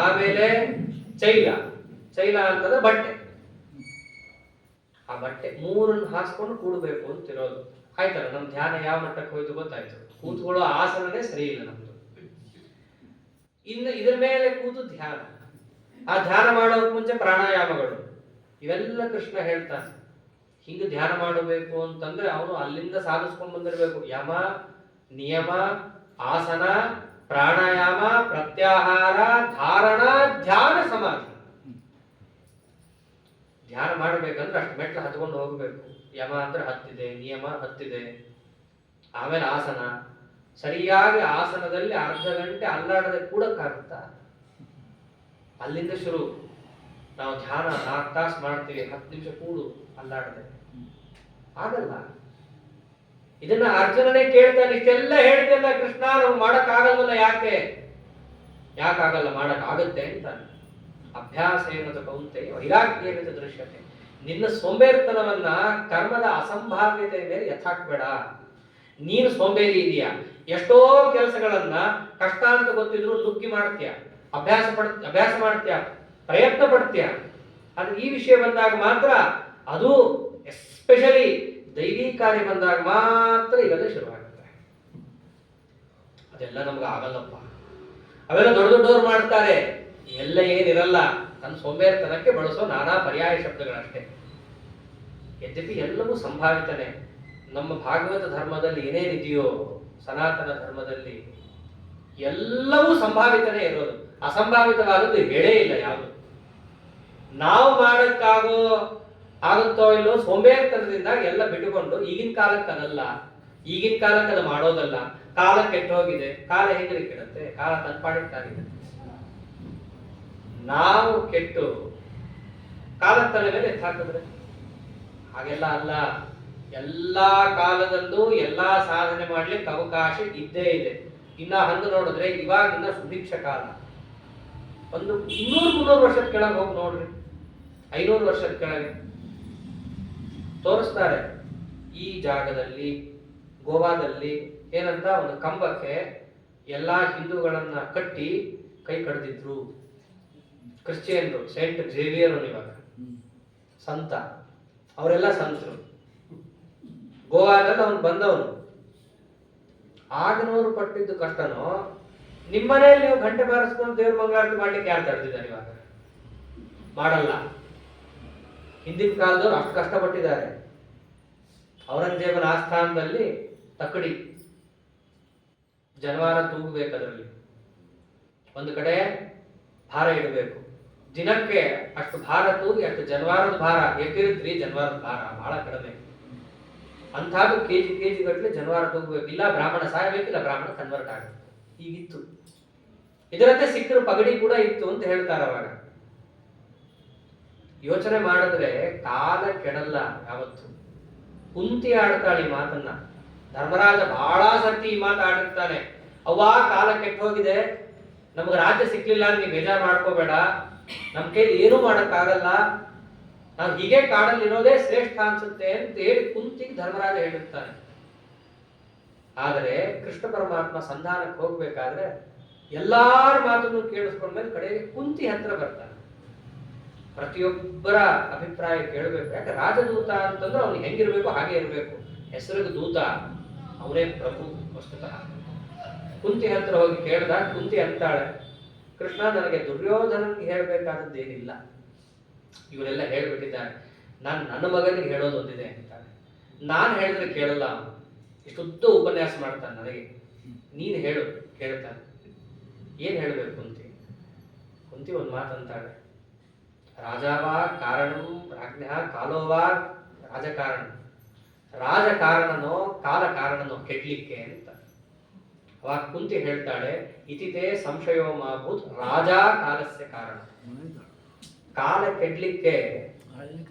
ಆಮೇಲೆ ಚೈಲ, ಚೈಲ ಅಂತಂದ್ರೆ ಬಟ್ಟೆ. ಆ ಬಟ್ಟೆ ಮೂರನ್ನು ಹಾಸ್ಕೊಂಡು ಕೂಡಬೇಕು ಅಂತಿರೋದು. ಆಯ್ತಲ್ಲ, ನಮ್ ಧ್ಯಾನ ಯಾವ ಮಟ್ಟಕ್ಕೆ ಹೋಯ್ತು ಗೊತ್ತಾಯ್ತು. ಕೂತ್ಕೊಳ್ಳೋ ಆಸನನೇ ಸರಿ ಇಲ್ಲ ನಮ್ದು. ಇನ್ನು ಇದ್ರ ಮೇಲೆ ಕೂತು ಧ್ಯಾನ. ಆ ಧ್ಯಾನ ಮಾಡೋಕ್ ಮುಂಚೆ ಪ್ರಾಣಾಯಾಮಗಳು ಇವೆಲ್ಲ ಕೃಷ್ಣ ಹೇಳ್ತಾನೆ. ಹಿಂಗ ಧ್ಯಾನ ಮಾಡಬೇಕು ಅಂತಂದ್ರೆ ಅವನು ಅಲ್ಲಿಂದ ಸಾಧಿಸ್ಕೊಂಡ್ ಬಂದಿರ್ಬೇಕು. ಯಮ, ನಿಯಮ, ಆಸನ, ಪ್ರಾಣಾಯಾಮ, ಪ್ರತ್ಯಾಹಾರ, ಧಾರಣ, ಧ್ಯಾನ, ಸಮಾಧಿ. ಧ್ಯಾನ ಮಾಡಬೇಕಂದ್ರೆ ಅಷ್ಟು ಮೆಟ್ಲು ಹತ್ಕೊಂಡು ಹೋಗಬೇಕು. ಯಮ ಅಂದ್ರೆ ಹತ್ತಿದೆ, ನಿಯಮ ಹತ್ತಿದೆ, ಆಮೇಲೆ ಆಸನ. ಸರಿಯಾಗಿ ಆಸನದಲ್ಲಿ ಅರ್ಧ ಗಂಟೆ ಅಲ್ಲಾಡದೆ ಕೂಡಕ್ಕಾಗುತ್ತಾ? ಅಲ್ಲಿಂದ ಶುರು. ನಾವು ಧ್ಯಾನ 4 ತಾಸು ಮಾಡ್ತೀವಿ, 10 ನಿಮಿಷ ಕೂಡು ಅಲ್ಲಾಡದೆ, ಆಗಲ್ಲ. ಇದನ್ನ ಅರ್ಜುನನೇ ಕೇಳ್ತಾನೆ, ಇಷ್ಟೆಲ್ಲ ಹೇಳ್ತೇಲ್ಲ ಕೃಷ್ಣ, ನಾವು ಮಾಡಕ್ ಆಗಲ್ವಲ್ಲ, ಯಾಕಾಗಲ್ಲ? ಮಾಡಕ್ ಆಗುತ್ತೆ ಅಂತಾನೆ. ಅಭ್ಯಾಸ ಏನದು ಕೌಂತೆಯ ವೈರಾಗ್ಯೇನ ದೃಶ್ಯತೆ. ನಿನ್ನ ಸೋಂಬೇರಿತನವನ್ನ ಕರ್ಮದ ಅಸಂಭಾವ್ಯತೆ ಮೇಲೆ ಯಥಾಕ್ಬೇಡ. ನೀನು ಸೋಂಬೇರಿ ಇದೆಯಾ? ಎಷ್ಟೋ ಕೆಲಸಗಳನ್ನ ಕಷ್ಟ ಅಂತ ಗೊತ್ತಿದ್ರು ನುಗ್ಗಿ ಮಾಡ್ತೀಯ, ಅಭ್ಯಾಸ ಮಾಡ್ತೀಯ, ಪ್ರಯತ್ನ ಪಡ್ತೀಯ. ಆದ್ರೆ ಈ ವಿಷಯ ಬಂದಾಗ ಮಾತ್ರ, ಅದು ಎಸ್ಪೆಷಲಿ ದೈವಿ ಕಾರ್ಯ ಬಂದಾಗ ಮಾತ್ರ ಇವೆಲ್ಲ ಶುರುವಾಗುತ್ತೆ. ಅದೆಲ್ಲ ನಮ್ಗೆ ಆಗಲ್ಲಪ್ಪ. ಅವೆಲ್ಲ ದೊಡ್ಡ ದೊಡ್ಡವ್ರು ಮಾಡ್ತಾರೆ, ಇವೆಲ್ಲ ಏನಿರಲ್ಲ. ತನ್ನ ಸೋಂಬೇರಿತನಕ್ಕೆ ಬಳಸೋ ನಾನಾ ಪರ್ಯಾಯ ಶಬ್ದಗಳಷ್ಟೇ. ಯದ್ಯಪಿ ಎಲ್ಲವೂ ಸಂಭಾವಿತನೇ. ನಮ್ಮ ಭಾಗವತ ಧರ್ಮದಲ್ಲಿ ಏನೇನಿದೆಯೋ, ಸನಾತನ ಧರ್ಮದಲ್ಲಿ ಎಲ್ಲವೂ ಸಂಭಾವಿತನೇ ಇರೋದು. ಅಸಂಭಾವಿತವಾದದ್ದು ಹೇಳೇ ಇಲ್ಲ ಯಾವುದು. ನಾವು ಆಗುತ್ತೋ ಇಲ್ಲೋ ಸೋಂಬೇರಿತನದಿಂದ ಎಲ್ಲ ಬಿಟ್ಟುಕೊಂಡು ಈಗಿನ ಕಾಲಕ್ಕೆ ಅದಲ್ಲ, ಈಗಿನ ಕಾಲಕ್ಕೆ ಅದು ಮಾಡೋದಲ್ಲ. ಕಾಲ ಕೆಟ್ಟೋಗಿದೆ. ಕಾಲ ಹೇಗೆ ಕೆಡುತ್ತೆ? ಕಾಲ ತನ್ಪಾಡಿದ್ದಾಗಿದೆ. ನಾವು ಕೆಟ್ಟು ಕಾಲ ತಲೆ ಮೇಲೆ ಎತ್ತಾಕಿದ್ರೆ ಹಾಗೆಲ್ಲ ಅಲ್ಲ. ಎಲ್ಲಾ ಕಾಲದಲ್ಲೂ ಎಲ್ಲಾ ಸಾಧನೆ ಮಾಡ್ಲಿಕ್ಕೆ ಅವಕಾಶ ಇದ್ದೇ ಇದೆ. ಇನ್ನ ಹಂಗ ನೋಡಿದ್ರೆ ಇವಾಗಿನ ಸುಭಿಕ್ಷ ಕಾಲ. ಒಂದು 200-300 ವರ್ಷದ ಕೆಳಗೆ ಹೋಗಿ ನೋಡ್ರಿ, 500 ವರ್ಷದ ಕೆಳಗೆ ತೋರಿಸ್ತಾರೆ. ಈ ಜಾಗದಲ್ಲಿ ಗೋವಾದಲ್ಲಿ ಏನಂತ ಒಂದು ಕಂಬಕ್ಕೆ ಎಲ್ಲಾ ಹಿಂದೂಗಳನ್ನ ಕಟ್ಟಿ ಕೈ ಕಡ್ದಿದ್ರು ಕ್ರಿಶ್ಚಿಯನ್ರು. ಸೈಂಟ್ ಜೇವಿಯರ್ ಇವಾಗ ಸಂತ, ಅವರೆಲ್ಲ ಸಂತರು. ಗೋವಾದಲ್ಲಿ ಅವನು ಬಂದವನು. ಆಗನವರು ಪಟ್ಟಿದ್ದು ಕಷ್ಟನೋ, ನಿಮ್ಮನೆಯಲ್ಲಿ ನೀವು ಗಂಟೆ ಬಾರಿಸ್ಕೊಂಡು ದೇವ್ರ ಮಂಗಳಾರತಿ ಮಾಡ್ಲಿಕ್ಕೆ ಯಾರು ತಡೆದಿದ್ದಾರೆ? ಇವಾಗ ಮಾಡಲ್ಲ. ಹಿಂದಿನ ಕಾಲದವ್ರು ಅಷ್ಟು ಕಷ್ಟಪಟ್ಟಿದ್ದಾರೆ. ಔರಂಗಜೇಬನ ಆಸ್ಥಾನದಲ್ಲಿ ತಕ್ಕಡಿ ಜನವಾರ ತೂಗಬೇಕು, ಅದರಲ್ಲಿ ಒಂದು ಕಡೆ ಭಾರ ಇಡಬೇಕು. ದಿನಕ್ಕೆ ಅಷ್ಟು ಭಾರ ತೂಗಿ ಅಷ್ಟು ಜನವಾರದ ಭಾರ ಎಷ್ಟಿರುತ್ರಿ? ಜನವಾರದ ಭಾರ ಬಹಳ ಕಡಿಮೆ. ಅಂಥದ್ದು ಕೆಜಿ ಗಟ್ಟಲೆ ಜನವಾರ ತೂಗಬೇಕು. ಇಲ್ಲ ಬ್ರಾಹ್ಮಣ ಸಾಯಬೇಕು, ಇಲ್ಲ ಬ್ರಾಹ್ಮಣ ಕನ್ವರ್ಟ್ ಆಗುತ್ತೆ. ಹೀಗಿತ್ತು. ಇದರಂತೆ ಸಿಕ್ಕರು ಪಗಡಿ ಕೂಡ ಇತ್ತು ಅಂತ ಹೇಳ್ತಾರೆ ಅವಾಗ. ಯೋಚನೆ ಮಾಡಿದ್ರೆ ಕಾಲ ಕೆಡಲ್ಲ ಯಾವತ್ತು. ಕುಂತಿ ಆಡ್ತಾಳೆ ಈ ಮಾತನ್ನ. ಧರ್ಮರಾಜ ಬಹಳ ಸರ್ತಿ ಈ ಮಾತು ಆಡಿರ್ತಾನೆ. ಅವ್ವಾ ಕಾಲ ಕೆಟ್ಟ ಹೋಗಿದೆ, ನಮ್ಗೆ ರಾಜ್ಯ ಸಿಕ್ಲಿಲ್ಲ, ನೀ ಬೇಜಾರು ಮಾಡ್ಕೋಬೇಡ, ನಮ್ ಕೈಲಿ ಏನೂ ಮಾಡಕ್ಕಾಗಲ್ಲ, ನಾವು ಹೀಗೆ ಕಾಡಲ್ಲಿರೋದೇ ಶ್ರೇಷ್ಠ ಅನ್ಸುತ್ತೆ ಅಂತ ಹೇಳಿ ಕುಂತಿಗೆ ಧರ್ಮರಾಜ ಹೇಳಿರ್ತಾನೆ. ಆದರೆ ಕೃಷ್ಣ ಪರಮಾತ್ಮ ಸಂಧಾನಕ್ಕೆ ಹೋಗ್ಬೇಕಾದ್ರೆ ಎಲ್ಲಾರ ಮಾತನ್ನು ಕೇಳಿಸ್ಕೊಂಡ್ಮೇಲೆ ಕಡೆಗೆ ಕುಂತಿ ಹತ್ರ ಬರ್ತಾನೆ. ಪ್ರತಿಯೊಬ್ಬರ ಅಭಿಪ್ರಾಯ ಕೇಳಬೇಕು. ಯಾಕೆ ರಾಜದೂತ ಅಂತಂದ್ರೆ ಅವ್ನಿಗೆ ಹೆಂಗಿರ್ಬೇಕು ಹಾಗೆ ಇರಬೇಕು. ಹೆಸರಿಗೆ ದೂತ, ಅವರೇ ಪ್ರಭು ವಸ್ತುತಃ. ಕುಂತಿ ಹತ್ರ ಹೋಗಿ ಕೇಳಿದಾಗ ಕುಂತಿ ಅಂತಾಳೆ, ಕೃಷ್ಣ ನನಗೆ ದುರ್ಯೋಧನನಿಗೆ ಹೇಳ್ಬೇಕಾದದ್ದೇನಿಲ್ಲ, ಇವರೆಲ್ಲ ಹೇಳ್ಬಿಟ್ಟಿದ್ದಾರೆ. ನನ್ನ ಮಗನಿಗೆ ಹೇಳೋದು ಒಂದಿದೆ ಅಂತಾಳೆ. ನಾನು ಹೇಳಿದ್ರೆ ಕೇಳಲ್ಲ, ಇಷ್ಟುದ್ದ ಉಪನ್ಯಾಸ ಮಾಡ್ತಾನೆ ನನಗೆ, ನೀನು ಹೇಳು ಕೇಳ್ತಾನೆ. ಏನ್ ಹೇಳ್ಬೇಕು ಕುಂತಿ? ಕುಂತಿ ಒಂದು ಮಾತಂತಾಳೆ, ರಾಜಾವಾ ಕಾರಣಂ ರಾಜ್ಞ ಕಾಲೋವಾ ರಾಜಕಾರಣ. ರಾಜಕಾರಣನೋ ಕಾಲ ಕಾರಣನೋ ಕೆಡ್ಲಿಕ್ಕೆ ಅಂತ. ಅವಾಗ ಕುಂತಿ ಹೇಳ್ತಾಳೆ, ಇತಿತೆ ಸಂಶಯೋ ಮಾಭೂತ್ ರಾಜ ಕಾಲಸ್ಯ ಕಾರಣ. ಕಾಲ ಕೆಡ್ಲಿಕ್ಕೆ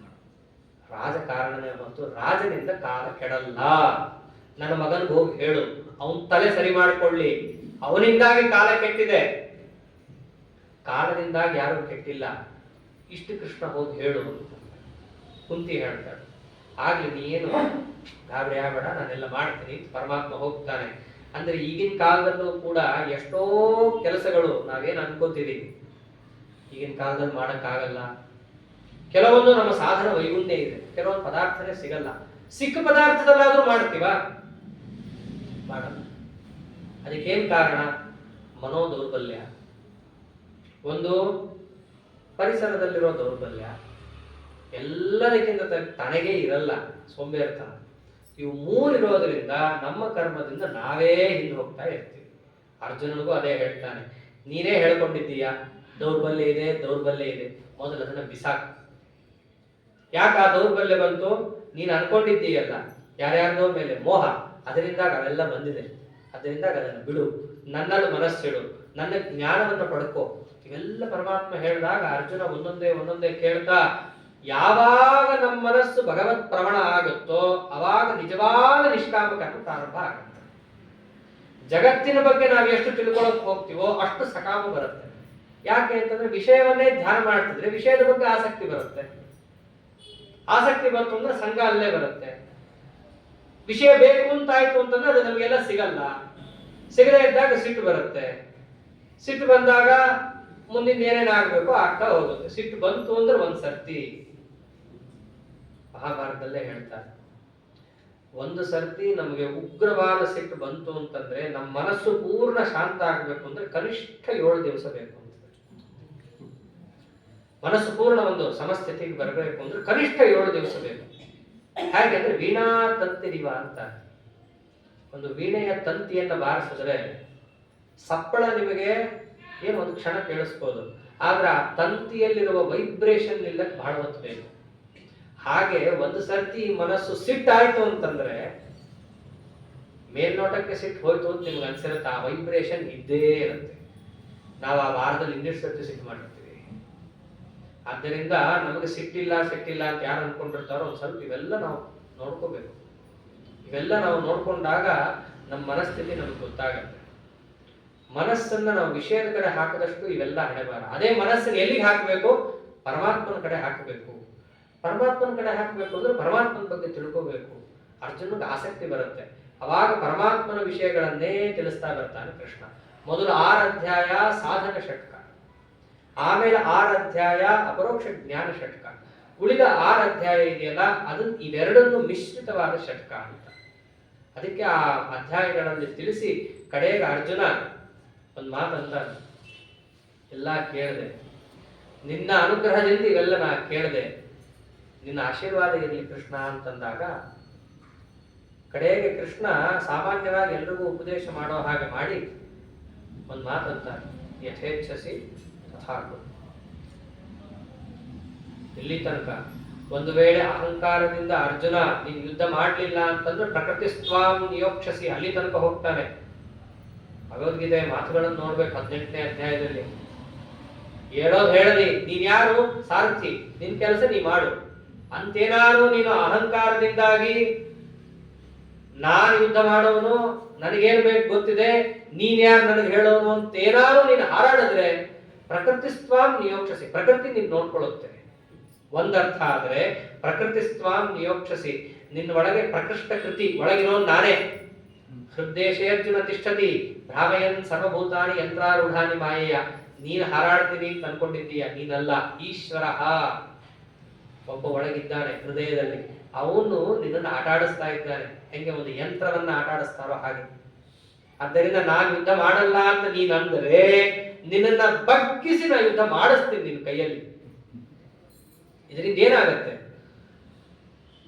ರಾಜಕಾರಣನೇ ಹೊತ್ತು ರಾಜನಿಂದ ಕಾಲ ಕೆಡಲ್ಲ. ನನ್ನ ಮಗನಿಗೆ ಹೋಗಿ ಹೇಳು, ಅವನ್ ತಲೆ ಸರಿ ಮಾಡಿಕೊಳ್ಳಿ, ಅವನಿಂದಾಗಿ ಕಾಲ ಕೆಟ್ಟಿದೆ, ಕಾಲದಿಂದಾಗಿ ಯಾರು ಕೆಟ್ಟಿಲ್ಲ, ಇಷ್ಟು ಕೃಷ್ಣ ಹೋಗಿ ಹೇಳು ಅಂತ ಕುಂತಿ ಹೇಳ್ತಾಳೆ. ಆಗ್ಲಿ ನೀನು ಗಾಬರಿ ಆಗಬೇಡ, ನಾನೆಲ್ಲ ಮಾಡ್ತೀನಿ, ಪರಮಾತ್ಮ ಹೋಗ್ತಾನೆ. ಅಂದ್ರೆ ಈಗಿನ ಕಾಲದಲ್ಲೂ ಕೂಡ ಎಷ್ಟೋ ಕೆಲಸಗಳು ನಾವೇನ್ ಅನ್ಕೋತೀವಿ ಈಗಿನ ಕಾಲದಲ್ಲಿ ಮಾಡಕ್ಕಾಗಲ್ಲ. ಕೆಲವೊಂದು ನಮ್ಮ ಸಾಧನ ವೈಗುಣ್ಯ ಇದೆ, ಕೆಲವೊಂದು ಪದಾರ್ಥನೇ ಸಿಗಲ್ಲ. ಸಿಕ್ಕ ಪದಾರ್ಥದಲ್ಲಾದ್ರೂ ಮಾಡ್ತೀವ? ಮಾಡಲ್ಲ. ಅದಕ್ಕೇನ್ ಕಾರಣ? ಮನೋ ದೌರ್ಬಲ್ಯ, ಒಂದು ಪರಿಸರದಲ್ಲಿರೋ ದೌರ್ಬಲ್ಯ, ಎಲ್ಲದಕ್ಕಿಂತ ತನಗೆ ಇರಲ್ಲ ಸೋಂಬೇರಿತನ. ಇವು ಮೂರಿರೋದ್ರಿಂದ ನಮ್ಮ ಕರ್ಮದಿಂದ ನಾವೇ ಹಿಂದೆ ಹೋಗ್ತಾ ಇರ್ತೀವಿ. ಅರ್ಜುನನಿಗೂ ಅದೇ ಹೇಳ್ತಾನೆ, ನೀನೇ ಹೇಳ್ಕೊಂಡಿದ್ದೀಯಾ ದೌರ್ಬಲ್ಯ ಇದೆ, ದೌರ್ಬಲ್ಯ ಇದೆ, ಮೊದಲು ಅದನ್ನ ಬಿಸಾಕು. ಯಾಕೆ ಆ ದೌರ್ಬಲ್ಯ ಬಂತು? ನೀನು ಅನ್ಕೊಂಡಿದ್ದೀಯಲ್ಲ ಯಾರ್ಯಾರ್ದೋ ಮೇಲೆ ಮೋಹ, ಅದರಿಂದಾಗ ಅವೆಲ್ಲ ಬಂದಿದೆ. ಅದರಿಂದಾಗ ಅದನ್ನು ಬಿಡು, ನನ್ನಲ್ಲಿ ಮನಸ್ಸಿಡು, ನನ್ನ ಜ್ಞಾನವನ್ನು ಪಡ್ಕೋ. ಇವೆಲ್ಲ ಪರಮಾತ್ಮ ಹೇಳಿದಾಗ ಅರ್ಜುನ ಒಂದೊಂದೇ ಕೇಳ್ತಾ, ಯಾವಾಗ ನಮ್ಮ ಮನಸ್ಸು ಭಗವತ್ ಪ್ರವಣ ಆಗುತ್ತೋ ಅವಾಗ ನಿಜವಾದ ನಿಷ್ಕಾಮ ಕರ್ಮ ಪ್ರಾರಂಭ ಆಗುತ್ತೆ. ಜಗತ್ತಿನ ಬಗ್ಗೆ ನಾವು ಎಷ್ಟು ತಿಳ್ಕೊಳಕ್ ಹೋಗ್ತೀವೋ ಅಷ್ಟು ಸಕಾಮ ಬರುತ್ತೆ. ಯಾಕೆ ಅಂತಂದ್ರೆ ವಿಷಯವನ್ನೇ ಧ್ಯಾನ ಮಾಡ್ತಿದ್ರೆ ವಿಷಯದ ಬಗ್ಗೆ ಆಸಕ್ತಿ ಬರುತ್ತೆ. ಆಸಕ್ತಿ ಬಂತು ಅಂದ್ರೆ ಸಂಘ ಅಲ್ಲೇ ಬರುತ್ತೆ. ವಿಷಯ ಬೇಕು ಅಂತಾಯ್ತು ಅಂತಂದ್ರೆ ಅದು ನಮಗೆಲ್ಲ ಸಿಗಲ್ಲ. ಸಿಗದೇ ಇದ್ದಾಗ ಸಿಟ್ಟು ಬರುತ್ತೆ. ಸಿಟ್ಟು ಬಂದಾಗ ಮುಂದಿನ ಏನೇನಾಗಬೇಕು ಆಗ್ತಾ ಹೋಗುತ್ತೆ. ಸಿಟ್ಟು ಬಂತು ಅಂದ್ರೆ ಒಂದ್ ಸರ್ತಿ, ಮಹಾಭಾರತದಲ್ಲೇ ಹೇಳ್ತಾರೆ, ಒಂದು ಸರ್ತಿ ನಮಗೆ ಉಗ್ರವಾದ ಸಿಟ್ಟು ಬಂತು ಅಂತಂದ್ರೆ ನಮ್ಮ ಮನಸ್ಸು ಪೂರ್ಣ ಶಾಂತ ಆಗ್ಬೇಕು ಅಂದ್ರೆ ಕನಿಷ್ಠ 7 ದಿವಸ ಬೇಕು ಅಂತ. ಮನಸ್ಸು ಪೂರ್ಣ ಒಂದು ಸಮಸ್ಥಿತಿಗೆ ಬರಬೇಕು ಅಂದ್ರೆ ಕನಿಷ್ಠ 7 ದಿವಸ ಬೇಕು. ಹಾಗೆ ಅಂದ್ರೆ ವೀಣಾ ತಂತಿರಿವ ಅಂತ, ಒಂದು ವೀಣೆಯ ತಂತಿಯನ್ನ ಬಾರಿಸಿದ್ರೆ ಸಪ್ಪಳ ನಿಮಗೆ ಏನು ಒಂದು ಕ್ಷಣ ಕೇಳಿಸ್ಬೋದು, ಆದ್ರೆ ಆ ತಂತಿಯಲ್ಲಿರುವ ವೈಬ್ರೇಷನ್ ನಿಲ್ಲಕ್ಕೆ ಬಹಳ ಹೊತ್ತು ಬೇಕು. ಹಾಗೆ ಒಂದು ಸರ್ತಿ ಮನಸ್ಸು ಸಿಟ್ಟಾಯ್ತು ಅಂತಂದ್ರೆ ಮೇಲ್ನೋಟಕ್ಕೆ ಸಿಟ್ಟು ಹೋಯ್ತು ಅಂತ ನಿಮ್ಗೆ ಅನ್ಸಿರುತ್ತೆ, ಆ ವೈಬ್ರೇಷನ್ ಇದ್ದೇ ಇರುತ್ತೆ. ನಾವು ಆ ವಾರದಲ್ಲಿ ಇನ್ನಿಷ್ಟು ಸರ್ತಿ ಸಿಟ್ಟು ಮಾಡಿರ್ತೀವಿ. ಆದ್ದರಿಂದ ನಮಗೆ ಸಿಟ್ಟಿಲ್ಲ ಅಂತ ಯಾರು ಅನ್ಕೊಂಡಿರ್ತಾರೋ ಒಂದ್ ಸ್ವಲ್ಪ ಇವೆಲ್ಲ ನಾವು ನೋಡ್ಕೋಬೇಕು. ಇವೆಲ್ಲ ನಾವು ನೋಡ್ಕೊಂಡಾಗ ನಮ್ಮ ಮನಸ್ಥಿತಿ ನಮ್ಗೆ ಗೊತ್ತಾಗತ್ತೆ. ಮನಸ್ಸನ್ನ ನಾವು ವಿಷಯದ ಕಡೆ ಹಾಕಿದಷ್ಟು ಇವೆಲ್ಲ ಹಣೆಬಾರ. ಅದೇ ಮನಸ್ಸನ್ನು ಎಲ್ಲಿಗೆ ಹಾಕಬೇಕು? ಪರಮಾತ್ಮನ ಕಡೆ ಹಾಕಬೇಕು. ಪರಮಾತ್ಮನ ಕಡೆ ಹಾಕಬೇಕು ಅಂದ್ರೆ ಪರಮಾತ್ಮನ ಬಗ್ಗೆ ತಿಳ್ಕೋಬೇಕು. ಅರ್ಜುನಗೆ ಆಸಕ್ತಿ ಬರುತ್ತೆ. ಅವಾಗ ಪರಮಾತ್ಮನ ವಿಷಯಗಳನ್ನೇ ತಿಳಿಸ್ತಾ ಬರ್ತಾನೆ ಕೃಷ್ಣ. ಮೊದಲು 6 ಅಧ್ಯಾಯ ಸಾಧನ ಷಟ್ಕ, ಆಮೇಲೆ 6 ಅಧ್ಯಾಯ ಅಪರೋಕ್ಷ ಜ್ಞಾನ ಷಟ್ಕ, ಉಳಿದ 6 ಅಧ್ಯಾಯ ಇದೆಯಲ್ಲ ಅದನ್ನ ಇವೆರಡನ್ನು ಮಿಶ್ರಿತವಾದ ಷಟ್ಕ ಅಂತ. ಅದಕ್ಕೆ ಆ ಅಧ್ಯಾಯಗಳಲ್ಲಿ ತಿಳಿಸಿ ಕಡೆಗೆ ಅರ್ಜುನ ಒಂದು ಮಾತಂತ, ಎಲ್ಲ ಕೇಳಿದೆ, ನಿನ್ನ ಅನುಗ್ರಹದಿಂದ ಇವೆಲ್ಲ ನಾ ಕೇಳಿದೆ, ನಿನ್ನ ಆಶೀರ್ವಾದ ಇರಲಿ ಕೃಷ್ಣ ಅಂತಂದಾಗ ಕಡೆಗೆ ಕೃಷ್ಣ ಸಾಮಾನ್ಯವಾಗಿ ಎಲ್ರಿಗೂ ಉಪದೇಶ ಮಾಡೋ ಹಾಗೆ ಮಾಡಿ ಒಂದು ಮಾತಂತ, ಯಥೇಚ್ಛಸಿ ತಥಾಕು. ಇಲ್ಲಿ ತನಕ ಒಂದು ವೇಳೆ ಅಹಂಕಾರದಿಂದ ಅರ್ಜುನ ನೀನು ಯುದ್ಧ ಮಾಡಲಿಲ್ಲ ಅಂತಂದ್ರೆ ಪ್ರಕೃತಿ ಸ್ವಾಂ ನಿಯೋಕ್ಷಸಿ, ಅಲ್ಲಿ ತನಕ ಹೋಗ್ತಾನೆ. ಭಗವದ್ಗೀತೆ ಮಾತುಗಳನ್ನು ನೋಡ್ಬೇಕು 18ನೇ ಅಧ್ಯಾಯದಲ್ಲಿ. ಹೇಳದಿ, ನೀನ್ ಯಾರು? ಸಾರಥಿ, ನಿನ್ ಕೆಲಸ ನೀ ಮಾಡು ಅಂತೇನಾದ್ರು ನೀನು ಅಹಂಕಾರದಿಂದಾಗಿ ನಾನು ಯುದ್ಧ ಮಾಡೋನು, ನನಗೇನ್ ಬೇಕು ಗೊತ್ತಿದೆ, ನೀನ್ ಯಾರು ನನಗೆ ಹೇಳೋನು ಅಂತೇನಾದ್ರು ನೀನು ಹಾರಾಡಿದ್ರೆ ಪ್ರಕೃತಿ ಸ್ವಾಂ ನಿಯೋಕ್ಷಸಿ, ಪ್ರಕೃತಿ ನೀನ್ ನೋಡ್ಕೊಳ್ಳುತ್ತೆ. ಒಂದರ್ಥ ಆದ್ರೆ ಪ್ರಕೃತಿ ಸ್ವಾಂ ನಿಯೋಕ್ಷಸಿ, ನಿನ್ನ ಒಳಗೆ ಪ್ರಕೃಷ್ಟ ಕೃತಿ ಒಳಗಿರೋ ನಾನೇ. ಹೃದ್ದೇಶೇ ಅರ್ಜುನ ತಿಷ್ಠತಿ ಭ್ರಾಮಯನ್ ಸರ್ವಭೂತಾನಿ ಯಂತ್ರಾರೂಢಾನಿ ಮಾಯೆಯ. ನೀನು ಹಾರಾಡ್ತೀನಿ ಅಂತ ಅನ್ಕೊಂಡಿದ್ದೀಯ, ನೀನಲ್ಲ. ಈಶ್ವರ ಒಬ್ಬ ಒಳಗಿದ್ದಾನೆ ಹೃದಯದಲ್ಲಿ, ಅವನು ನಿನ್ನನ್ನು ಆಟಾಡಿಸ್ತಾ ಇದ್ದಾನೆ. ಹೆಂಗೆ ಒಂದು ಯಂತ್ರವನ್ನ ಆಟಾಡಿಸ್ತಾರೋ ಹಾಗೆ. ಆದ್ದರಿಂದ ನಾನು ಯುದ್ಧ ಮಾಡಲ್ಲ ಅಂತ ನೀನ್ ಅಂದ್ರೆ ನಿನ್ನನ್ನ ಬಗ್ಗಿಸಿ ನಾ ಯುದ್ಧ ಮಾಡಿಸ್ತೀನಿ ನಿನ್ನ ಕೈಯಲ್ಲಿ. ಇದರಿಂದ ಏನಾಗತ್ತೆ?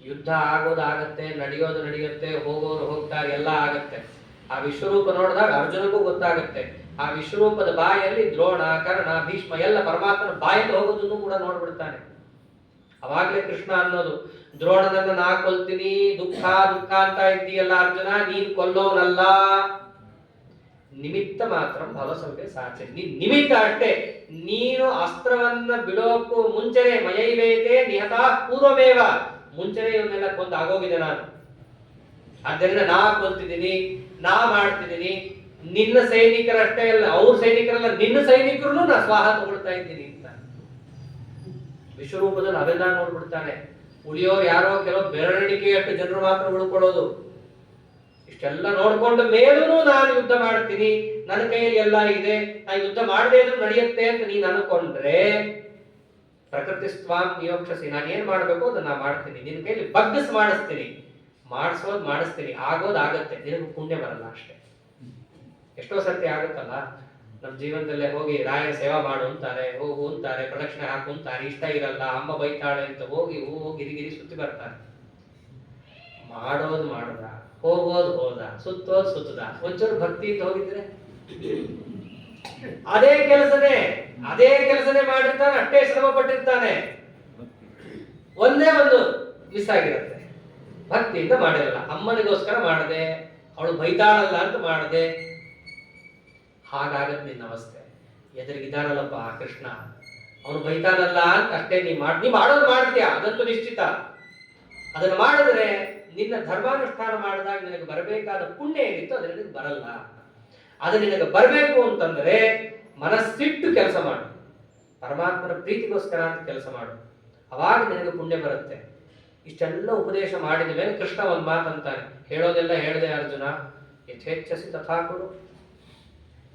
ಯುದ್ಧ ಆಗೋದಾಗತ್ತೆ, ನಡೆಯುತ್ತೆ, ಹೋಗೋರು ಹೋಗ್ತಾರೆ, ಎಲ್ಲ ಆಗತ್ತೆ. ಆ ವಿಶ್ವರೂಪ ನೋಡಿದಾಗ ಅರ್ಜುನಗೂ ಗೊತ್ತಾಗತ್ತೆ. ಆ ವಿಶ್ವರೂಪದ ಬಾಯಲ್ಲಿ ದ್ರೋಣ, ಕರ್ಣ, ಭೀಷ್ಮ ಎಲ್ಲ ಪರಮಾತ್ಮನ ಬಾಯಲ್ಲಿ ಹೋಗೋದನ್ನು ಕೂಡ ನೋಡ್ಬಿಡ್ತಾನೆ. ಅವಾಗ್ಲೇ ಕೃಷ್ಣ ಅನ್ನೋದು, ದ್ರೋಣನನ್ನ ನಾ ಕೊಲ್ತೀನಿ, ದುಃಖ ಅಂತ ಇದ್ದೀಯಲ್ಲ ಅರ್ಜುನ, ನೀನ್ ಕೊಲ್ಲೋನಲ್ಲ, ನಿಮಿತ್ತ ಮಾತ್ರ ಭವಸೌಖ್ಯ ಸಾಚೆ, ನೀನ್ ನಿಮಿತ್ತ ಅಷ್ಟೇ. ನೀನು ಅಸ್ತ್ರವನ್ನ ಬಿಡೋಕ್ಕೂ ಮುಂಚೆನೆ ಮಯೈವೇತೆ ನಿಹತಾ ಪೂರ್ವಮೇವ, ಮುಂಚೆನೆ ಇವನ್ನೆಲ್ಲ ಕೊಂದು ಆಗೋಗಿದೆ ನಾನು. ಆದ್ದರಿಂದ ನಾ ಕೊಲ್ತಿದ್ದೀನಿ, ನಾ ಮಾಡ್ತಿದ್ದೀನಿ. ನಿನ್ನ ಸೈನಿಕರಷ್ಟೇ ಅಲ್ಲ, ಅವ್ರ ಸೈನಿಕರಲ್ಲ, ನಿನ್ನ ಸೈನಿಕರನ್ನು ನಾ ಸ್ವಾಹ ತಗೊಳ್ತಾ ಇದ್ದೀನಿ ಅಂತ ವಿಶ್ವರೂಪದಲ್ಲಿ ಅವೆಲ್ಲ ನೋಡ್ಬಿಡ್ತಾನೆ. ಉಳಿಯೋರು ಯಾರೋ ಕೆಲವು ಬೆರಳಿಕೆಯಷ್ಟು ಜನರು ಮಾತ್ರ ಉಳ್ಕೊಳ್ಳೋದು. ಇಷ್ಟೆಲ್ಲ ನೋಡ್ಕೊಂಡ ಮೇಲೂ ನಾನು ಯುದ್ಧ ಮಾಡ್ತೀನಿ, ನನ್ನ ಕೈಯಲ್ಲಿ ಎಲ್ಲ ಇದೆ, ನಾ ಯುದ್ಧ ಮಾಡದೇ ಇದ್ರೂ ನಡೆಯುತ್ತೆ ಅಂತ ನೀನ್ ಅನ್ಕೊಂಡ್ರೆ ಪ್ರಕೃತಿ ಸ್ವಾಂ ನಿಯೋಕ್ಷಸಿ, ನಾನು ಏನ್ ಮಾಡ್ಬೇಕು ಅದನ್ನ ನಾ ಮಾಡ್ತೀನಿ. ನಿನ್ನ ಕೈಯಲ್ಲಿ ಬಗ್ಗಸ್ ಮಾಡಿಸ್ತೀನಿ, ಮಾಡಿಸ್ತೀನಿ, ಆಗೋದಾಗತ್ತೆ, ನಿನಗೂ ಪುಣ್ಯ ಬರಲ್ಲ ಅಷ್ಟೇ. ಎಷ್ಟೋ ಸರ್ತಿ ಆಗುತ್ತಲ್ಲ ನಮ್ಮ ಜೀವನದಲ್ಲೇ, ಹೋಗಿ ರಾಯರ ಸೇವಾ ಮಾಡು ಅಂತಾರೆ, ಹೋಗು ಅಂತಾರೆ, ಪ್ರದಕ್ಷಿಣೆ ಹಾಕು ಅಂತಾರೆ, ಇಷ್ಟ ಇರಲ್ಲ, ಅಮ್ಮ ಬೈತಾಳೆ ಅಂತ ಹೋಗಿ ಗಿರಿಗಿರಿ ಸುತ್ತಿ ಬರ್ತಾರೆ. ಮಾಡೋದು ಮಾಡದ, ಹೋಗೋದು ಹೋದ, ಸುತ್ತೋದು ಸುತ್ತದ. ಒಂಚೂರು ಭಕ್ತಿಯಿಂದ ಹೋಗಿದ್ರೆ ಅದೇ ಕೆಲಸನೇ ಮಾಡಿರ್ತಾನೆ, ಅಷ್ಟೇ ಶ್ರಮ ಪಟ್ಟಿರ್ತಾನೆ. ಒಂದೇ ಮಿಸ್ ಆಗಿರುತ್ತೆ. ಭಕ್ತಿಯಿಂದ ಮಾಡಿರಲ್ಲ. ಅಮ್ಮನಿಗೋಸ್ಕರ ಮಾಡದೆ, ಅವಳು ಬೈತಾಳಲ್ಲ ಅಂತ ಮಾಡದೆ, ಹಾಗಾಗತ್ತೆ ನಿನ್ನ ಅವಸ್ಥೆ. ಎದುರಿಗಿದ್ದಾನಲ್ಲಪ್ಪ ಕೃಷ್ಣ, ಅವನು ಬೈತಾನಲ್ಲ ಅಂತ ಅಷ್ಟೇ ನೀ ಮಾಡೋದು ಮಾಡ್ತೀಯ, ಅದಂತೂ ನಿಶ್ಚಿತ. ಅದನ್ನು ಮಾಡಿದ್ರೆ ನಿನ್ನ ಧರ್ಮಾನುಷ್ಠಾನ ಮಾಡಿದಾಗ ನಿನಗೆ ಬರಬೇಕಾದ ಪುಣ್ಯ ಏನಿತ್ತು ಅದು ನಿನಗೆ ಬರಲ್ಲ. ಅದು ನಿನಗೆ ಬರಬೇಕು ಅಂತಂದ್ರೆ ಮನಸ್ಸಿಟ್ಟು ಕೆಲಸ ಮಾಡು, ಪರಮಾತ್ಮನ ಪ್ರೀತಿಗೋಸ್ಕರ ಅಂತ ಕೆಲಸ ಮಾಡು, ಅವಾಗ ನಿನಗೆ ಪುಣ್ಯ ಬರುತ್ತೆ. ಇಷ್ಟೆಲ್ಲ ಉಪದೇಶ ಮಾಡಿದ ಮೇಲೆ ಕೃಷ್ಣ ಒಂದು ಮಾತಂತಾನೆ, ಹೇಳೋದೆಲ್ಲ ಹೇಳಿದೆ ಅರ್ಜುನ, ಯಥೇಚ್ಛಸಿ ತಥಾ ಕೊಡು.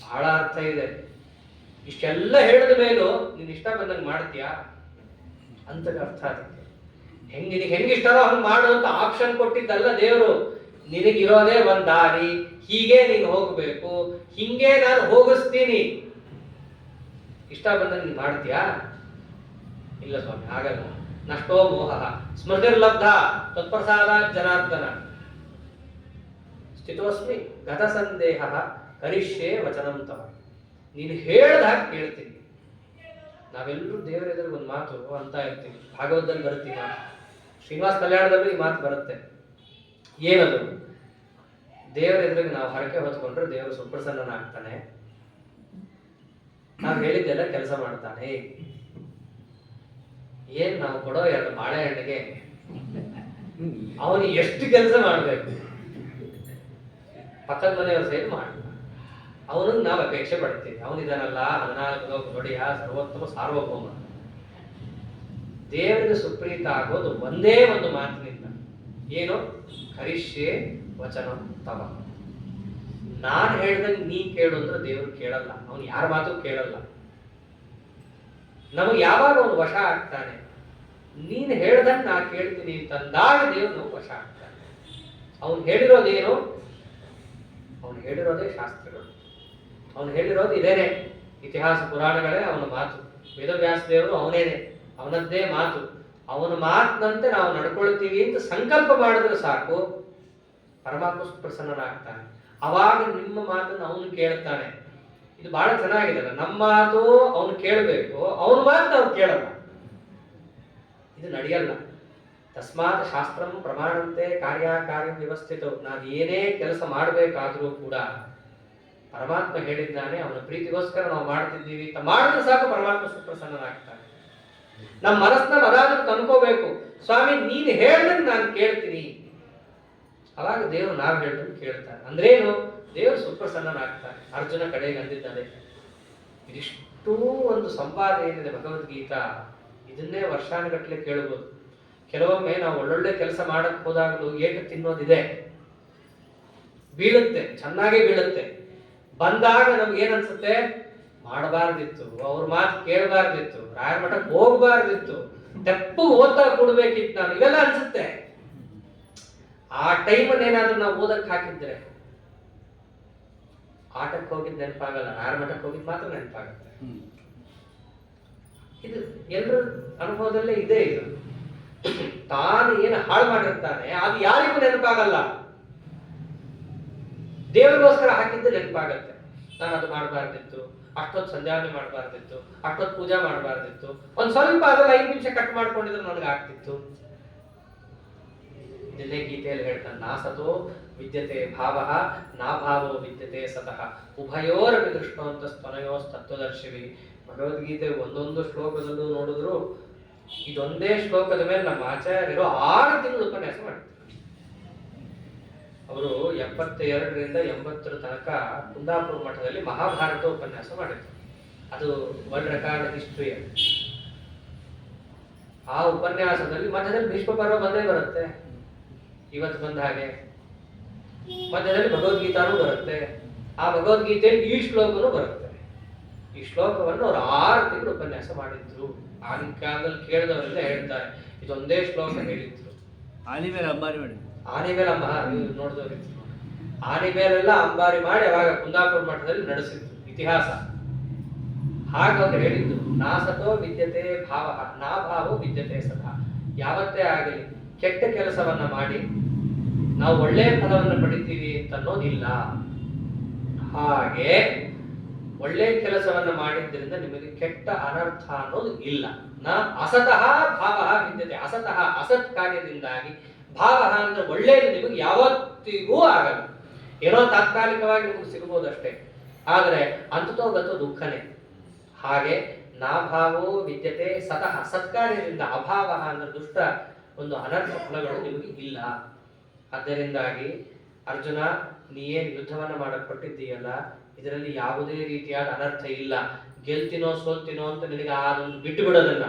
ಬಹಳ ಅರ್ಥ ಇದೆ. ಇಷ್ಟೆಲ್ಲ ಹೇಳಿದ ಮೇಲೂ ನೀನ್ ಇಷ್ಟ ಬಂದಂಗೆ ಮಾಡ್ತೀಯಾ ಅಂತ ಅರ್ಥ ಆಗುತ್ತೆ. ನಿನಗೆ ಹೆಂಗಿಷ್ಟನೋ ಹಂಗೆ ಮಾಡು ಅಂತ ಆಪ್ಷನ್ ಕೊಟ್ಟಿದ್ದಲ್ಲ ದೇವರು. ನಿನಗಿರೋದೇ ಒಂದ್ ದಾರಿ, ಹೀಗೆ ನೀನು ಹೋಗ್ಬೇಕು, ಹಿಂಗೆ ನಾನು ಹೋಗಿಸ್ತೀನಿ, ಇಷ್ಟ ಬಂದಂಗೆ ನೀನ್ ಮಾಡ್ತೀಯಾ? ಇಲ್ಲ ಸ್ವಾಮಿ, ಆಗಲ್ಲ. ನಷ್ಟೋ ಮೋಹ ಸ್ಮೃತಿರ್ಲಬ್ಧ ತತ್ಪ್ರಸಾದ ಜನಾರ್ದನ ಸ್ಥಿತೋಸ್ಮಿ ಗತ ಸಂದೇಹ ಕರಿಷ್ಯೆ ವಚನಂ ತವ. ನೀನು ಹೇಳ್ದ ಹಾಗೆ ಕೇಳ್ತೀನಿ. ನಾವೆಲ್ಲರೂ ದೇವರ ಎದುರು ಒಂದು ಮಾತು ಅಂತ ಇರ್ತೀವಿ, ಭಾಗವತದಲ್ಲಿ ಬರ್ತೀವಿ, ಶ್ರೀನಿವಾಸ ಕಲ್ಯಾಣದಲ್ಲೂ ಈ ಮಾತು ಬರುತ್ತೆ. ಏನದು? ದೇವರ ಎದುರಿಗೆ ನಾವು ಹರಕೆ ಹೊತ್ಕೊಂಡ್ರೆ ದೇವರು ಸುಪ್ರಸನ್ನನಾಗ್ತಾನೆ, ನಾವು ಹೇಳಿದ್ದೆಲ್ಲ ಕೆಲಸ ಮಾಡ್ತಾನೆ. ಏನ್ ನಾವು ಕೊಡೋ 2 ಬಾಳೆಹಣ್ಣಿಗೆ ಅವನಿಗೆ ಎಷ್ಟು ಕೆಲಸ ಮಾಡ್ಬೇಕು? ಪಕ್ಕದ ಮನೆಯವ್ರ ಸೇರಿ ಮಾಡ, ಅವನಿಗೆ ನಾವು ಅಪೇಕ್ಷೆ ಪಡ್ತೀವಿ. ಅವನಿದಾನಲ್ಲ 14 ನೋಡಿಯ ಸರ್ವೋತ್ತಮ ಸಾರ್ವಭೌಮ. ದೇವರಿಗೆ ಸುಪ್ರೀತ ಆಗೋದು ಒಂದೇ ಒಂದು ಮಾತಿನಿಂದ. ಏನು? ಕರಿಷ್ಯೆ ವಚನ ತವ. ನಾನು ಹೇಳ್ದಂಗೆ ನೀ ಕೇಳು ಅಂದ್ರೆ ದೇವರು ಕೇಳಲ್ಲ, ಅವನು ಯಾರ ಮಾತು ಕೇಳಲ್ಲ. ನಮಗೆ ಯಾವಾಗ ಅವನು ವಶ ಆಗ್ತಾನೆ, ನೀನು ಹೇಳ್ದಂಗೆ ನಾ ಕೇಳ್ತೀನಿ ಅಂತಂದಾಗ ದೇವ್ರು ನಾವು ವಶ ಆಗ್ತಾನೆ. ಅವನು ಹೇಳಿರೋದೇನು? ಅವನು ಹೇಳಿರೋದೇ ಶಾಸ್ತ್ರಗಳು, ಅವನು ಹೇಳಿರೋದು ಇದೇನೆ, ಇತಿಹಾಸ ಪುರಾಣಗಳೇ ಅವನ ಮಾತು. ವೇದವ್ಯಾಸ ದೇವರು ಅವನೇನೆ, ಅವನದ್ದೇ ಮಾತು. ಅವನ ಮಾತಿನಂತೆ ನಾವು ನಡ್ಕೊಳ್ತೀವಿ ಅಂತ ಸಂಕಲ್ಪ ಮಾಡಿದ್ರೆ ಸಾಕು, ಪರಮಾತ್ಮ ಸುಪ್ರಸನ್ನನಾಗ್ತಾನೆ. ಅವಾಗ ನಿಮ್ಮ ಮಾತನ್ನು ಅವನು ಕೇಳ್ತಾನೆ. ಇದು ಬಹಳ ಚೆನ್ನಾಗಿದೆ. ನಮ್ಮ ಮಾತು ಅವನು ಕೇಳಬೇಕು, ಅವನ ಮಾತು ನಾವು ಕೇಳಲ್ಲ, ಇದು ನಡೆಯಲ್ಲ. ತಸ್ಮಾತ್ ಶಾಸ್ತ್ರಂ ಪ್ರಮಾಣಂತೆ ಕಾರ್ಯಕಾರ್ಯ ವ್ಯವಸ್ಥಿತ. ನಾವು ಏನೇ ಕೆಲಸ ಮಾಡಬೇಕಾದ್ರೂ ಕೂಡ ಪರಮಾತ್ಮ ಹೇಳಿದ್ದಾನೆ, ಅವನ ಪ್ರೀತಿಗೋಸ್ಕರ ನಾವು ಮಾಡ್ತಿದ್ದೀವಿ ಅಂತ ಮಾಡಿದ್ರೆ ಸಾಕು, ಪರಮಾತ್ಮ ಸುಪ್ರಸನ್ನನಾಗ್ತಾನೆ. ನಮ್ಮ ಮನಸ್ಸನ್ನ ಅದಾದ್ರೂ ತಂದ್ಕೋಬೇಕು, ಸ್ವಾಮಿ ನೀನು ಹೇಳ್ದಂಗೆ ನಾನು ಕೇಳ್ತೀನಿ. ಅವಾಗ ದೇವರು ನಾವು ಹೇಳ್ದಂಗೆ ಕೇಳ್ತಾನೆ. ಅಂದ್ರೇನು? ದೇವರು ಸುಪ್ರಸನ್ನನಾಗ್ತಾನೆ. ಅರ್ಜುನ ಕಡೆಗೆ ಅಂದಿದ್ದಾನೆ. ಇದಿಷ್ಟೂ ಒಂದು ಸಂವಾದ ಏನಿದೆ ಭಗವದ್ಗೀತಾ, ಇದನ್ನೇ ವರ್ಷಾನುಗಟ್ಟಲೆ ಕೇಳಬಹುದು. ಕೆಲವೊಮ್ಮೆ ನಾವು ಒಳ್ಳೊಳ್ಳೆ ಕೆಲಸ ಮಾಡಕ್ ಹೋದಾಗಲೂ ಏಟು ತಿನ್ನೋದಿದೆ, ಬೀಳುತ್ತೆ, ಚೆನ್ನಾಗೇ ಬೀಳುತ್ತೆ. ಬಂದಾಗ ನಮ್ಗೆ ಏನನ್ಸುತ್ತೆ? ಮಾಡಬಾರ್ದಿತ್ತು, ಅವ್ರ ಮಾತು ಕೇಳಬಾರ್ದಿತ್ತು, ರಾಯರ ಮಠಕ್ಕೆ ಹೋಗ್ಬಾರ್ದಿತ್ತು, ತೆಪ್ಪು ಓದ್ತಾ ಕೊಡ್ಬೇಕಿತ್ತು ನಾನು, ಇವೆಲ್ಲ ಅನ್ಸುತ್ತೆ. ಆ ಟೈಮಲ್ಲಿ ಏನಾದ್ರೂ ನಾವು ಓದಕ್ ಹಾಕಿದ್ರೆ ಆಟಕ್ಕೆ ಹೋಗಿದ್ ನೆನಪಾಗಲ್ಲ, ರಾಯರ ಮಠಕ್ಕೆ ಹೋಗಿದ್ ಮಾತ್ರ ನೆನಪಾಗುತ್ತೆ. ಇದು ಎಲ್ಲರ ಅನುಭವದಲ್ಲೇ ಇದೆ. ಇದು ತಾನು ಏನು ಹಾಳು ಮಾಡಿರ್ತಾನೆ ಅದು ಯಾರಿಗೂ ನೆನಪಾಗಲ್ಲ, ದೇವರಿಗೋಸ್ಕರ ಹಾಕಿದ್ದು ನೆನಪಾಗತ್ತೆ. ನಾನು ಅದು ಮಾಡಬಾರ್ದಿತ್ತು, ಅಷ್ಟೊತ್ತು ಸಂಧ್ಯಾವನೆ ಮಾಡಬಾರ್ದಿತ್ತು, ಅಷ್ಟೊತ್ತು ಪೂಜಾ ಮಾಡಬಾರ್ದಿತ್ತು, ಒಂದ್ ಸ್ವಲ್ಪ ಅದ್ರಲ್ಲಿ 5 ನಿಮಿಷ ಕಟ್ ಮಾಡ್ಕೊಂಡಿದ್ರೆ ನನಗೆ ಆಗ್ತಿತ್ತು. ಇದನ್ನೇ ಗೀತೆಯಲ್ಲಿ ಹೇಳ್ತಾನೆ, ನಾಸತೋ ವಿದ್ಯತೆ ಭಾವ ನಾ ಭಾವೋ ವಿದ್ಯತೆ ಸತಃ ಉಭಯೋರಪಿ ದೃಷ್ಟವಂತ ಸ್ತನಯೋ ತತ್ವದರ್ಶಿವಿ. ಭಗವದ್ಗೀತೆ ಒಂದೊಂದು ಶ್ಲೋಕದಲ್ಲೂ ನೋಡಿದ್ರು ಇದೊಂದೇ ಶ್ಲೋಕದ ಮೇಲೆ ನಮ್ಮ ಆಚಾರ್ಯರು 6 ತಿಂಗಳು ಉಪನ್ಯಾಸ ಮಾಡ್ತಾರೆ. ಅವರು 72ರಿಂದ 80 ತನಕ ಕುಂದಾಪುರ ಮಠದಲ್ಲಿ ಮಹಾಭಾರತ ಉಪನ್ಯಾಸ ಮಾಡಿದ್ರು. ಅದು ವರ್ಲ್ಡ್ ರೆಕಾರ್ಡ್ ಹಿಸ್ಟ್ರಿ. ಆ ಉಪನ್ಯಾಸದಲ್ಲಿ ಮಧ್ಯದಲ್ಲಿ ಭೀಷ್ಮ ಪರ್ವ ಬಂದೇ ಬರುತ್ತೆ, ಇವತ್ತು ಬಂದ ಹಾಗೆ. ಮಧ್ಯದಲ್ಲಿ ಭಗವದ್ಗೀತಾನೂ ಬರುತ್ತೆ, ಆ ಭಗವದ್ಗೀತೆಯಲ್ಲಿ ಈ ಶ್ಲೋಕನೂ ಬರುತ್ತೆ. ಈ ಶ್ಲೋಕವನ್ನು ಅವರು 6 ತಿಂಗಳು ಉಪನ್ಯಾಸ ಮಾಡಿದ್ರು. ಆಗಿನ ಕಾಲದಲ್ಲಿ ಕೇಳಿದವರೆಲ್ಲ ಹೇಳ್ತಾರೆ ಇದೊಂದೇ ಶ್ಲೋಕ ಹೇಳಿದ್ರು. ಆನೆ ಮೇಲೆ ಅಂಬಾರಿ ಮಾಡಿ, ಆನೆ ಮೇಲೆ ನೋಡಿದವ್ರು ಆನೆ ಮೇಲೆಲ್ಲ ಅಂಬಾರಿ ಮಾಡಿ ಅವಾಗ ಕುಂದಾಪುರ ಮಠದಲ್ಲಿ ನಡೆಸಿದ್ರು ಇತಿಹಾಸ. ಹಾಗವ್ರು ಹೇಳಿದ್ದು, ನಾಸತೋ ವಿದ್ಯತೆ ಭಾವ ನಾ ಭಾವೋ ವಿದ್ಯತೆ ಸದಾ. ಯಾವತ್ತೇ ಆಗಲಿ ಕೆಟ್ಟ ಕೆಲಸವನ್ನ ಮಾಡಿ ನಾವು ಒಳ್ಳೆಯ ಫಲವನ್ನು ಪಡಿತೀವಿ ಅಂತ ಅನ್ನೋದಿಲ್ಲ. ಹಾಗೆ ಒಳ್ಳೆ ಕೆಲಸವನ್ನ ಮಾಡಿದ್ದರಿಂದ ನಿಮಗೆ ಕೆಟ್ಟ ಅನರ್ಥ ಅನ್ನೋದು ಇಲ್ಲ. ನ ಅಸತಃ ಭಾವ ವಿದ್ಯತೆ. ಅಸತಃ ಅಸತ್ ಕಾರ್ಯದಿಂದಾಗಿ ಭಾವ ಅಂದ್ರೆ ಒಳ್ಳೆಯದು ನಿಮಗೆ ಯಾವತ್ತಿಗೂ ಆಗಲ್ಲ. ಏನೋ ತಾತ್ಕಾಲಿಕವಾಗಿ ನಿಮಗೆ ಸಿಗಬಹುದಷ್ಟೇ, ಆದರೆ ಅಂತತೋಗತೋ ದುಃಖನೇ. ಹಾಗೆ ನಾಭಾವೋ ವಿದ್ಯತೆ ಸತಃ. ಸತ್ಕಾರ್ಯದಿಂದ ಅಭಾವ ಅಂದ್ರೆ ದುಷ್ಟ ಒಂದು ಅನರ್ಥ ಫಲಗಳು ನಿಮಗೆ ಇಲ್ಲ. ಆದ್ದರಿಂದಾಗಿ ಅರ್ಜುನ, ನೀಯೇನು ಯುದ್ಧವನ್ನ ಮಾಡಕ್ ಕೊಟ್ಟಿದ್ದೀಯಲ್ಲ, ಇದರಲ್ಲಿ ಯಾವುದೇ ರೀತಿಯಾದ ಅನರ್ಥ ಇಲ್ಲ. ಗೆಲ್ತಿನೋ ಸೋಲ್ತಿನೋ ಅಂತ ನಿನಗೆ ಅದನ್ನು ಬಿಟ್ಟು ಬಿಡೋದನ್ನ.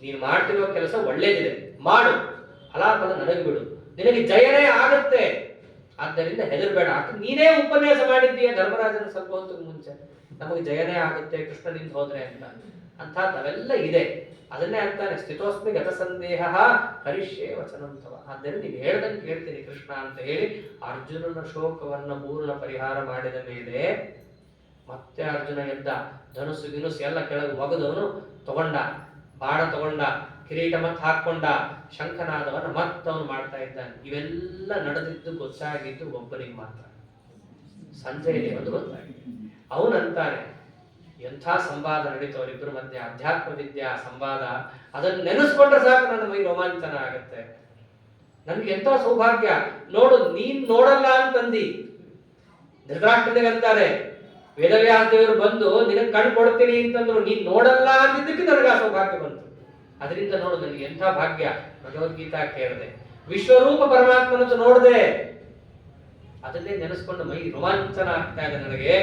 ನೀನು ಮಾಡ್ತಿರೋ ಕೆಲಸ ಒಳ್ಳೇದಿದೆ, ಮಾಡು, ಫಲಾಫಲ ನನಗೆ ಬಿಡು, ನಿನಗೆ ಜಯನೇ ಆಗುತ್ತೆ. ಆದ್ದರಿಂದ ಹೆದರ್ಬೇಡ. ನೀನೇ ಉಪನ್ಯಾಸ ಮಾಡಿದ್ದೀಯ ಧರ್ಮರಾಜನ ಸ್ವಲ್ಪ ಹೊತ್ತಿಗೆ ಮುಂಚೆ, ನಮಗೆ ಜಯನೇ ಆಗುತ್ತೆ ಕೃಷ್ಣನಿಂದ ಹೋದ್ರೆ ಅಂತ ಅವೆಲ್ಲ ಇದೆ. ಅದನ್ನೇ ಅಂತಾನೆ, ಸ್ಥಿತೋಸ್ಮಿ ಗತ ಸಂದೇಹ ಹರಿಷ್ಯೇ ವಚನಂತವ. ಆದ್ದರಿಂದ ನೀವು ಹೇಳ್ದಂಗೆ ಕೇಳ್ತೀನಿ ಕೃಷ್ಣ ಅಂತ ಹೇಳಿ ಅರ್ಜುನನ ಶೋಕವನ್ನ ಪೂರ್ಣ ಪರಿಹಾರ ಮಾಡಿದ ಮೇಲೆ ಮತ್ತೆ ಅರ್ಜುನ ಎದ್ದ. ಧನುಸ್ಸು ಗಿನುಸು ಎಲ್ಲ ಕೆಳಗೆ ಒಗದವನು ತಗೊಂಡ, ಬಾಣ ತಗೊಂಡ, ಕಿರೀಟ ಮತ್ತೆ ಹಾಕೊಂಡ, ಶಂಖನಾದವನ್ನ ಮತ್ತವನು ಮಾಡ್ತಾ ಇದ್ದಾನೆ. ಇವೆಲ್ಲ ನಡೆದಿದ್ದು ಗೊತ್ತಾಗಿದ್ದು ಒಬ್ಬನಿಗೆ ಮಾತ್ರ, ಸಂಜಯ ಒಂದು ಗೊತ್ತಾಗಿದೆ. ಅವನಂತಾನೆ, ಎಂಥ ಸಂವಾದ ನಡೀತು ಅವರಿಬ್ಬರ ಮಧ್ಯೆ, ಅಧ್ಯಾತ್ಮ ವಿದ್ಯಾ ಸಂವಾದ. ಅದನ್ನು ನೆನೆಸ್ಕೊಂಡ್ರೆ ಸಾಕು ನನ್ನ ಮೈ ರೋಮಾಂಚನ ಆಗತ್ತೆ. ನನ್ಗೆ ಎಂಥ ಸೌಭಾಗ್ಯ ನೋಡು. ನೀನ್ ನೋಡಲ್ಲ ಅಂತಂದಿ. ಧೃತರಾಷ್ಟ್ರನಿಗೆ ಅಂತಾರೆ, ವೇದವ್ಯಾಸ ದೇವರು ಬಂದು ನಿನಗೆ ಕಣ್ ಕೊಡ್ತೀನಿ ಅಂತಂದ್ರು, ನೀನ್ ನೋಡಲ್ಲ ಅಂದಿದ್ದಕ್ಕೆ ನನಗೆ ಆ ಸೌಭಾಗ್ಯ ಬಂತು. ಅದರಿಂದ ನೋಡು ನನಗೆ ಎಂಥ ಭಾಗ್ಯ. ಭಗವದ್ಗೀತಾ ಕೇಳಿದೆ, ವಿಶ್ವರೂಪ ಪರಮಾತ್ಮನಂತ ನೋಡಿದೆ, ಅದನ್ನೇ ನೆನೆಸ್ಕೊಂಡು ಮೈ ರೋಮಾಂಚನ ಆಗ್ತಾ ಇದೆ ನನಗೆ.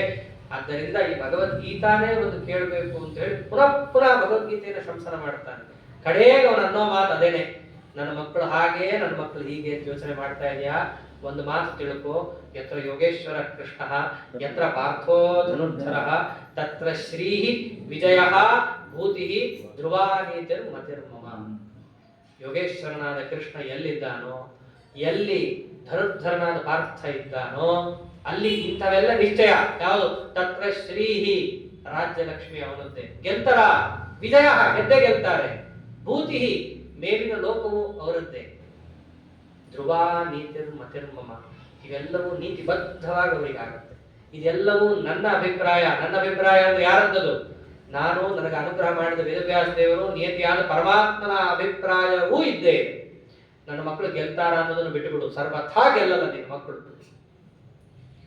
ಆದ್ದರಿಂದ ಈ ಭಗವದ್ಗೀತಾನೇ ಒಂದು ಕೇಳಬೇಕು ಅಂತ ಹೇಳಿ ಪುನಃ ಪುನಃ ಭಗವದ್ಗೀತೆಯನ್ನು ಶಂಸನ ಮಾಡ್ತಾನೆ. ಕಡೆಗೆ ಅವನು ಅನ್ನೋ ಮಾತು ಅದೇನೆ, ನನ್ನ ಮಕ್ಕಳು ಹಾಗೆ, ನನ್ನ ಮಕ್ಕಳು ಹೀಗೆ ಅಂತ ಯೋಚನೆ ಮಾಡ್ತಾ ಇದೆಯಾ? ಒಂದು ಮಾತು ತಿಳ್ಕೋ, ಯತ್ರ ಯೋಗೇಶ್ವರ ಕೃಷ್ಣ ಯತ್ರ ಪಾರ್ಥೋ ಧನುರ್ಧರ ತತ್ರ ಶ್ರೀ ವಿಜಯ ಭೂತಿ ಧ್ರುವಾನೀತಿರ್ ಮತಿರ್ಮಮ. ಯೋಗೇಶ್ವರನಾದ ಕೃಷ್ಣ ಎಲ್ಲಿದ್ದಾನೋ, ಎಲ್ಲಿ ಧನುರ್ಧರನಾದ ಪಾರ್ಥ ಇದ್ದಾನೋ, ಅಲ್ಲಿ ಇಂಥವೆಲ್ಲ ನಿಶ್ಚಯ. ಯಾವುದು? ತತ್ರ ಶ್ರೀಹಿ, ರಾಜ್ಯಲಕ್ಷ್ಮಿ ಅವನದ್ದೇ, ಗೆಲ್ತರ. ವಿಜಯ, ಗೆದ್ದೆ ಗೆಲ್ತಾರೆ. ಭೂತಿ, ಮೇಲಿನ ಲೋಕವು ಅವರದ್ದೇ. ಧ್ರುವ ನೀತಿರ್ ಮತಿರ್ಮಮ, ಇವೆಲ್ಲವೂ ನೀತಿಬದ್ಧವಾಗಿ ಅವರಿಗಾಗುತ್ತೆ. ಇದೆಲ್ಲವೂ ನನ್ನ ಅಭಿಪ್ರಾಯ. ನನ್ನ ಅಭಿಪ್ರಾಯ ಅಂದ್ರೆ ಯಾರದ್ದದು? ನಾನು, ನನಗೆ ಅನುಗ್ರಹ ಮಾಡಿದ ವೇದವ್ಯಾಸ ದೇವರು, ನಿಯತಿಯಾದ ಪರಮಾತ್ಮನ ಅಭಿಪ್ರಾಯವೂ ಇದ್ದೇ. ನನ್ನ ಮಕ್ಕಳು ಗೆಲ್ತಾರ ಅನ್ನೋದನ್ನು ಬಿಟ್ಟುಬಿಡು, ಸರ್ವಥಾ ಗೆಲ್ಲಲ್ಲ ನಿನ್ನ ಮಕ್ಕಳು.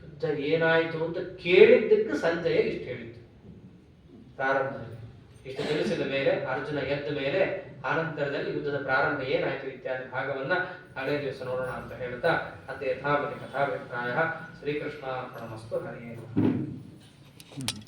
ಯುದ್ಧ ಏನಾಯ್ತು ಅಂತ ಕೇಳಿದ್ದಕ್ಕೆ ಸಂಜಯ ಇಷ್ಟು ಹೇಳಿದ್ದು ಪ್ರಾರಂಭದಲ್ಲಿ. ಇಷ್ಟು ತಿಳಿಸಿದ ಮೇಲೆ ಅರ್ಜುನ ಎದ್ದ ಮೇಲೆ ಆನಂತರದಲ್ಲಿ ಯುದ್ಧದ ಪ್ರಾರಂಭ ಏನಾಯ್ತು ಇತ್ಯಾದಿ ಭಾಗವನ್ನ ಹಳೆ ದಿವಸ ನೋಡೋಣ ಅಂತ ಹೇಳ್ತಾ, ಅದೇ ಯಥಾವತಿ ಕಥಾಭಿಪ್ರಾಯ ಶ್ರೀಕೃಷ್ಣಾರ್ಪಣಮಸ್ತು. ಹರಿಯೇ ನಮಃ.